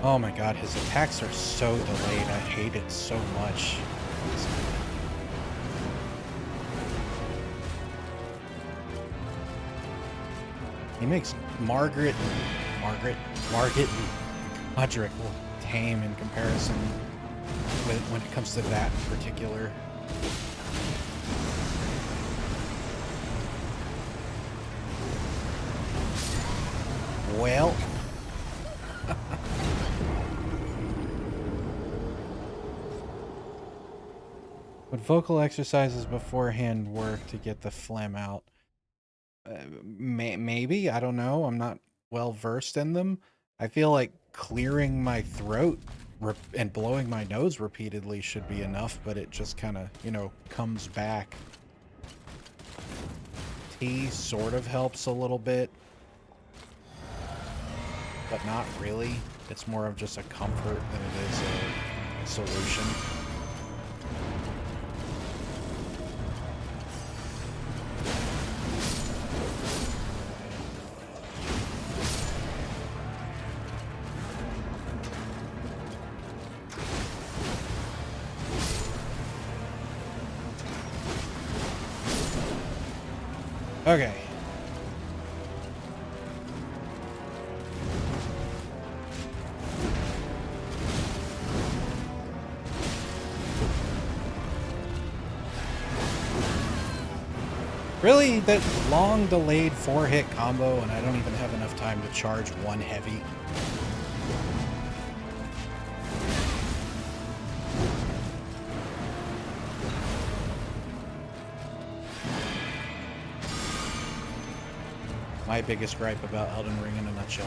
Oh my god, his attacks are so delayed. I hate it so much. He makes Margaret and Godric look tame in comparison when it comes to that in particular. Well... Would vocal exercises beforehand work to get the phlegm out? Maybe, I don't know. I'm not well versed in them. I feel like clearing my throat and blowing my nose repeatedly should be enough, but it just kind of, you know, comes back. Tea sort of helps a little bit, but not really. It's more of just a comfort than it is a solution. Okay. Really? That long delayed 4-hit combo and I don't even have enough time to charge one heavy? My biggest gripe about Elden Ring in a nutshell.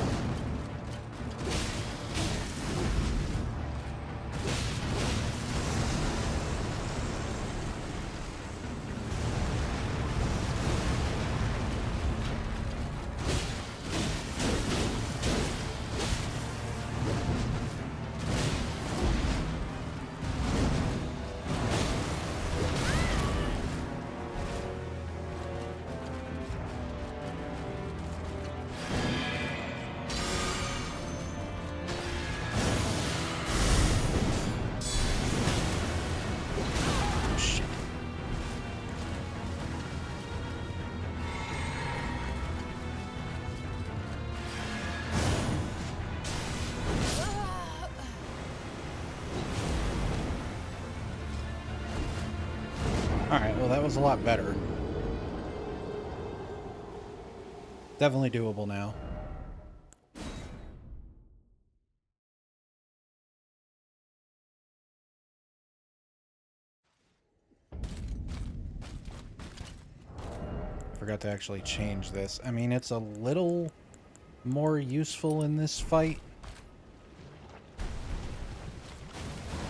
Alright, well that was a lot better. Definitely doable now. Forgot to actually change this. I mean, it's a little more useful in this fight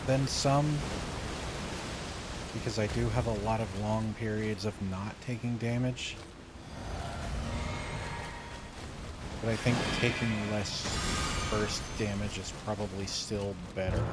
than some, because I do have a lot of long periods of not taking damage. But I think taking less burst damage is probably still better.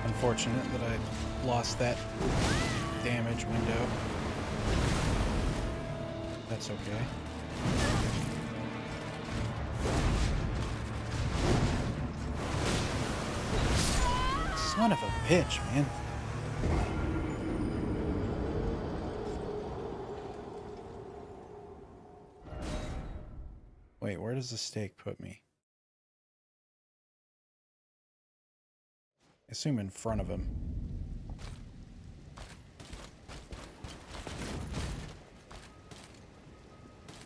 Unfortunate that I lost that damage window. That's okay. Son of a bitch, man. Wait, where does the stake put me? I assume in front of him.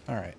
All right.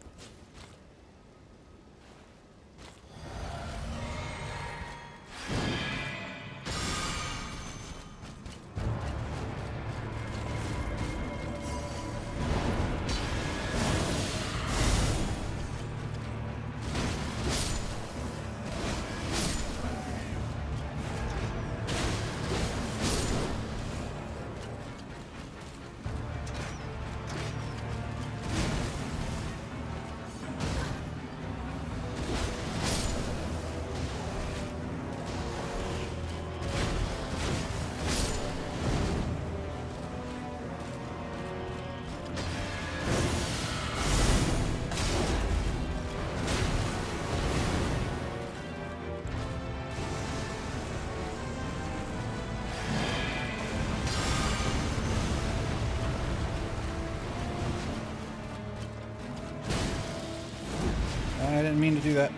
I didn't mean to do that.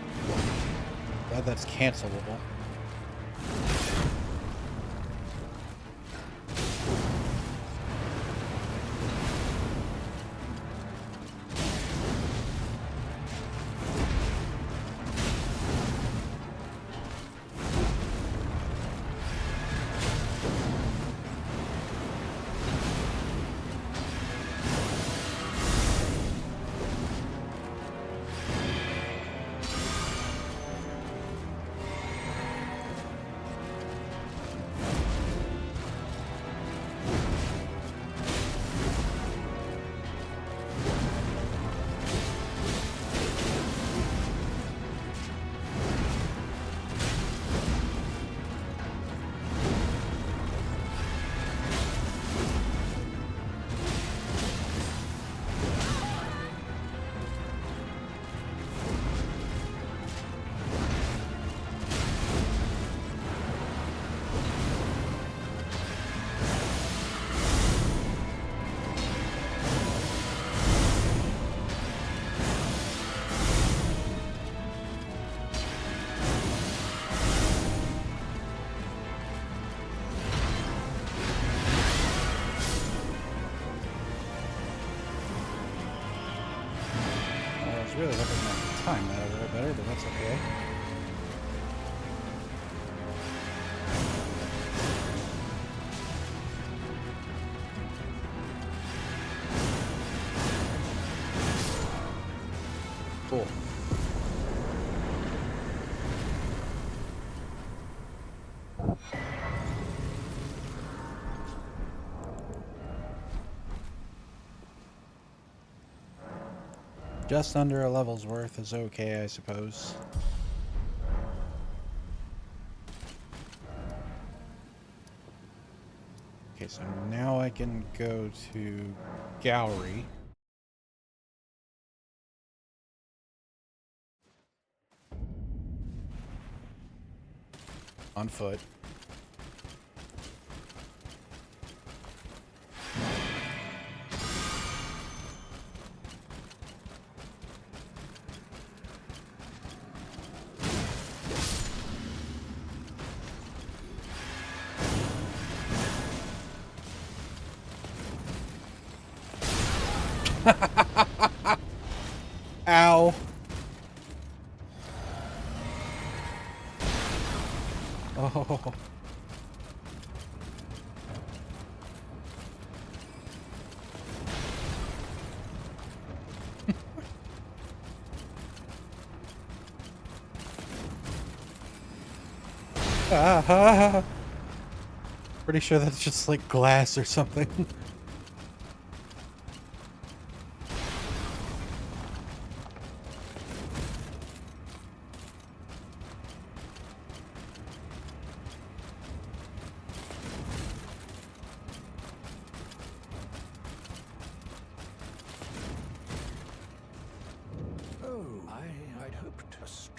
Glad that's cancelable. I was really hoping I could time that a little better, but that's okay. Cool. Just under a level's worth is okay, I suppose. Okay, so now I can go to Gowry. On foot. Ow. Oh. Pretty sure that's just like glass or something.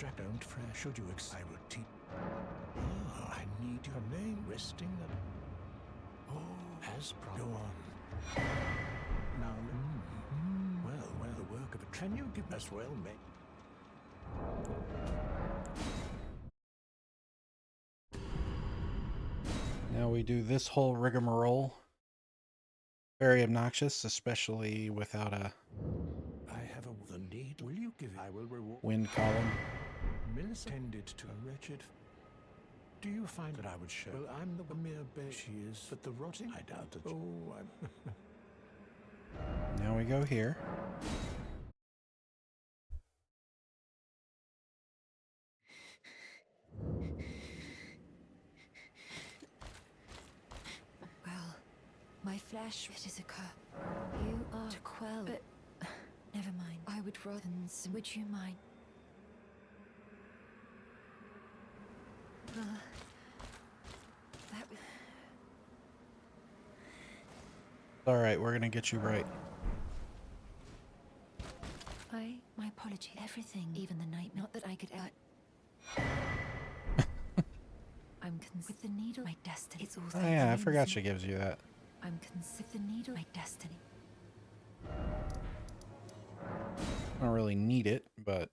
extract. Don't fresh. Should you I will teach. Ah, I need your name resting. Oh, as go on. Now, well, the work of a. Can you give us well, mate? Now we do this whole rigmarole. Very obnoxious, especially without a I have the need. Will you give it? I will reward. wind column. Mills tended to a wretched. Do you find that I would show? Well, I'm the mere bear she is, but the rotting. I doubt that. Oh, I'm. Now we go here. Well, my flesh, it is a curse. You are to quell, but never mind. I would rather. Would you mind? That. All right, we're gonna get you right. My apology. Everything, even the night. Not that I could. I'm with the needle. My destiny. It's all. Oh yeah, I forgot she gives you that. I'm with the needle. My destiny. I don't really need it, but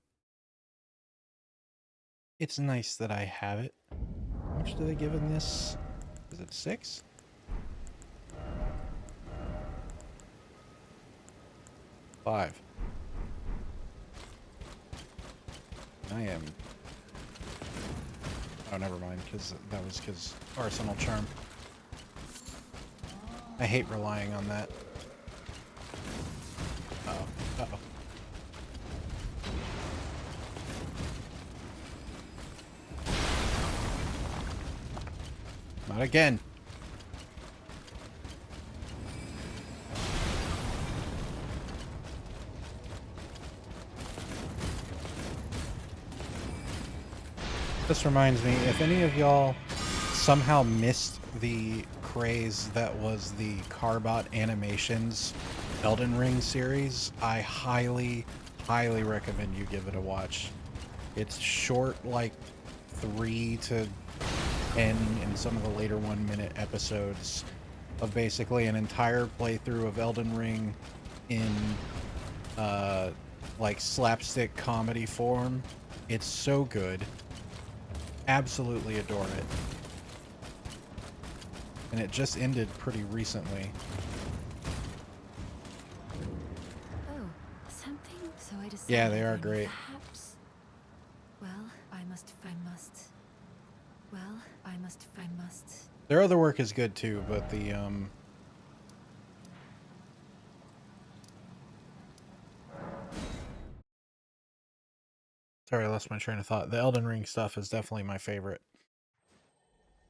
it's nice that I have it. How much do they give in this? Is it 6? $5. I am. Oh, never mind, because that was because Arsenal Charm. I hate relying on that. Uh-oh. Uh-oh. Not again. This reminds me, if any of y'all somehow missed the craze that was the Carbot Animations Elden Ring series, I highly, highly recommend you give it a watch. It's short, like 3 to 10 in some of the later 1-minute episodes of basically an entire playthrough of Elden Ring in like slapstick comedy form. It's so good. Absolutely adore it. And it just ended pretty recently. Oh, something. So I decided. Yeah, they are great. Perhaps. Well, I must. Well, I must. Their other work is good too, but the sorry, I lost my train of thought. The Elden Ring stuff is definitely my favorite.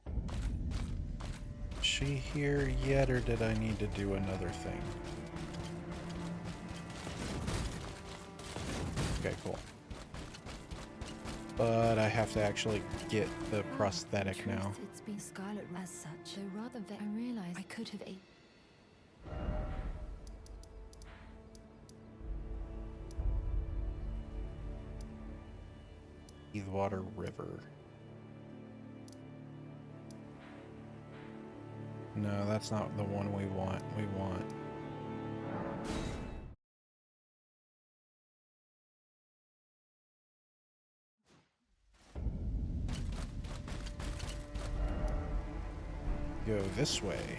Is she here yet, or did I need to do another thing? Okay, cool. But I have to actually get the prosthetic now. It's been scarlet as such. So rather than I realized I could have ate. Heathwater River. No, that's not the one we want. We want... go this way.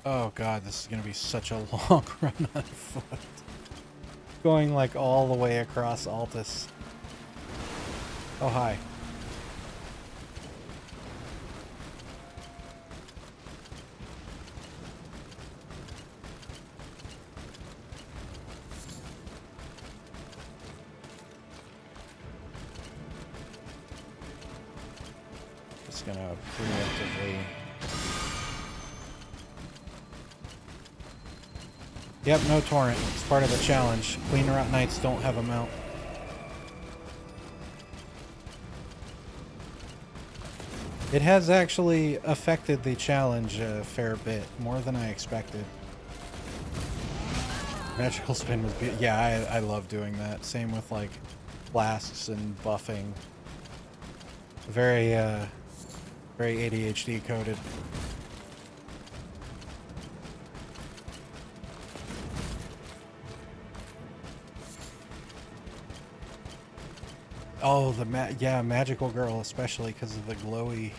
Oh god, this is gonna be such a long run on foot. Going like all the way across Altus. Oh, hi. just gonna preemptively. Yep, no torrent. It's part of the challenge. Cleanrot Knights don't have a mount. It has actually affected the challenge a fair bit, more than I expected. Magical spin was yeah, I love doing that. Same with like flasks and buffing. Very very ADHD coded. Oh, the yeah, magical girl, especially because of the glowy.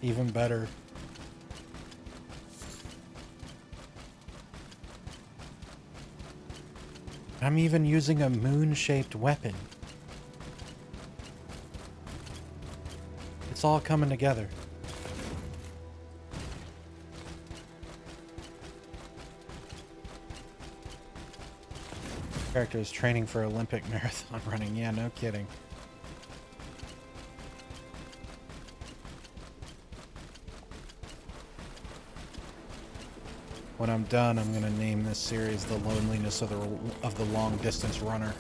Even better. I'm even using a moon-shaped weapon. It's all coming together. Character is training for Olympic marathon running. Yeah, no kidding. When I'm done, I'm gonna name this series "The Loneliness of the Long Distance Runner."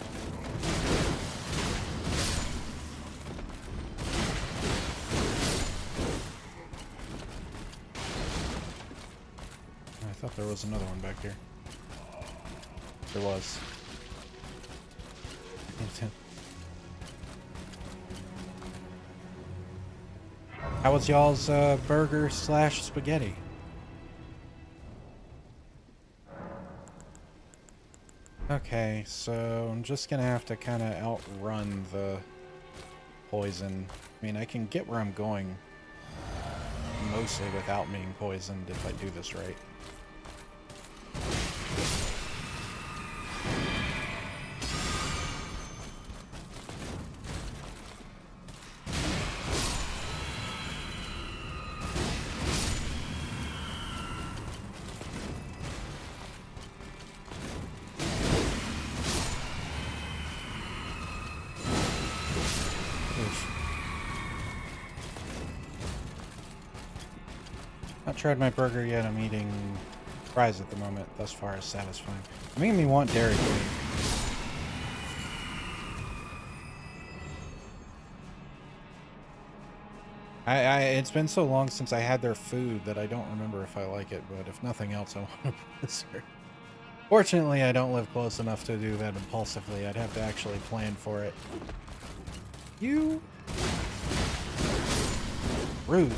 I thought there was another one back here. There was. How was y'all's burger / spaghetti? Okay, so I'm just gonna have to kind of outrun the poison. I mean, I can get where I'm going mostly without being poisoned if I do this right. Not tried my burger yet. I'm eating fries at the moment. Thus far is satisfying. Making me want Dairy Queen. It's been so long since I had their food that I don't remember if I like it, but if nothing else, I want to visit. Fortunately, I don't live close enough to do that impulsively. I'd have to actually plan for it. You... rude.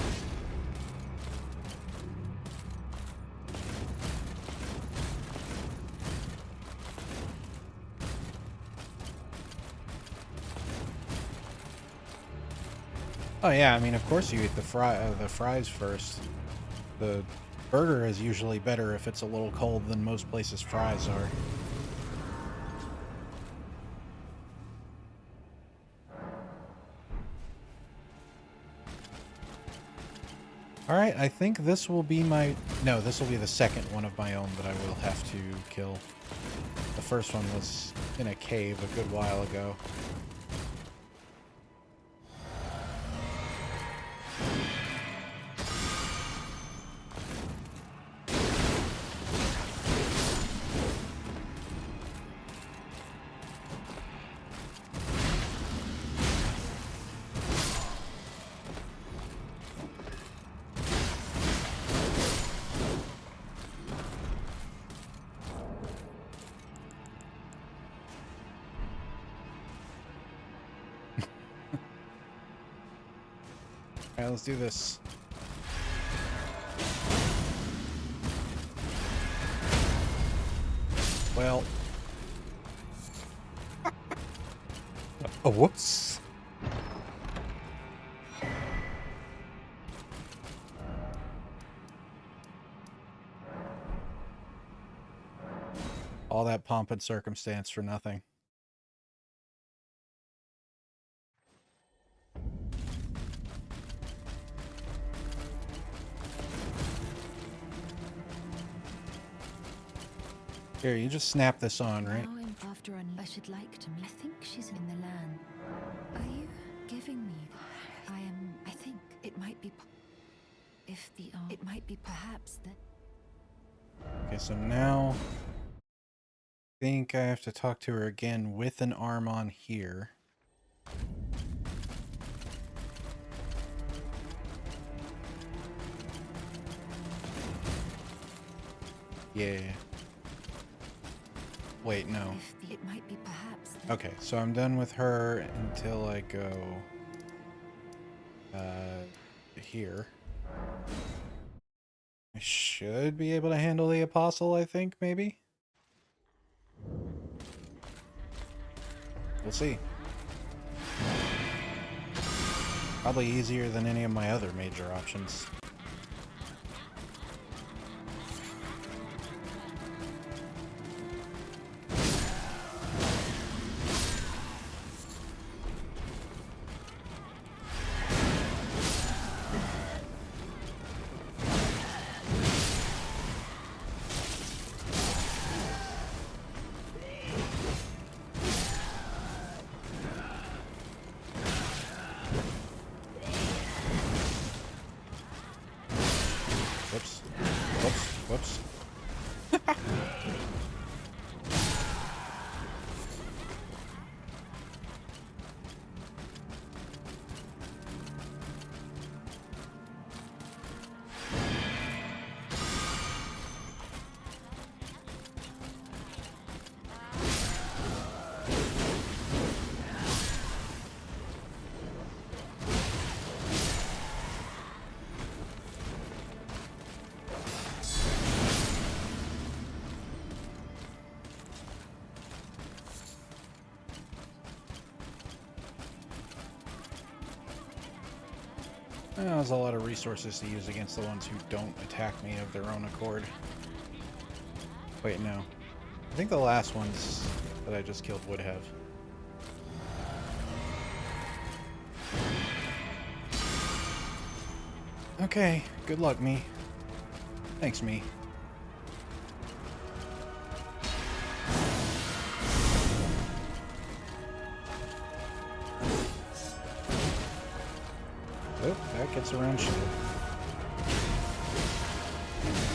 Oh yeah, I mean, of course you eat the fries first. The burger is usually better if it's a little cold than most places fries are. Alright, I think this will be my... No, this will be the second one of my own that I will have to kill. The first one was in a cave a good while ago. Alright, let's do this. Well. Oh, whoops. All that pomp and circumstance for nothing. Here, you just snap this on, right? Now I'm after I should like to meet. I think she's in the land. Are you? giving me that. I think it might be. If the it might be perhaps that. Okay, so now I think I have to talk to her again with an arm on here. Yeah. Wait, no. It might be perhaps that. Okay, so I'm done with her until I go here. I should be able to handle the apostle, I think, maybe? We'll see. Probably easier than any of my other major options. Whoops. Whoops. Whoops. There's a lot of resources to use against the ones who don't attack me of their own accord. Wait, no. I think the last ones that I just killed would have. Okay, good luck, me. Thanks, me. Oh, that gets around shield.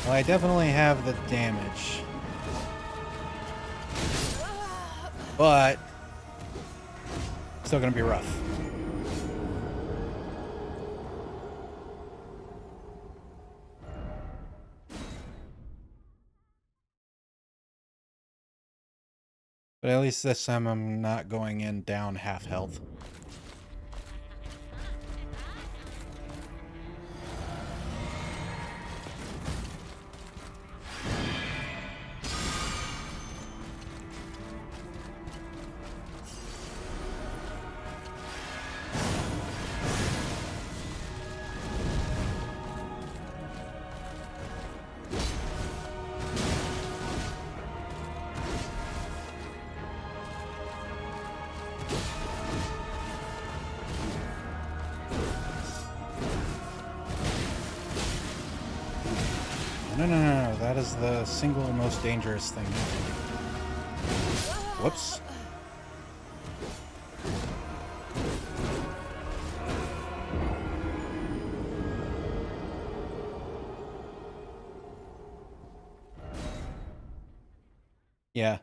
Well, I definitely have the damage. But still gonna be rough. But at least this time I'm not going in down half health. No. That is the single most dangerous thing. Whoops. Yeah.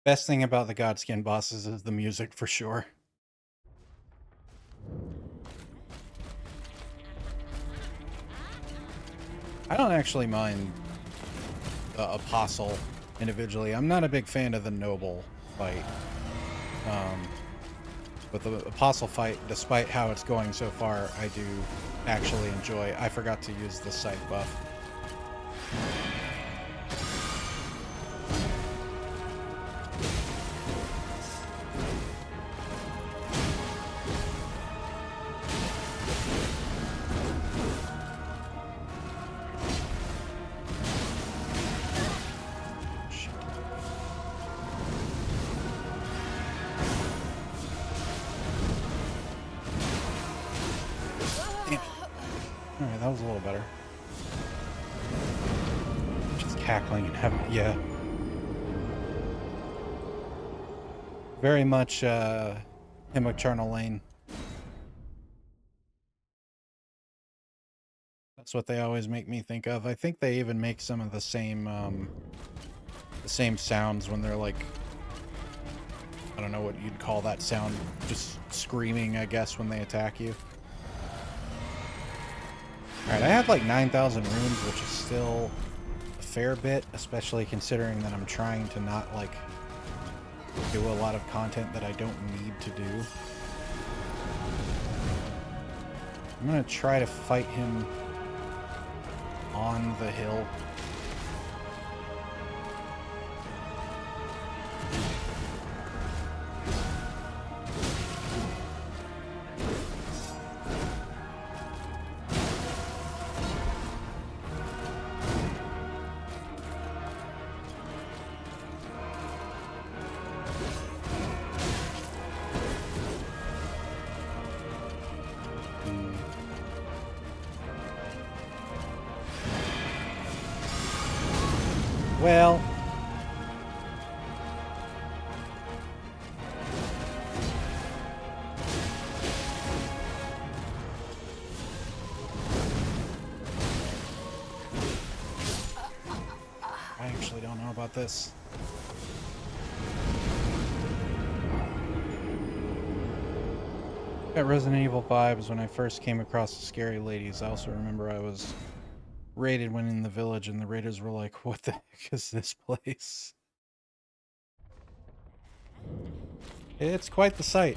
Best thing about the Godskin bosses is the music for sure. I don't actually mind the Apostle individually. I'm not a big fan of the Noble fight. But the Apostle fight, despite how it's going so far, I do actually enjoy. I forgot to use the scythe buff. Alright, that was a little better. Just cackling and having, yeah. Very much, Hymnocharnal Lane. That's what they always make me think of. I think they even make some of the same sounds when they're like, I don't know what you'd call that sound, just screaming, I guess, when they attack you. Alright, I have like 9,000 runes, which is still a fair bit, especially considering that I'm trying to not, like, do a lot of content that I don't need to do. I'm gonna try to fight him on the hill. Well, I actually don't know about this. Got Resident Evil vibes when I first came across the scary ladies. I also remember I was raided when in the village and the raiders were like, what the heck is this place? It's quite the sight.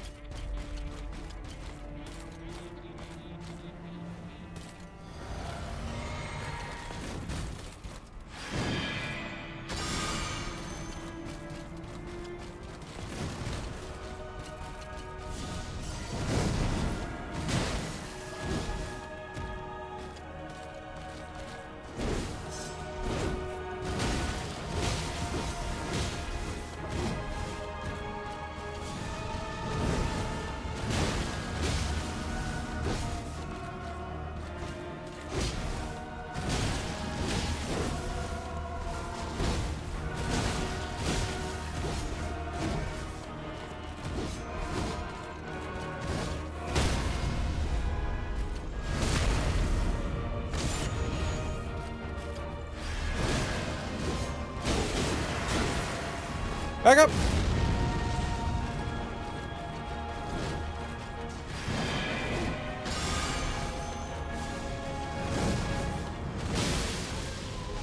Back up!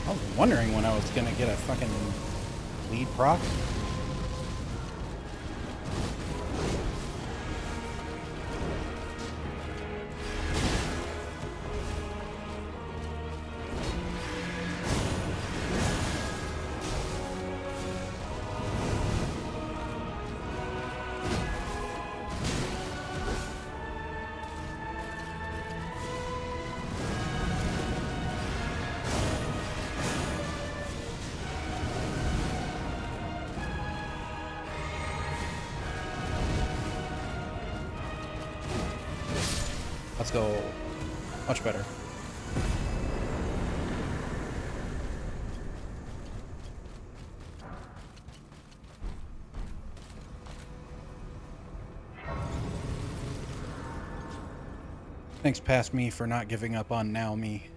I was wondering when I was gonna get a fucking lead proc. Let's go. Much better. Thanks past me for not giving up on now me.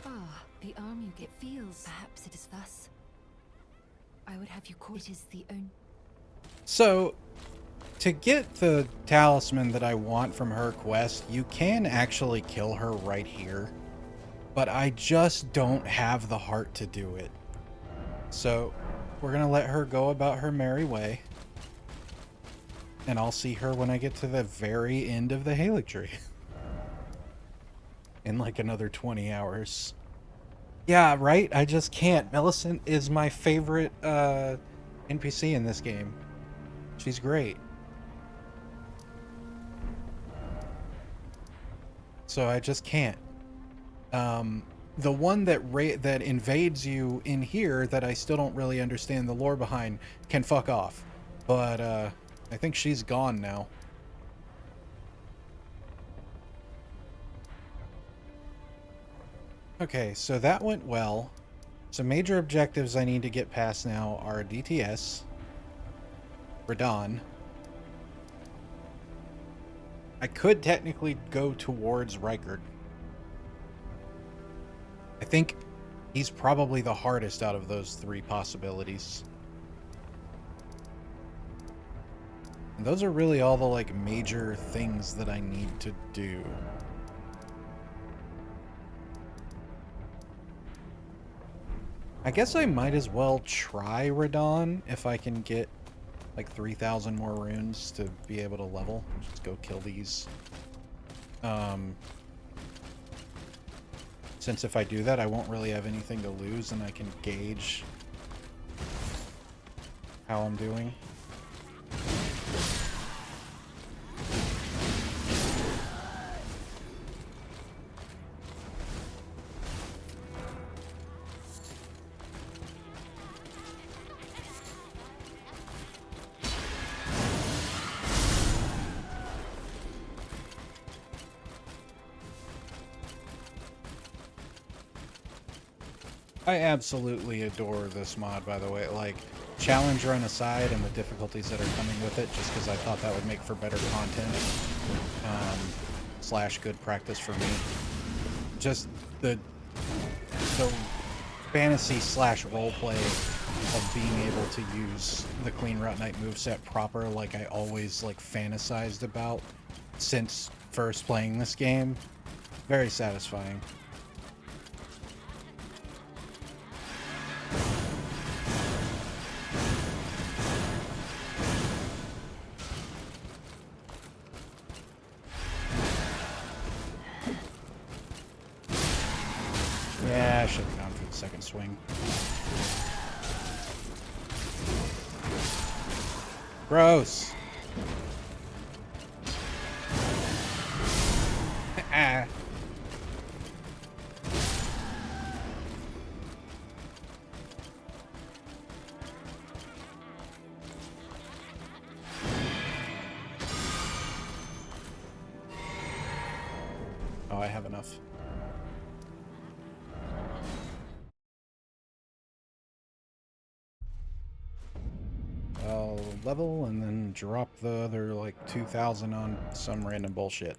Ah, the arm you get feels. Perhaps it is thus. I would have you call it is the own. So, to get the talisman that I want from her quest, you can actually kill her right here. But I just don't have the heart to do it. So, we're gonna let her go about her merry way. And I'll see her when I get to the very end of the Haligtree. In like another 20 hours. Yeah, right? I just can't. Millicent is my favorite NPC in this game. She's great. So I just can't. The one that that invades you in here that I still don't really understand the lore behind can fuck off. But I think she's gone now. Okay, so that went well. So major objectives I need to get past now are DTS. Radon. I could technically go towards Rykard. I think he's probably the hardest out of those three possibilities. And those are really all the, like, major things that I need to do. I guess I might as well try Radon if I can get, like, 3,000 more runes to be able to level. Just go kill these. Since if I do that, I won't really have anything to lose, and I can gauge how I'm doing. I absolutely adore this mod, by the way. Like, challenge run aside and the difficulties that are coming with it, just because I thought that would make for better content, slash good practice for me. Just the fantasy slash roleplay of being able to use the Cleanrot Knight moveset proper, like I always like fantasized about since first playing this game. Very satisfying. Yeah, I should have gone for the second swing. Gross. Ah. Oh, I have enough. I'll level and then drop the other like 2,000 on some random bullshit.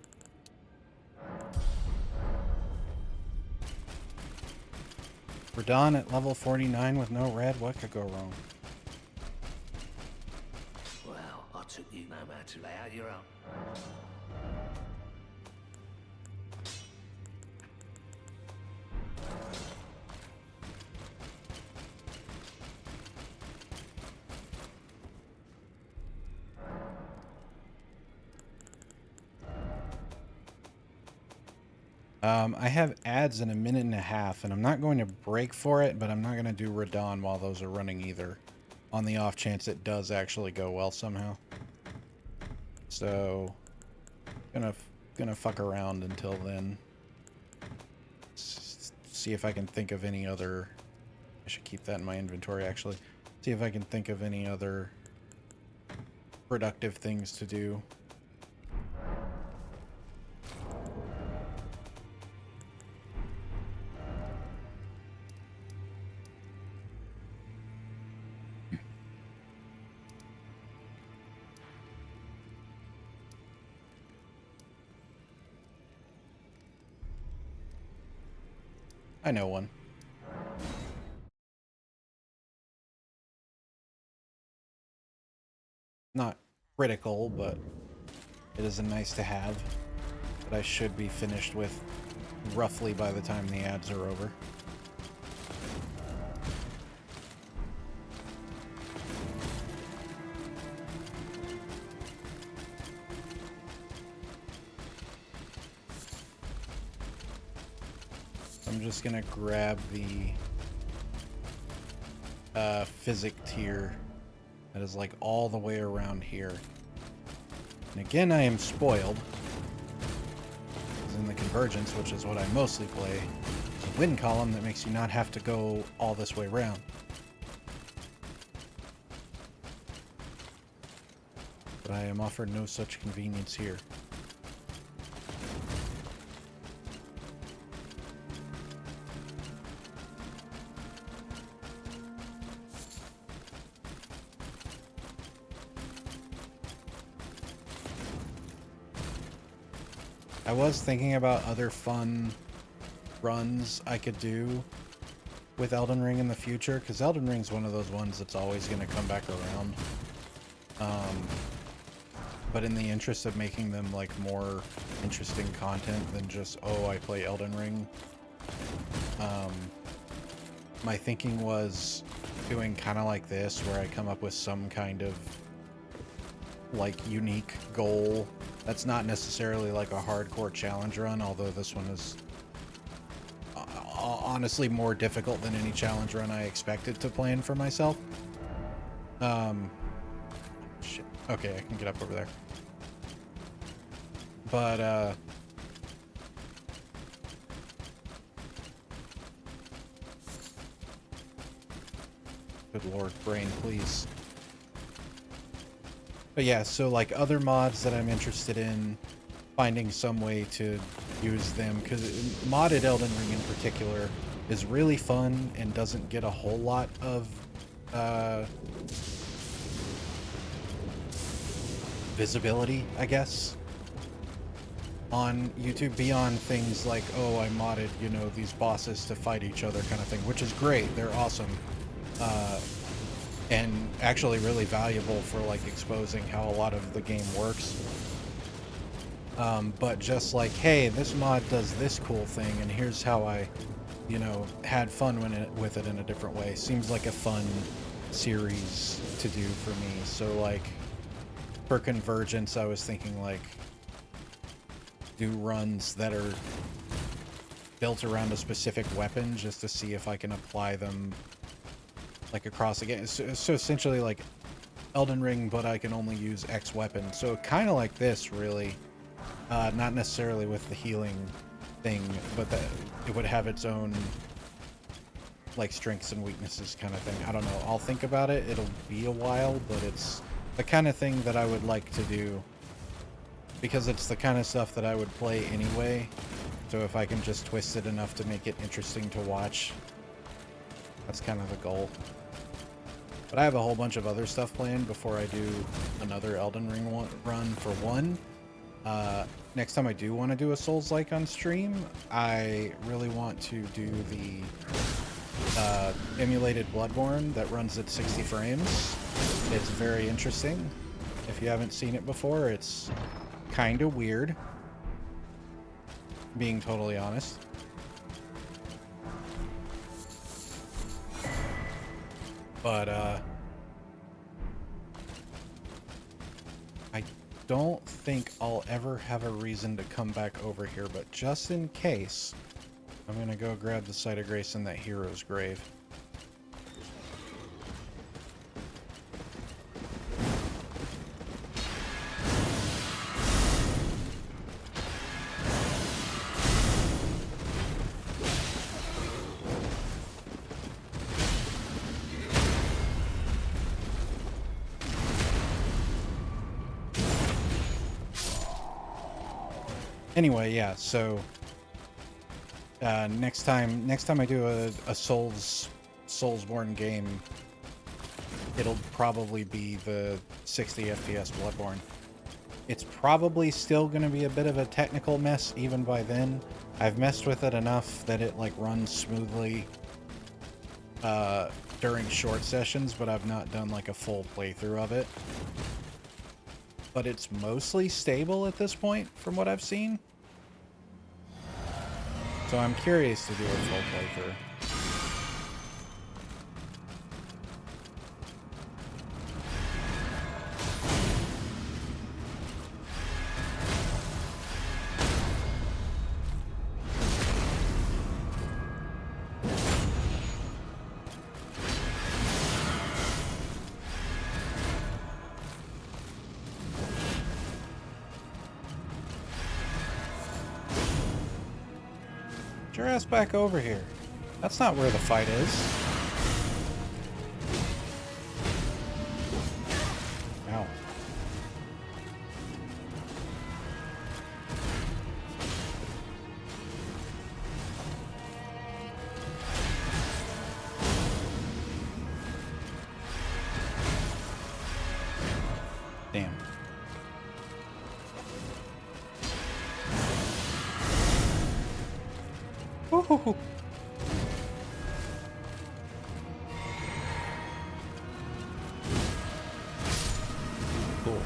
We're done at level 49 with no red. What could go wrong? Well, I took you no man to lay out your own. I have ads in a minute and a half, and I'm not going to break for it, but I'm not going to do Radon while those are running either, on the off chance it does actually go well somehow. So, gonna fuck around until then. See if I can think of any other... I should keep that in my inventory, actually. See if I can think of any other productive things to do. I know one. Not critical, but it is a nice to have that I should be finished with roughly by the time the ads are over. I'm just gonna grab the physic tier that is like all the way around here. And again, I am spoiled. Because in the Convergence, which is what I mostly play, the wind column that makes you not have to go all this way around. But I am offered no such convenience here. I was thinking about other fun runs I could do with Elden Ring in the future, because Elden Ring's one of those ones that's always going to come back around. But in the interest of making them like more interesting content than just, oh, I play Elden Ring, my thinking was doing kind of like this, where I come up with some kind of like unique goal that's not necessarily like a hardcore challenge run, although this one is honestly more difficult than any challenge run I expected to plan for myself. Shit. Okay, I can get up over there. But, good lord, brain, please. But yeah, so like other mods that I'm interested in, finding some way to use them, because modded Elden Ring in particular is really fun and doesn't get a whole lot of visibility, I guess, on YouTube, beyond things like, oh, I modded, you know, these bosses to fight each other kind of thing, which is great. They're awesome. And actually really valuable for like exposing how a lot of the game works. But just like, hey, this mod does this cool thing, and here's how I, you know, had fun with it in a different way. Seems like a fun series to do for me. So like, for Convergence, I was thinking like, do runs that are built around a specific weapon just to see if I can apply them like across the game. So essentially like Elden Ring, but I can only use X weapon. So kind of like this, really. Not necessarily with the healing thing, but that it would have its own like strengths and weaknesses kind of thing. I don't know. I'll think about it. It'll be a while, but it's the kind of thing that I would like to do, because it's the kind of stuff that I would play anyway. So if I can just twist it enough to make it interesting to watch, that's kind of the goal. But I have a whole bunch of other stuff planned before I do another Elden Ring run. For one, next time I do want to do a Souls-like on stream, I really want to do the emulated Bloodborne that runs at 60 frames. It's very interesting. If you haven't seen it before, it's kind of weird, being totally honest. But, I don't think I'll ever have a reason to come back over here, but just in case, I'm gonna go grab the Site of Grace in that hero's grave. Anyway, yeah, so next time I do a Soulsborne game, it'll probably be the 60 FPS Bloodborne. It's probably still going to be a bit of a technical mess even by then. I've messed with it enough that it like runs smoothly during short sessions, but I've not done like a full playthrough of it. But it's mostly stable at this point from what I've seen. So I'm curious to do a full playthrough. Get your ass back over here. That's not where the fight is. Ow. Damn. Woo-hoo-hoo. Cool.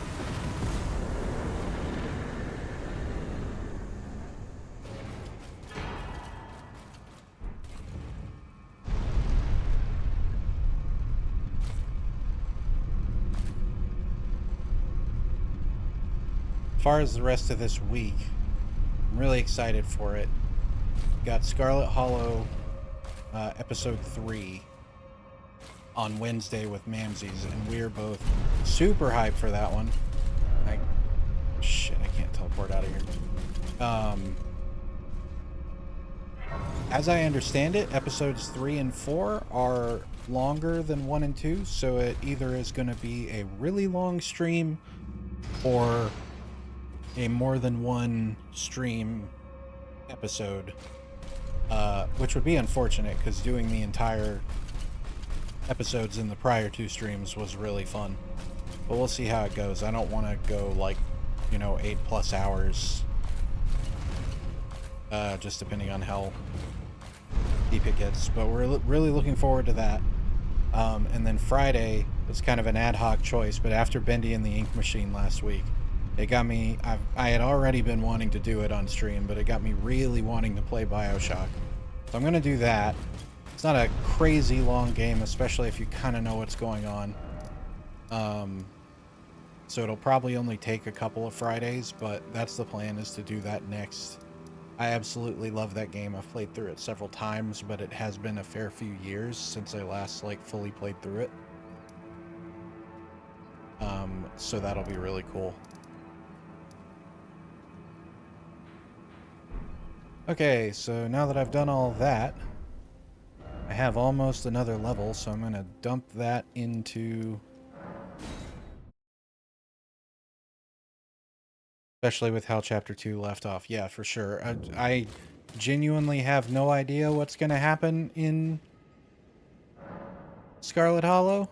As far as the rest of this week, I'm really excited for it. Got Scarlet Hollow episode 3 on Wednesday with Mamsies, and we're both super hyped for that one. Shit, I can't teleport out of here. As I understand it, episodes 3 and 4 are longer than 1 and 2, so it either is going to be a really long stream or a more than one stream episode, which would be unfortunate because doing the entire episodes in the prior 2 streams was really fun. But we'll see how it goes. I don't want to go like, 8+ hours, just depending on how deep it gets. But we're really looking forward to that. And then Friday was kind of an ad hoc choice, but after Bendy and the Ink Machine last week, it got me, I had already been wanting to do it on stream, but it got me really wanting to play BioShock. So I'm going to do that. It's not a crazy long game, especially if you kind of know what's going on. So it'll probably only take a couple of Fridays, but that's the plan, is to do that next. I absolutely love that game. I've played through it several times, but it has been a fair few years since I last fully played through it. So that'll be really cool. Okay, so now that I've done all that, I have almost another level, so I'm gonna dump that into... Especially with how Chapter 2 left off. Yeah, for sure. I genuinely have no idea what's gonna happen in Scarlet Hollow.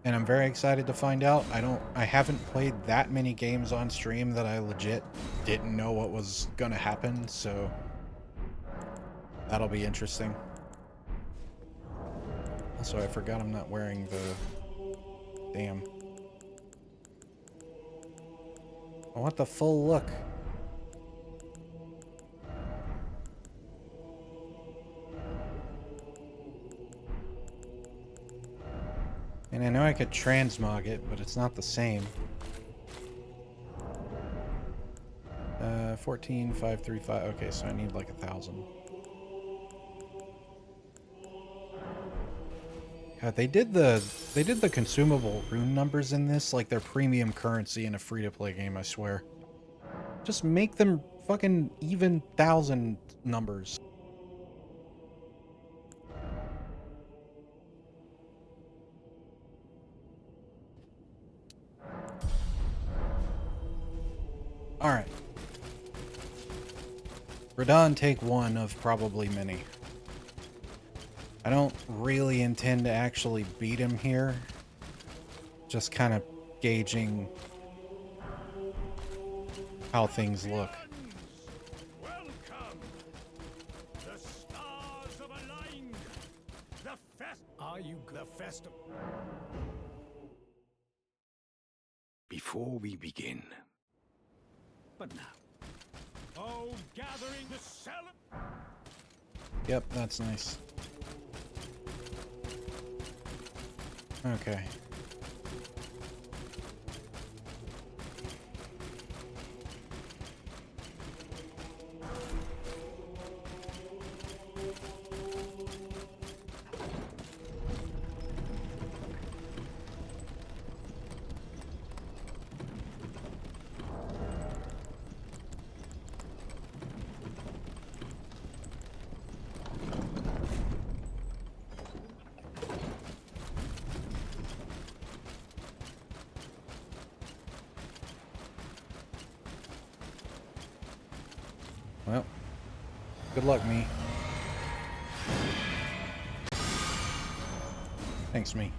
And I'm very excited to find out. I haven't played that many games on stream that I legit didn't know what was gonna happen, so that'll be interesting. Also, I forgot I'm not wearing the... Damn. I want the full look. And I know I could transmog it, but it's not the same. 14,535. Okay, so I need like 1,000. God, they did the consumable rune numbers in this like they're premium currency in a free-to-play game, I swear. Just make them fucking even 1,000 numbers. Alright. Radon, take 1 of probably many. I don't really intend to actually beat him here. Just kind of gauging how things look. Welcome! The stars have aligned! Are you the festival? Before we begin, But now. Oh, gathering the cell. Yep, that's nice. Okay. Well, good luck, me. Thanks, me.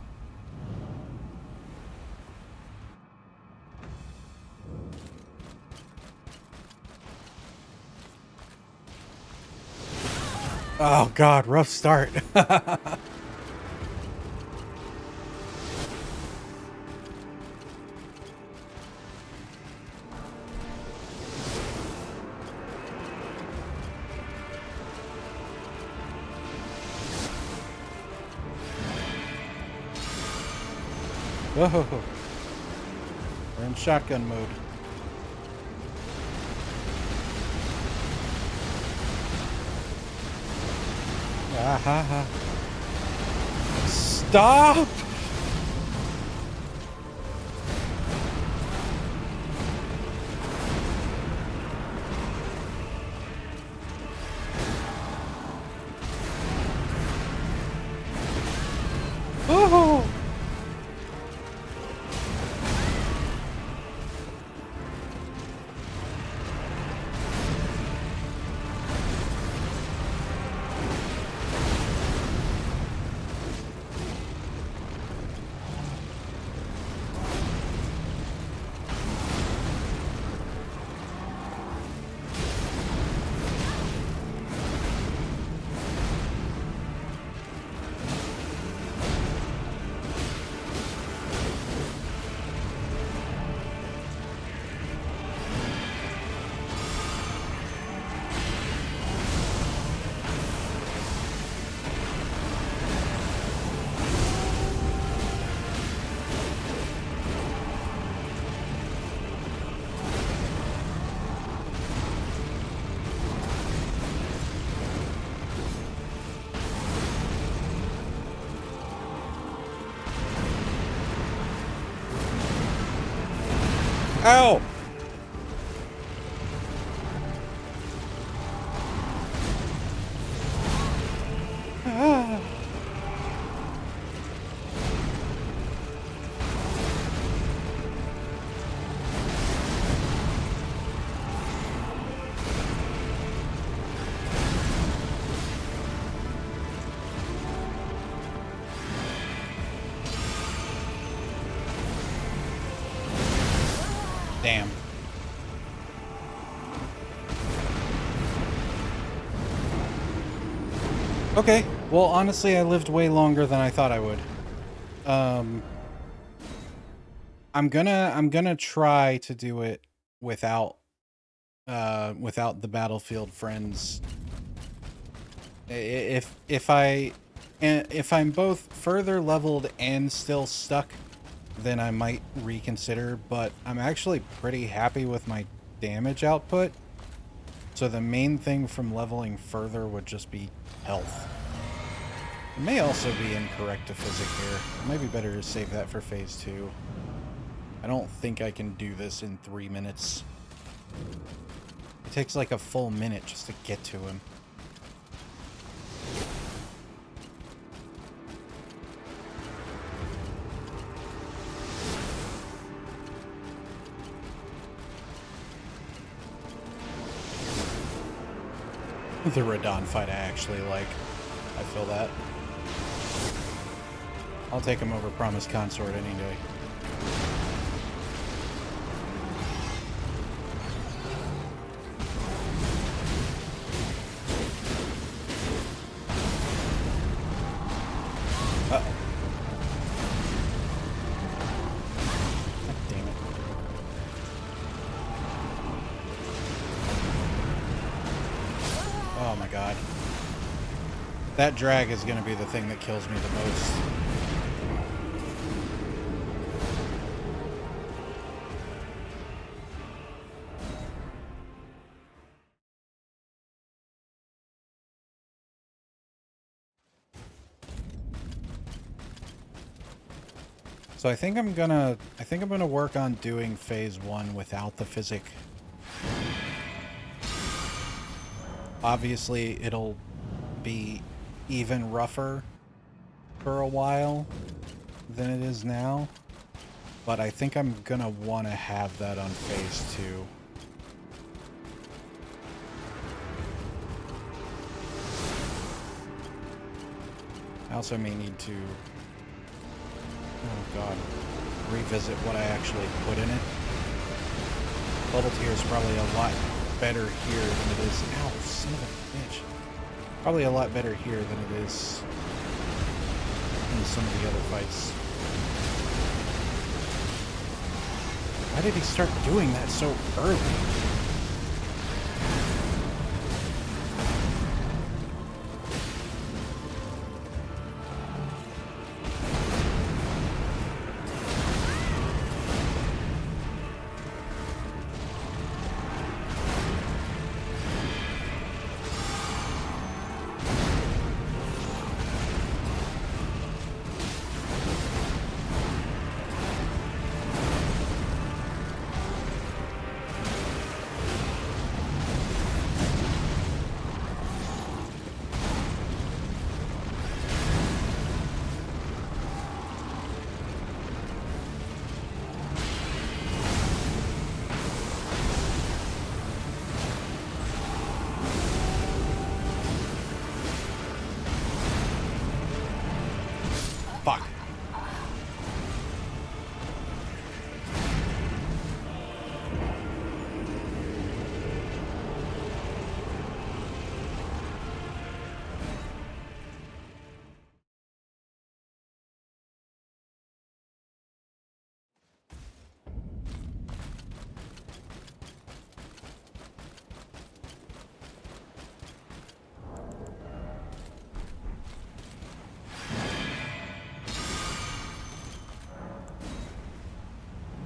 Oh god, rough start. Whoa. We're in shotgun mode. Ah ha ha. Stop! Oh! Ow! Ah. Damn. Okay, well honestly I lived way longer than I thought I would. I'm gonna try to do it without without the battlefield friends. If I'm both further leveled and still stuck, then I might reconsider, but I'm actually pretty happy with my damage output. So the main thing from leveling further would just be health. It may also be incorrect to physic here. It might be better to save that for phase 2. I don't think I can do this in 3 minutes. It takes like a full minute just to get to him. The Radon fight I actually like. I feel that. I'll take him over Promised Consort any day. Uh-oh. God damn it. Oh my god. That drag is going to be the thing that kills me the most. So I think I'm gonna work on doing phase 1 without the physic. Obviously, it'll be even rougher for a while than it is now, but I think I'm gonna want to have that on phase 2. I also may need to, oh god, revisit what I actually put in it. Bubble Tear is probably a lot better here than it is. Ow, son of a bitch. Probably a lot better here than it is in some of the other fights. Why did he start doing that so early? Fuck.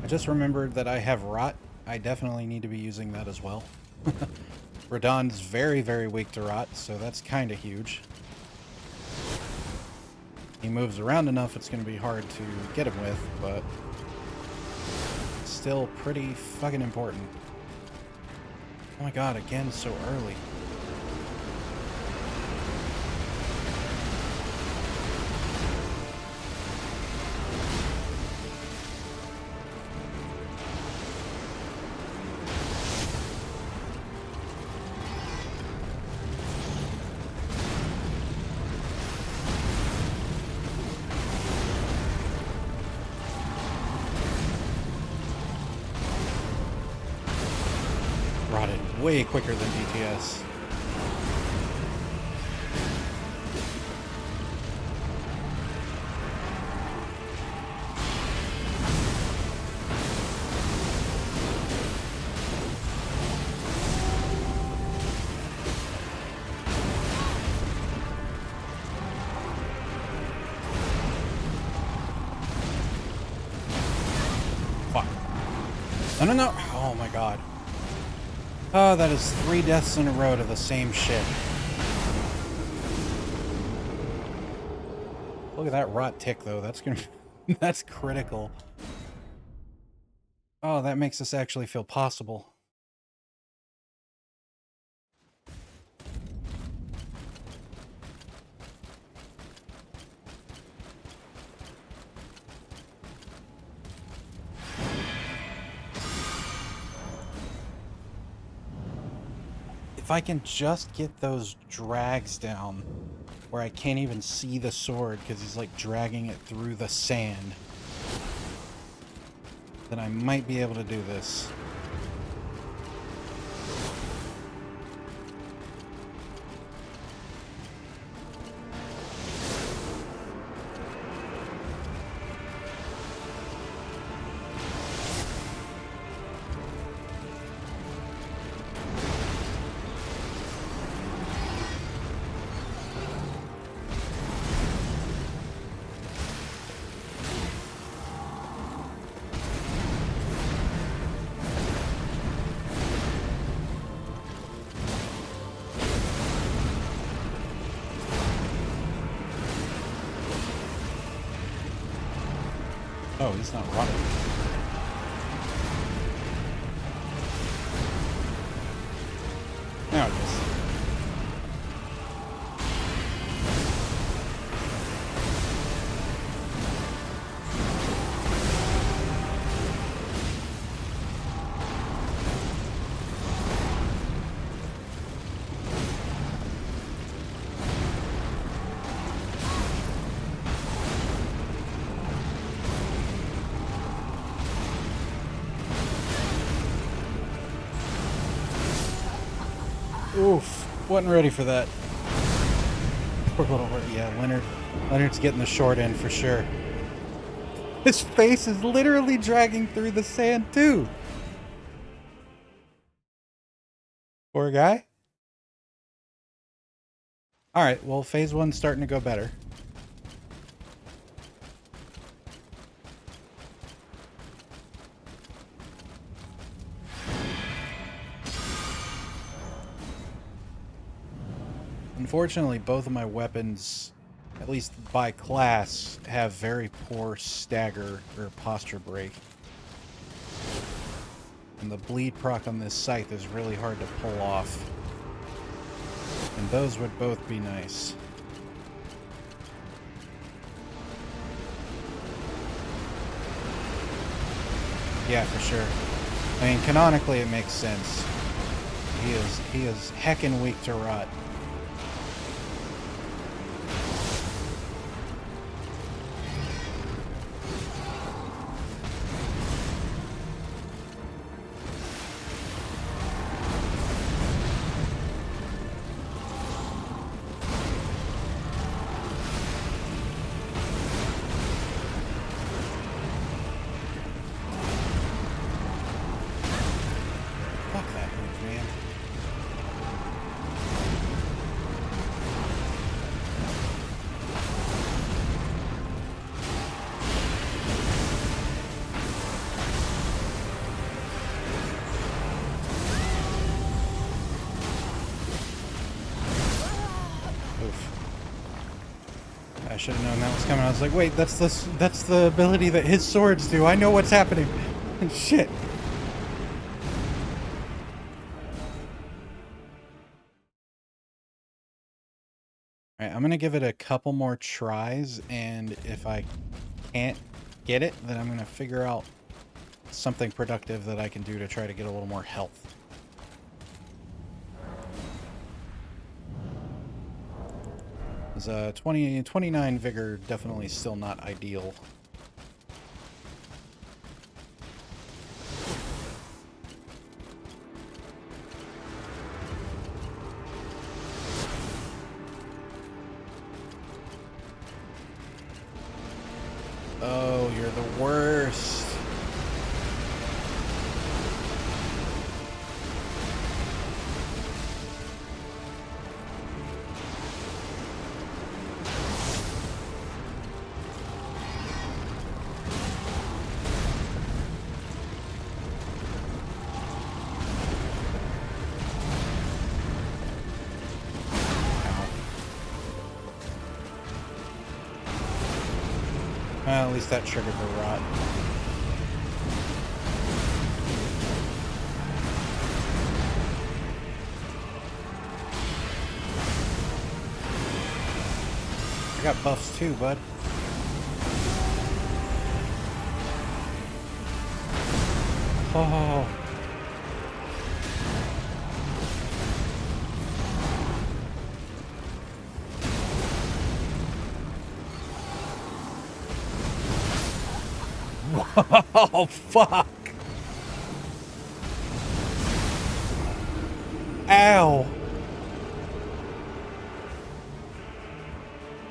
I just remembered that I have rot. I definitely need to be using that as well. Radahn's very, very weak to rot, so that's kind of huge. He moves around enough, it's going to be hard to get him with, but still pretty fucking important. Oh my god, again, so early. Rotted way quicker than DTS. Fuck. No, no, no. Oh my god. Oh, that is 3 deaths in a row to the same shit. Look at that rot tick, though. That's gonna... that's critical. Oh, that makes this actually feel possible. If I can just get those drags down where I can't even see the sword because he's like dragging it through the sand, then I might be able to do this. Oh, he's not running. Now it is. Oof, wasn't ready for that. Poor little, yeah, Leonard's getting the short end for sure. His face is literally dragging through the sand too. Poor guy. All right, well, phase one's starting to go better. Unfortunately, both of my weapons, at least by class, have very poor stagger or posture break. And the bleed proc on this scythe is really hard to pull off. And those would both be nice. Yeah, for sure. I mean, canonically it makes sense. He is heckin' weak to rot. I should have known that was coming. I was like, wait, that's the ability that his swords do. I know what's happening. Shit. Alright, I'm gonna give it a couple more tries, and if I can't get it, then I'm gonna figure out something productive that I can do to try to get a little more health. Because 29 vigor definitely still not ideal. Oh, you're the worst. Well, at least that triggered the rot. I got buffs too, bud. Oh. Oh, fuck. Ow.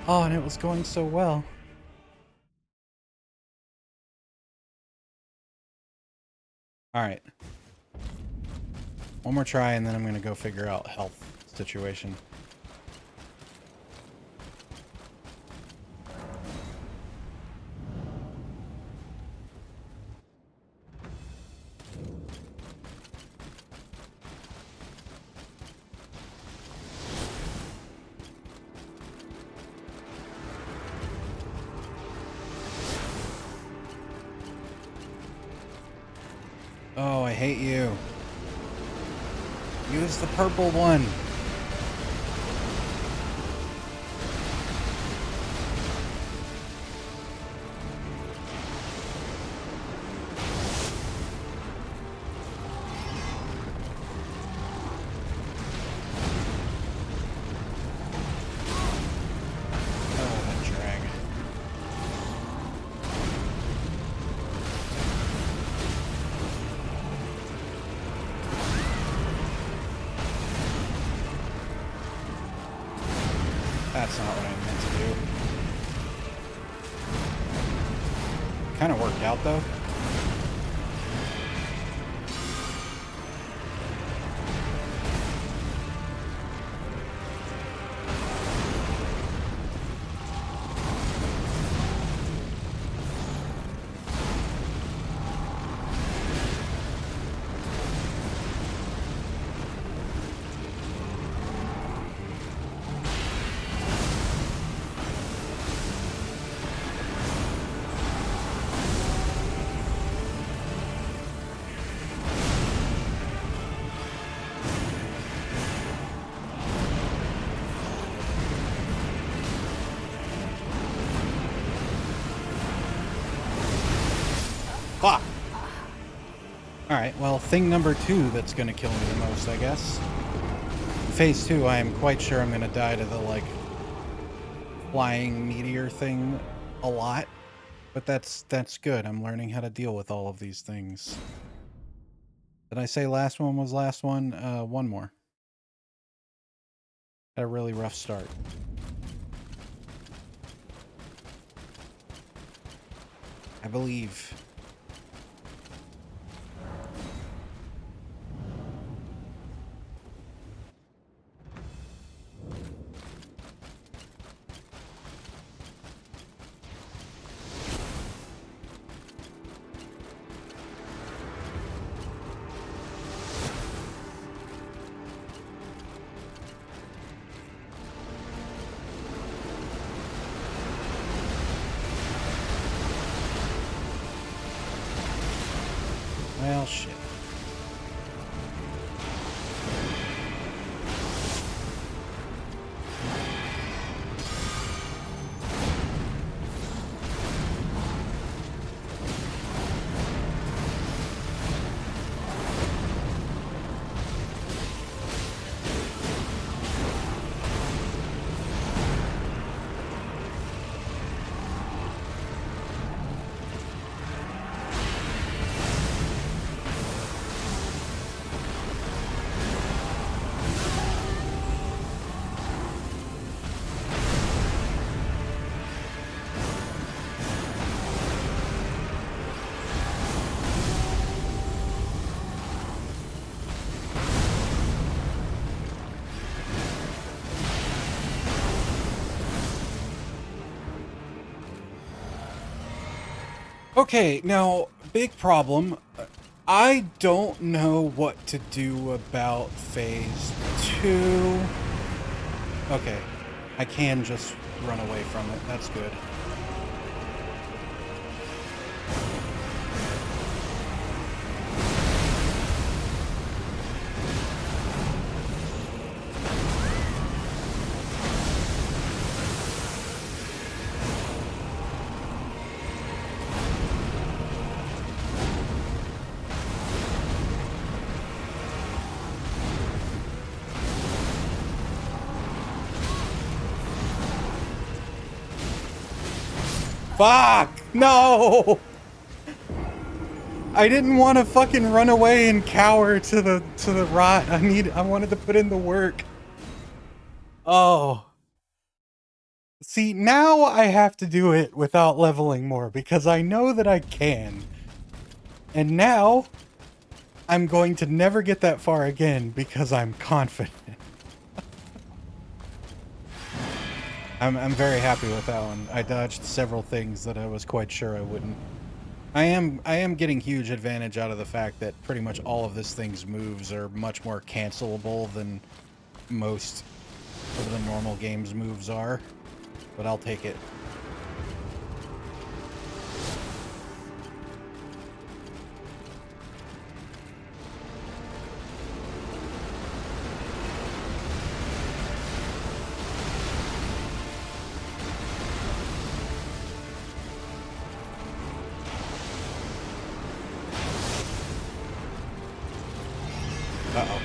Oh, and it was going so well. All right. One more try, and then I'm going to go figure out health situation. Oh, I hate you. Use the purple one. Oh, that drag. That's not what I meant to do. Kind of worked out, though. Fuck! Alright, well, thing number 2 that's gonna kill me the most, I guess. Phase 2, I am quite sure I'm gonna die to the, like, flying meteor thing a lot. But that's good. I'm learning how to deal with all of these things. Did I say last one was last one? One more. Had a really rough start. I believe. Well, shit. Okay, now, big problem. I don't know what to do about phase 2. Okay, I can just run away from it. That's good. Fuck! No! I didn't want to fucking run away and cower to the rot. I wanted to put in the work. Oh. See, now I have to do it without leveling more because I know that I can. And now I'm going to never get that far again because I'm confident. I'm very happy with that one. I dodged several things that I was quite sure I wouldn't. I am getting huge advantage out of the fact that pretty much all of this thing's moves are much more cancelable than most of the normal game's moves are. But I'll take it. Uh-oh.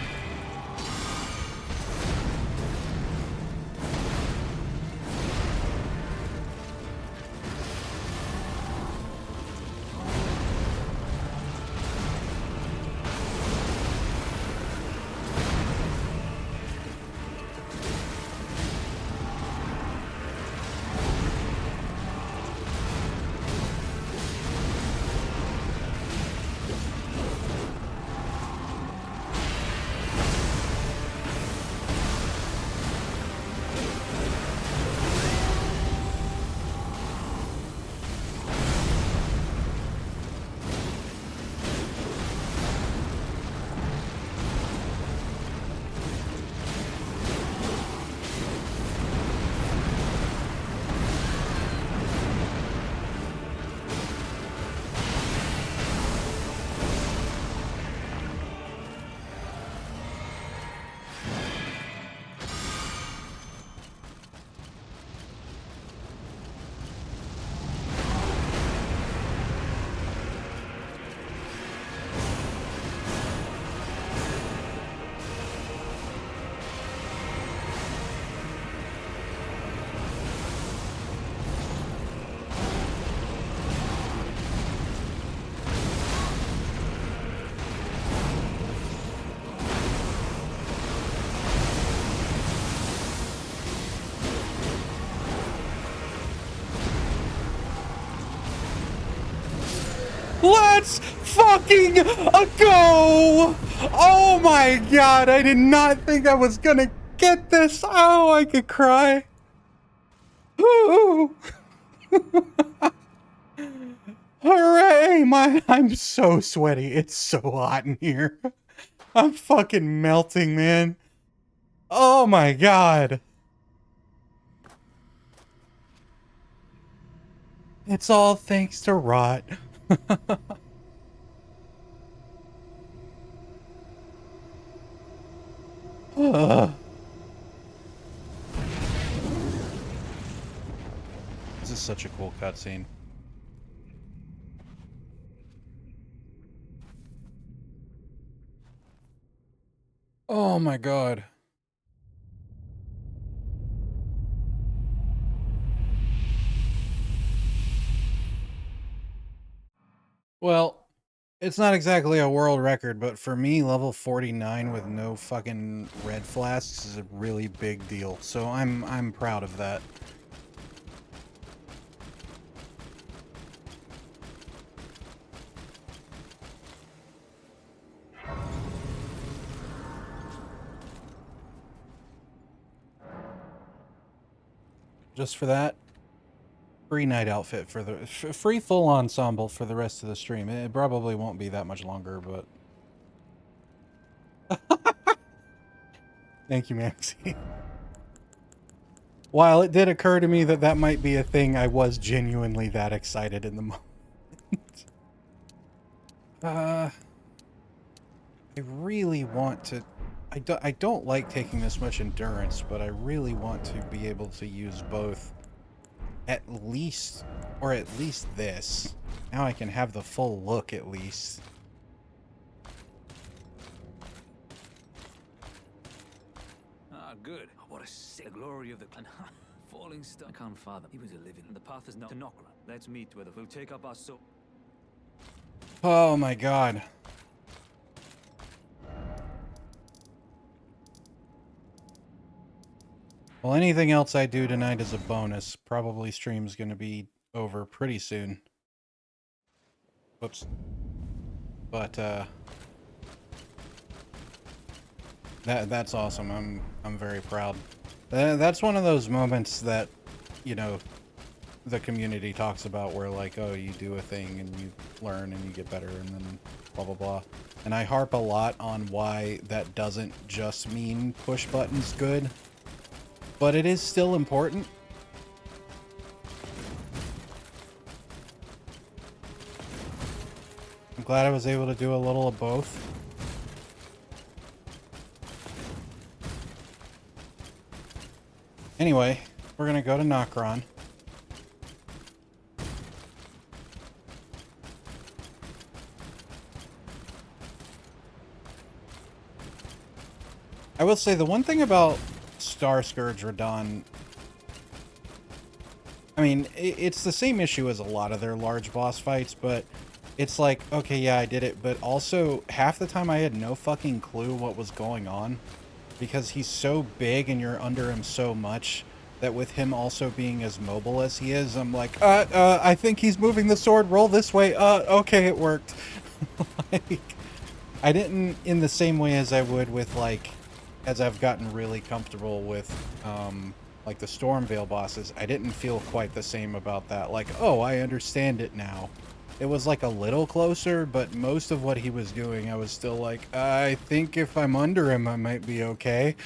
Let's fucking go! Oh my god, I did not think I was gonna get this. Oh, I could cry. Ooh. Hooray! I'm so sweaty. It's so hot in here. I'm fucking melting, man. Oh my god. It's all thanks to Rot. This is such a cool cutscene. Oh my god. Well, it's not exactly a world record, but for me, level 49 with no fucking red flasks is a really big deal. So I'm proud of that. Just for that, free night outfit for the free full ensemble for the rest of the stream. It probably won't be that much longer, but thank you, Maxie. While it did occur to me that that might be a thing, I was genuinely that excited in the moment. I really want to... I don't like taking this much endurance, but I really want to be able to use both at least this. Now I can have the full look at least. Ah, good. What a sick glory of the clan. Falling star. I can't fathom. He was a living. And the path is not to Nokra. Let's meet where we'll take up our soul. Oh my god. Well, anything else I do tonight is a bonus. Probably stream's gonna be over pretty soon. Whoops. But that's awesome. I'm very proud. That's one of those moments that, you know, the community talks about where like, oh, you do a thing and you learn and you get better and then blah blah blah. And I harp a lot on why that doesn't just mean push buttons good, but it is still important. I'm glad I was able to do a little of both. Anyway, we're gonna go to Nokron. I will say the one thing about Star Scourge Radahn, I mean, it's the same issue as a lot of their large boss fights, but it's like, okay, yeah, I did it, but also half the time I had no fucking clue what was going on because he's so big and you're under him so much that with him also being as mobile as he is, I'm like, I think he's moving the sword, roll this way, okay, it worked. Like, I didn't in the same way as I would with like, as I've gotten really comfortable with, like the Stormveil bosses, I didn't feel quite the same about that. Like, oh, I understand it now. It was like a little closer, but most of what he was doing, I was still like, I think if I'm under him, I might be okay.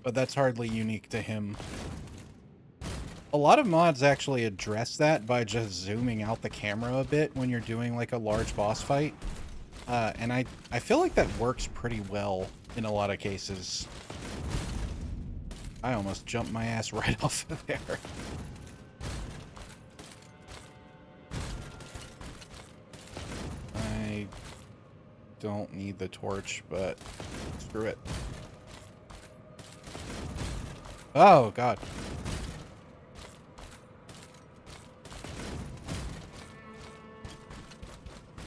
But that's hardly unique to him. A lot of mods actually address that by just zooming out the camera a bit when you're doing like a large boss fight. And I feel like that works pretty well in a lot of cases. I almost jumped my ass right off of there. I don't need the torch, but screw it. Oh, God.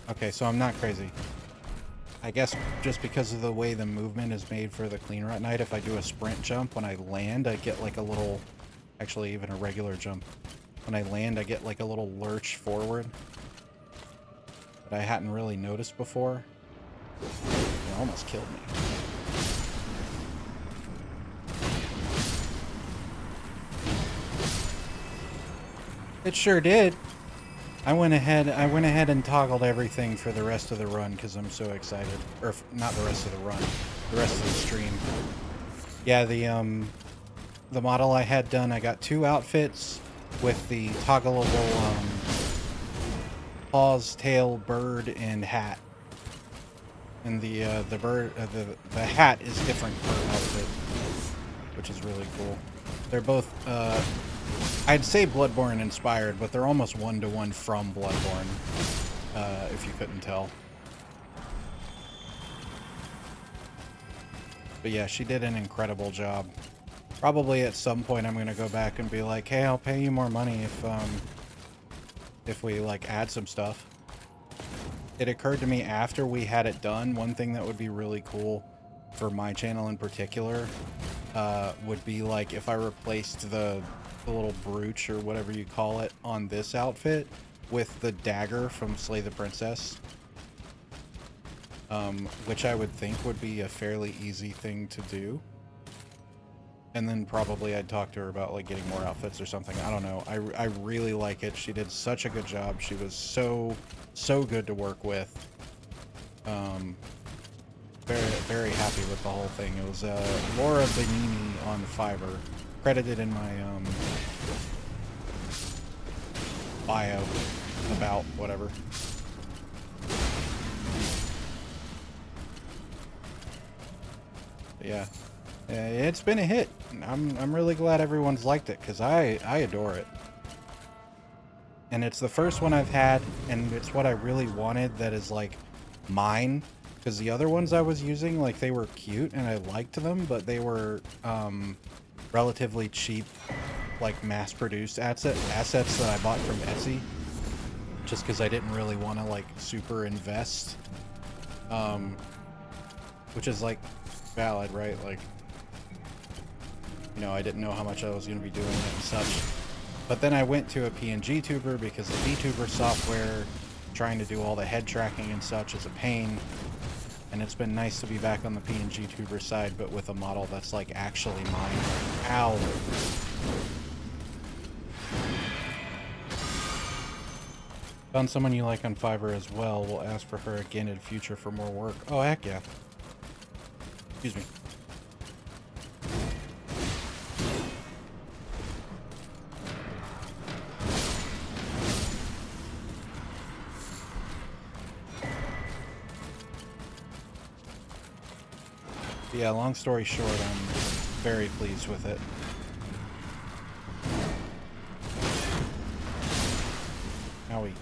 Okay, so I'm not crazy. I guess just because of the way the movement is made for the Cleanrot Knight, if I do a sprint jump, when I land, I get like a little, actually even a regular jump, when I land, I get like a little lurch forward that I hadn't really noticed before. It almost killed me. It sure did. I went ahead and toggled everything for the rest of the run because I'm so excited. Or not the rest of the run, the rest of the stream. Yeah, the model I had done, I got 2 outfits with the toggleable paws, tail, bird, and hat. And the hat is different per outfit, which is really cool. They're both I'd say Bloodborne inspired, but they're almost one-to-one from Bloodborne, if you couldn't tell. But yeah, she did an incredible job. Probably at some point I'm gonna go back and be like, hey, I'll pay you more money if we like add some stuff. It occurred to me after we had it done, one thing that would be really cool for my channel in particular would be like if I replaced the little brooch or whatever you call it on this outfit with the dagger from Slay the Princess, which I would think would be a fairly easy thing to do. And then probably I'd talk to her about like getting more outfits or something. I don't know. I really like it. She did such a good job. She was so good to work with. Very happy with the whole thing. It was Laura Benini on Fiverr, credited in my bio, about whatever. But yeah, it's been a hit. I'm really glad everyone's liked it because I adore it. And it's the first one I've had, and it's what I really wanted that is like mine. Because the other ones I was using, like, they were cute and I liked them, but they were relatively cheap, like mass-produced assets that I bought from Etsy. Just because I didn't really want to like super invest. Which is like valid, right? Like, you know, I didn't know how much I was going to be doing it and such. But then I went to a PNG tuber because the VTuber software, trying to do all the head tracking and such, is a pain. And it's been nice to be back on the PNG tuber side, but with a model that's like actually mine. Ow. Found someone you like on Fiverr as well. We'll ask for her again in future for more work. Oh, heck yeah. Excuse me. Yeah, long story short, I'm very pleased with it. Owie.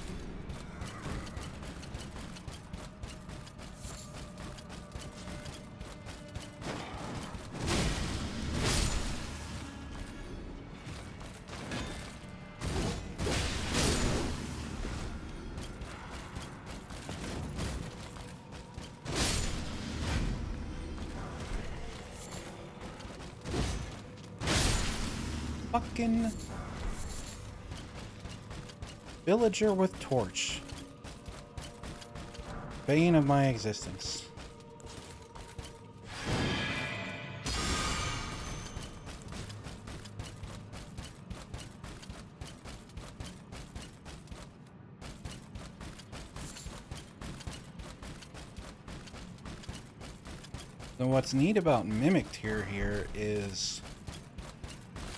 Fucking villager with torch. Bane of my existence. So what's neat about Mimic Tier here is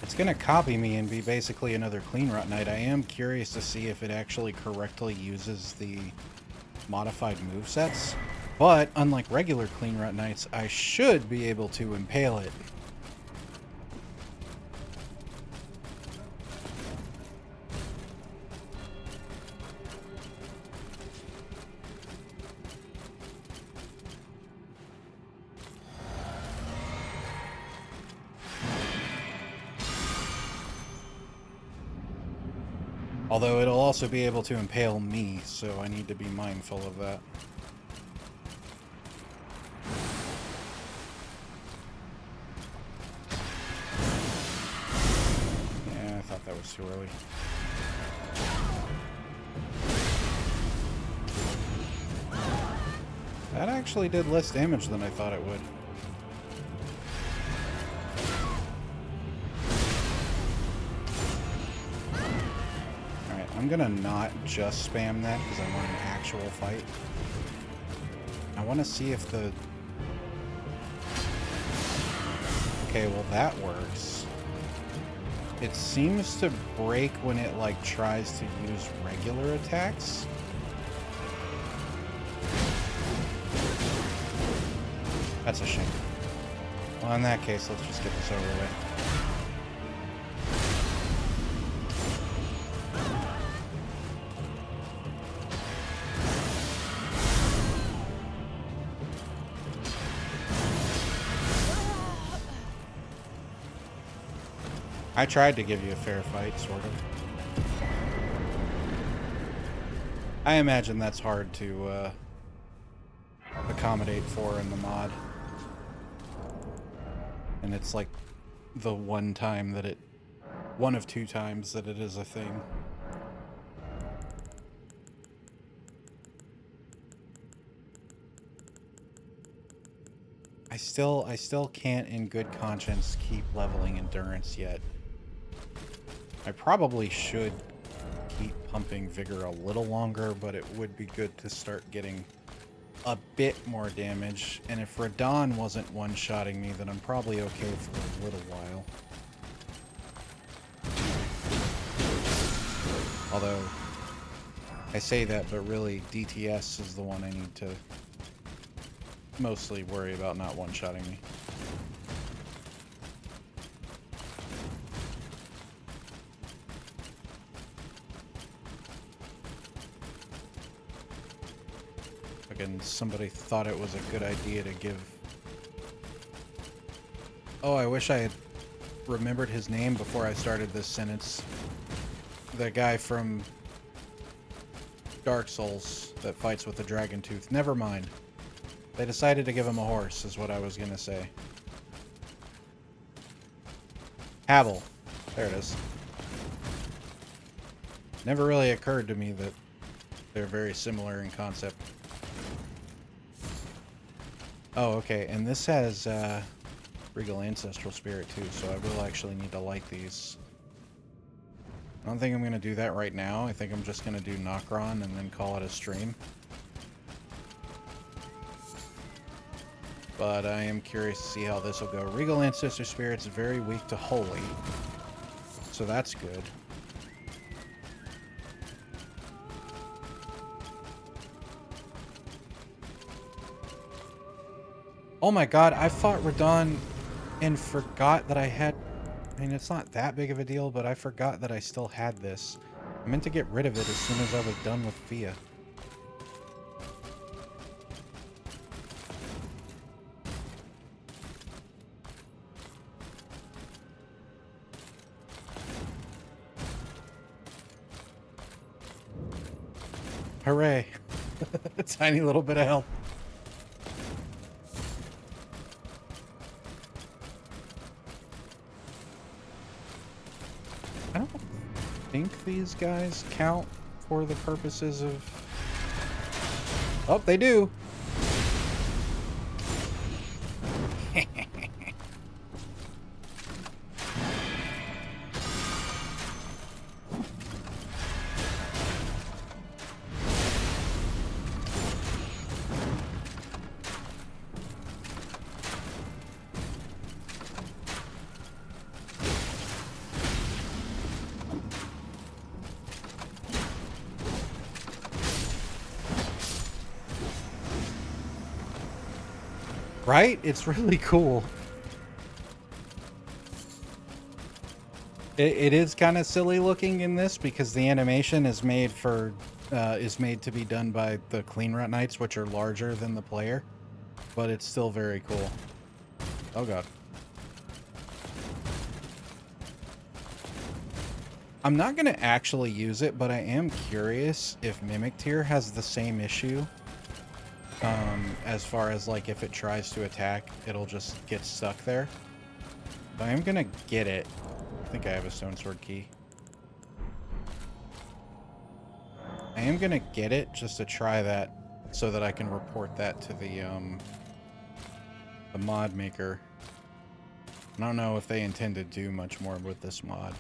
it's going to copy me and be basically another Cleanrot Knight. I am curious to see if it actually correctly uses the modified movesets. But, unlike regular Cleanrot Knights, I should be able to impale it. Although it'll also be able to impale me, so I need to be mindful of that. too early. That actually did less damage than I thought it would. Alright, I'm gonna not just spam that because I want an actual fight. I want to see if the... Okay, well that works. It seems to break when it like tries to use regular attacks. That's a shame. Well, in that case, let's just get this over with. I tried to give you a fair fight, sort of. I imagine that's hard to accommodate for in the mod. And it's like the one time that it... one of two times that it is a thing. I still can't in good conscience keep leveling endurance yet. I probably should keep pumping vigor a little longer, but it would be good to start getting a bit more damage. And if Radon wasn't one-shotting me, then I'm probably okay for a little while. Although, I say that, but really DTS is the one I need to mostly worry about not one-shotting me. Again, somebody thought it was a good idea to give... Oh, I wish I had remembered his name before I started this sentence. The guy from Dark Souls that fights with the dragon tooth. Never mind. They decided to give him a horse, is what I was going to say. Havel. There it is. Never really occurred to me that they're very similar in concept. Oh, okay, and this has Regal Ancestral Spirit too, so I will actually need to light these. I don't think I'm going to do that right now. I think I'm just going to do Nokron and then call it a stream. But I am curious to see how this will go. Regal Ancestor Spirit's very weak to Holy, so that's good. Oh my god, I fought Radon and forgot that I had... I mean, it's not that big of a deal, but I forgot that I still had this. I meant to get rid of it as soon as I was done with Fia. Hooray. A tiny little bit of health. I don't think these guys count for the purposes of... Oh, they do. Right? It's really cool. It is kind of silly looking in this because the animation is made for to be done by the Cleanrot Knights, which are larger than the player, but it's still very cool. Oh god. I'm not going to actually use it, but I am curious if Mimic Tier has the same issue. As far as like if it tries to attack, it'll just get stuck there. But I am gonna get it. I think I have a Stone Sword key. am gonna get it just to try that so that I can report that to the mod maker. I don't know if they intend to do much more with this mod.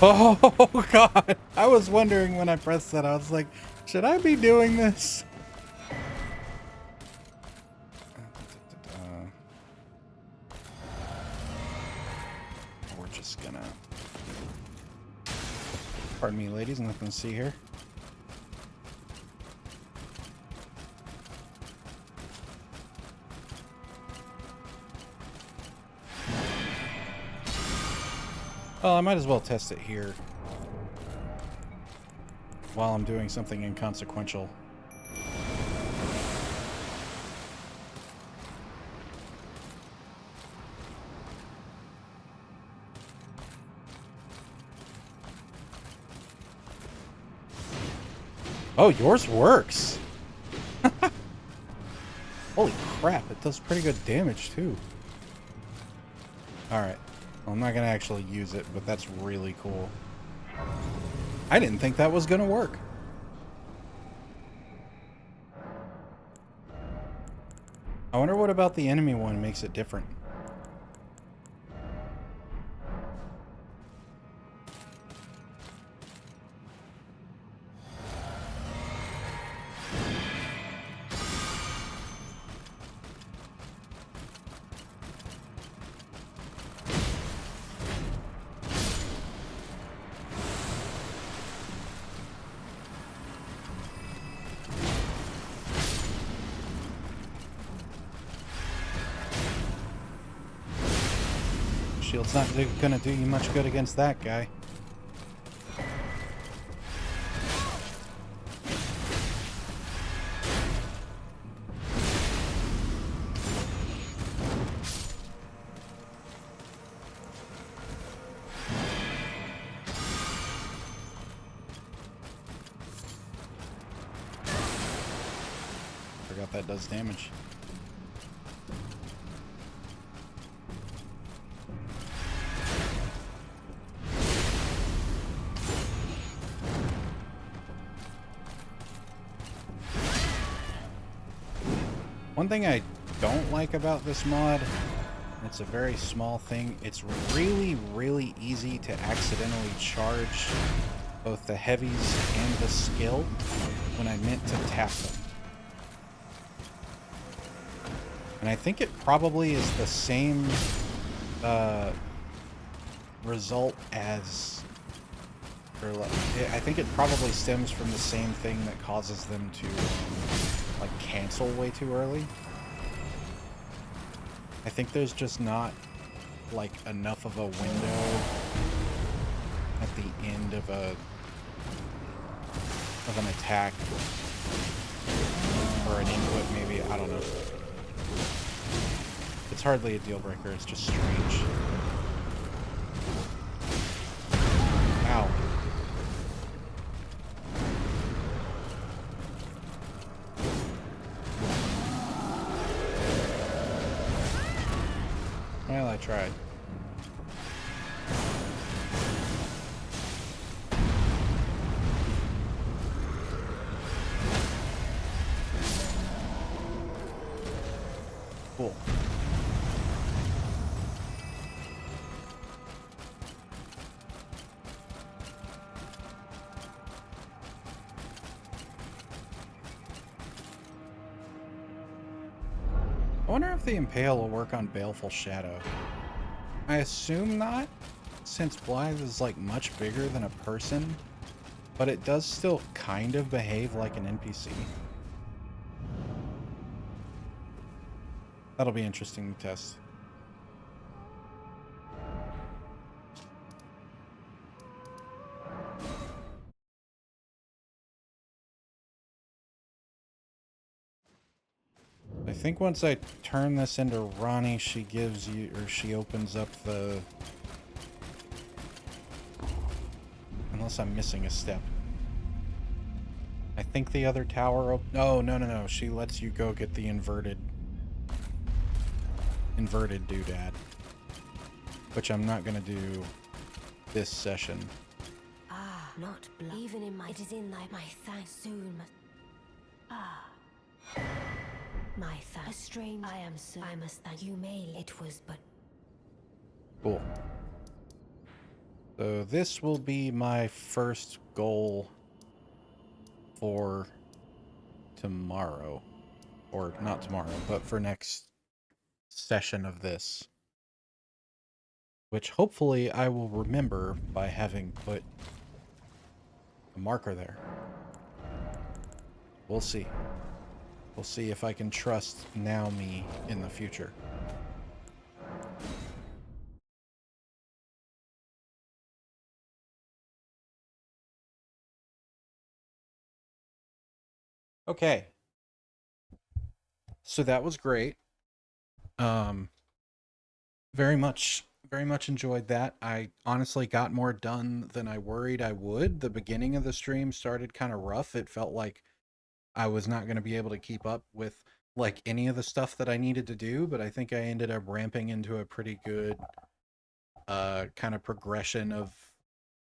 Oh god! I was wondering when I pressed that, I was like, should I be doing this? We're just gonna... Pardon me, ladies, nothing to see here. Well, I might as well test it here while I'm doing something inconsequential. Oh, yours works! Holy crap, it does pretty good damage too. Alright. Well, I'm not going to actually use it, but that's really cool. I didn't think that was going to work. I wonder what about the enemy one makes it different. Shield's not gonna do you much good against that guy. Forgot that does damage. One thing I don't like about this mod, it's a very small thing, it's really, really easy to accidentally charge both the heavies and the skill when I meant to tap them. And I think it probably is the same result as... I think it probably stems from the same thing that causes them to like cancel way too early. I think there's just not like enough of a window at the end of an attack or an input maybe, I don't know. It's hardly a deal breaker, it's just strange. Ow. Well, I tried. Cool. I wonder if the Impale will work on Baleful Shadow. I assume not, since Blythe is like much bigger than a person, but it does still kind of behave like an NPC. That'll be interesting to test. think once I turn this into Ronnie, she gives you, or she opens up the... Unless I'm missing a step. I think the other tower... Oh, no. She lets you go get the inverted doodad. Which I'm not going to do this session. Ah, not blood. Even in my... It is in my thanks soon must... Ah. My thanks. A strange... I am so... I must thank you, May. It was but... Cool. So this will be my first goal for tomorrow. Or not tomorrow, but for next session of this. Which hopefully I will remember by having put a marker there. We'll see. We'll see if I can trust now me in the future. Okay. So that was great. Very much enjoyed that. I honestly got more done than I worried I would. The beginning of the stream started kind of rough. It felt like I was not going to be able to keep up with like any of the stuff that I needed to do, but I think I ended up ramping into a pretty good kind of progression of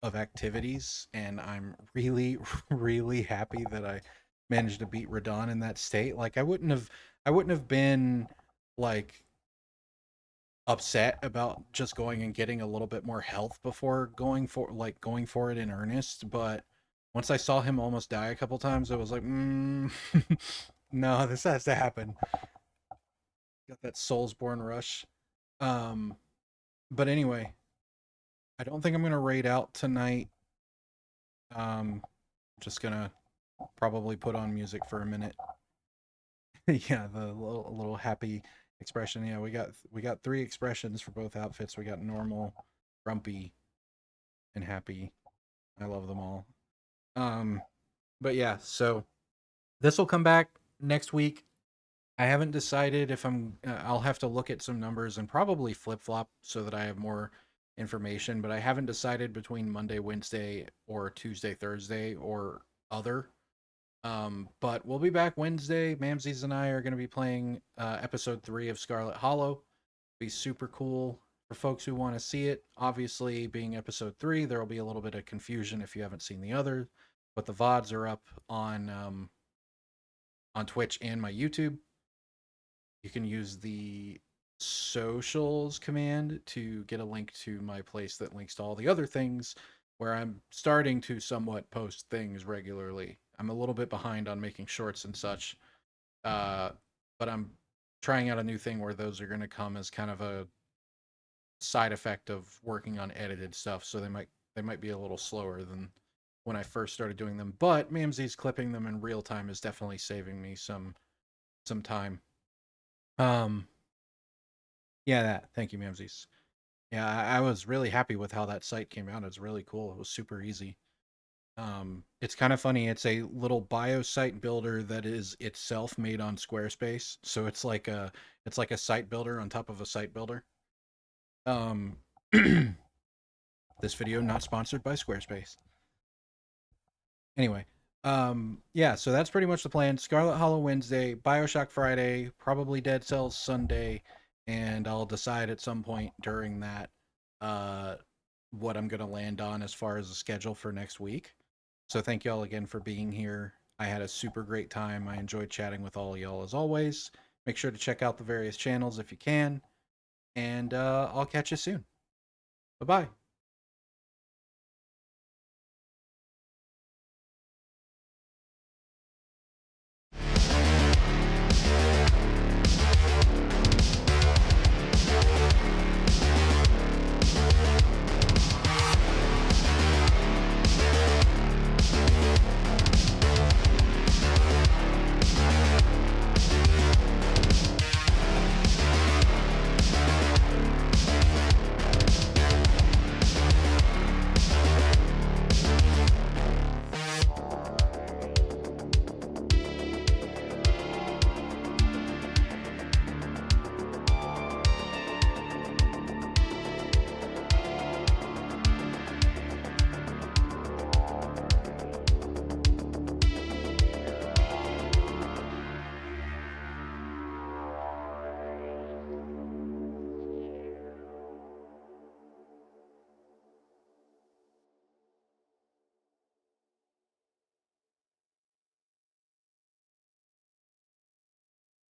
activities, and I'm really really happy that I managed to beat Radon in that state. Like I wouldn't have been like upset about just going and getting a little bit more health before going for it in earnest, but once I saw him almost die a couple times, I was like, no, this has to happen. Got that Soulsborne rush. But anyway, I don't think I'm gonna raid out tonight. Just gonna probably put on music for a minute. Yeah, the little happy expression. Yeah, we got 3 expressions for both outfits. We got normal, grumpy, and happy. I love them all. But yeah, so this will come back next week. I haven't decided if I'll have to look at some numbers and probably flip-flop so that I have more information, but I haven't decided between Monday, Wednesday, or Tuesday, Thursday, or other. But we'll be back Wednesday. Mamsies and I are going to be playing episode 3 of Scarlet Hollow. Be super cool for folks who want to see it. Obviously, being episode 3, there will be a little bit of confusion if you haven't seen the other, but the VODs are up on Twitch and my YouTube. You can use the socials command to get a link to my place that links to all the other things, where I'm starting to somewhat post things regularly. I'm a little bit behind on making shorts and such, but I'm trying out a new thing where those are going to come as kind of a side effect of working on edited stuff, so they might be a little slower than when I first started doing them. But Mamsies clipping them in real time is definitely saving me some time. Yeah, thank you, Mamsies. Yeah, I was really happy with how that site came out. It's really cool. It was super easy. It's kind of funny. It's a little bio site builder that is itself made on Squarespace. So it's like a site builder on top of a site builder. This video not sponsored by Squarespace. Anyway, yeah, so that's pretty much the plan. Scarlet Hollow Wednesday, BioShock Friday, probably Dead Cells Sunday, and I'll decide at some point during that what I'm going to land on as far as the schedule for next week. So thank y'all again for being here. I had a super great time. I enjoyed chatting with all y'all as always. Make sure to check out the various channels if you can, and I'll catch you soon. Bye-bye.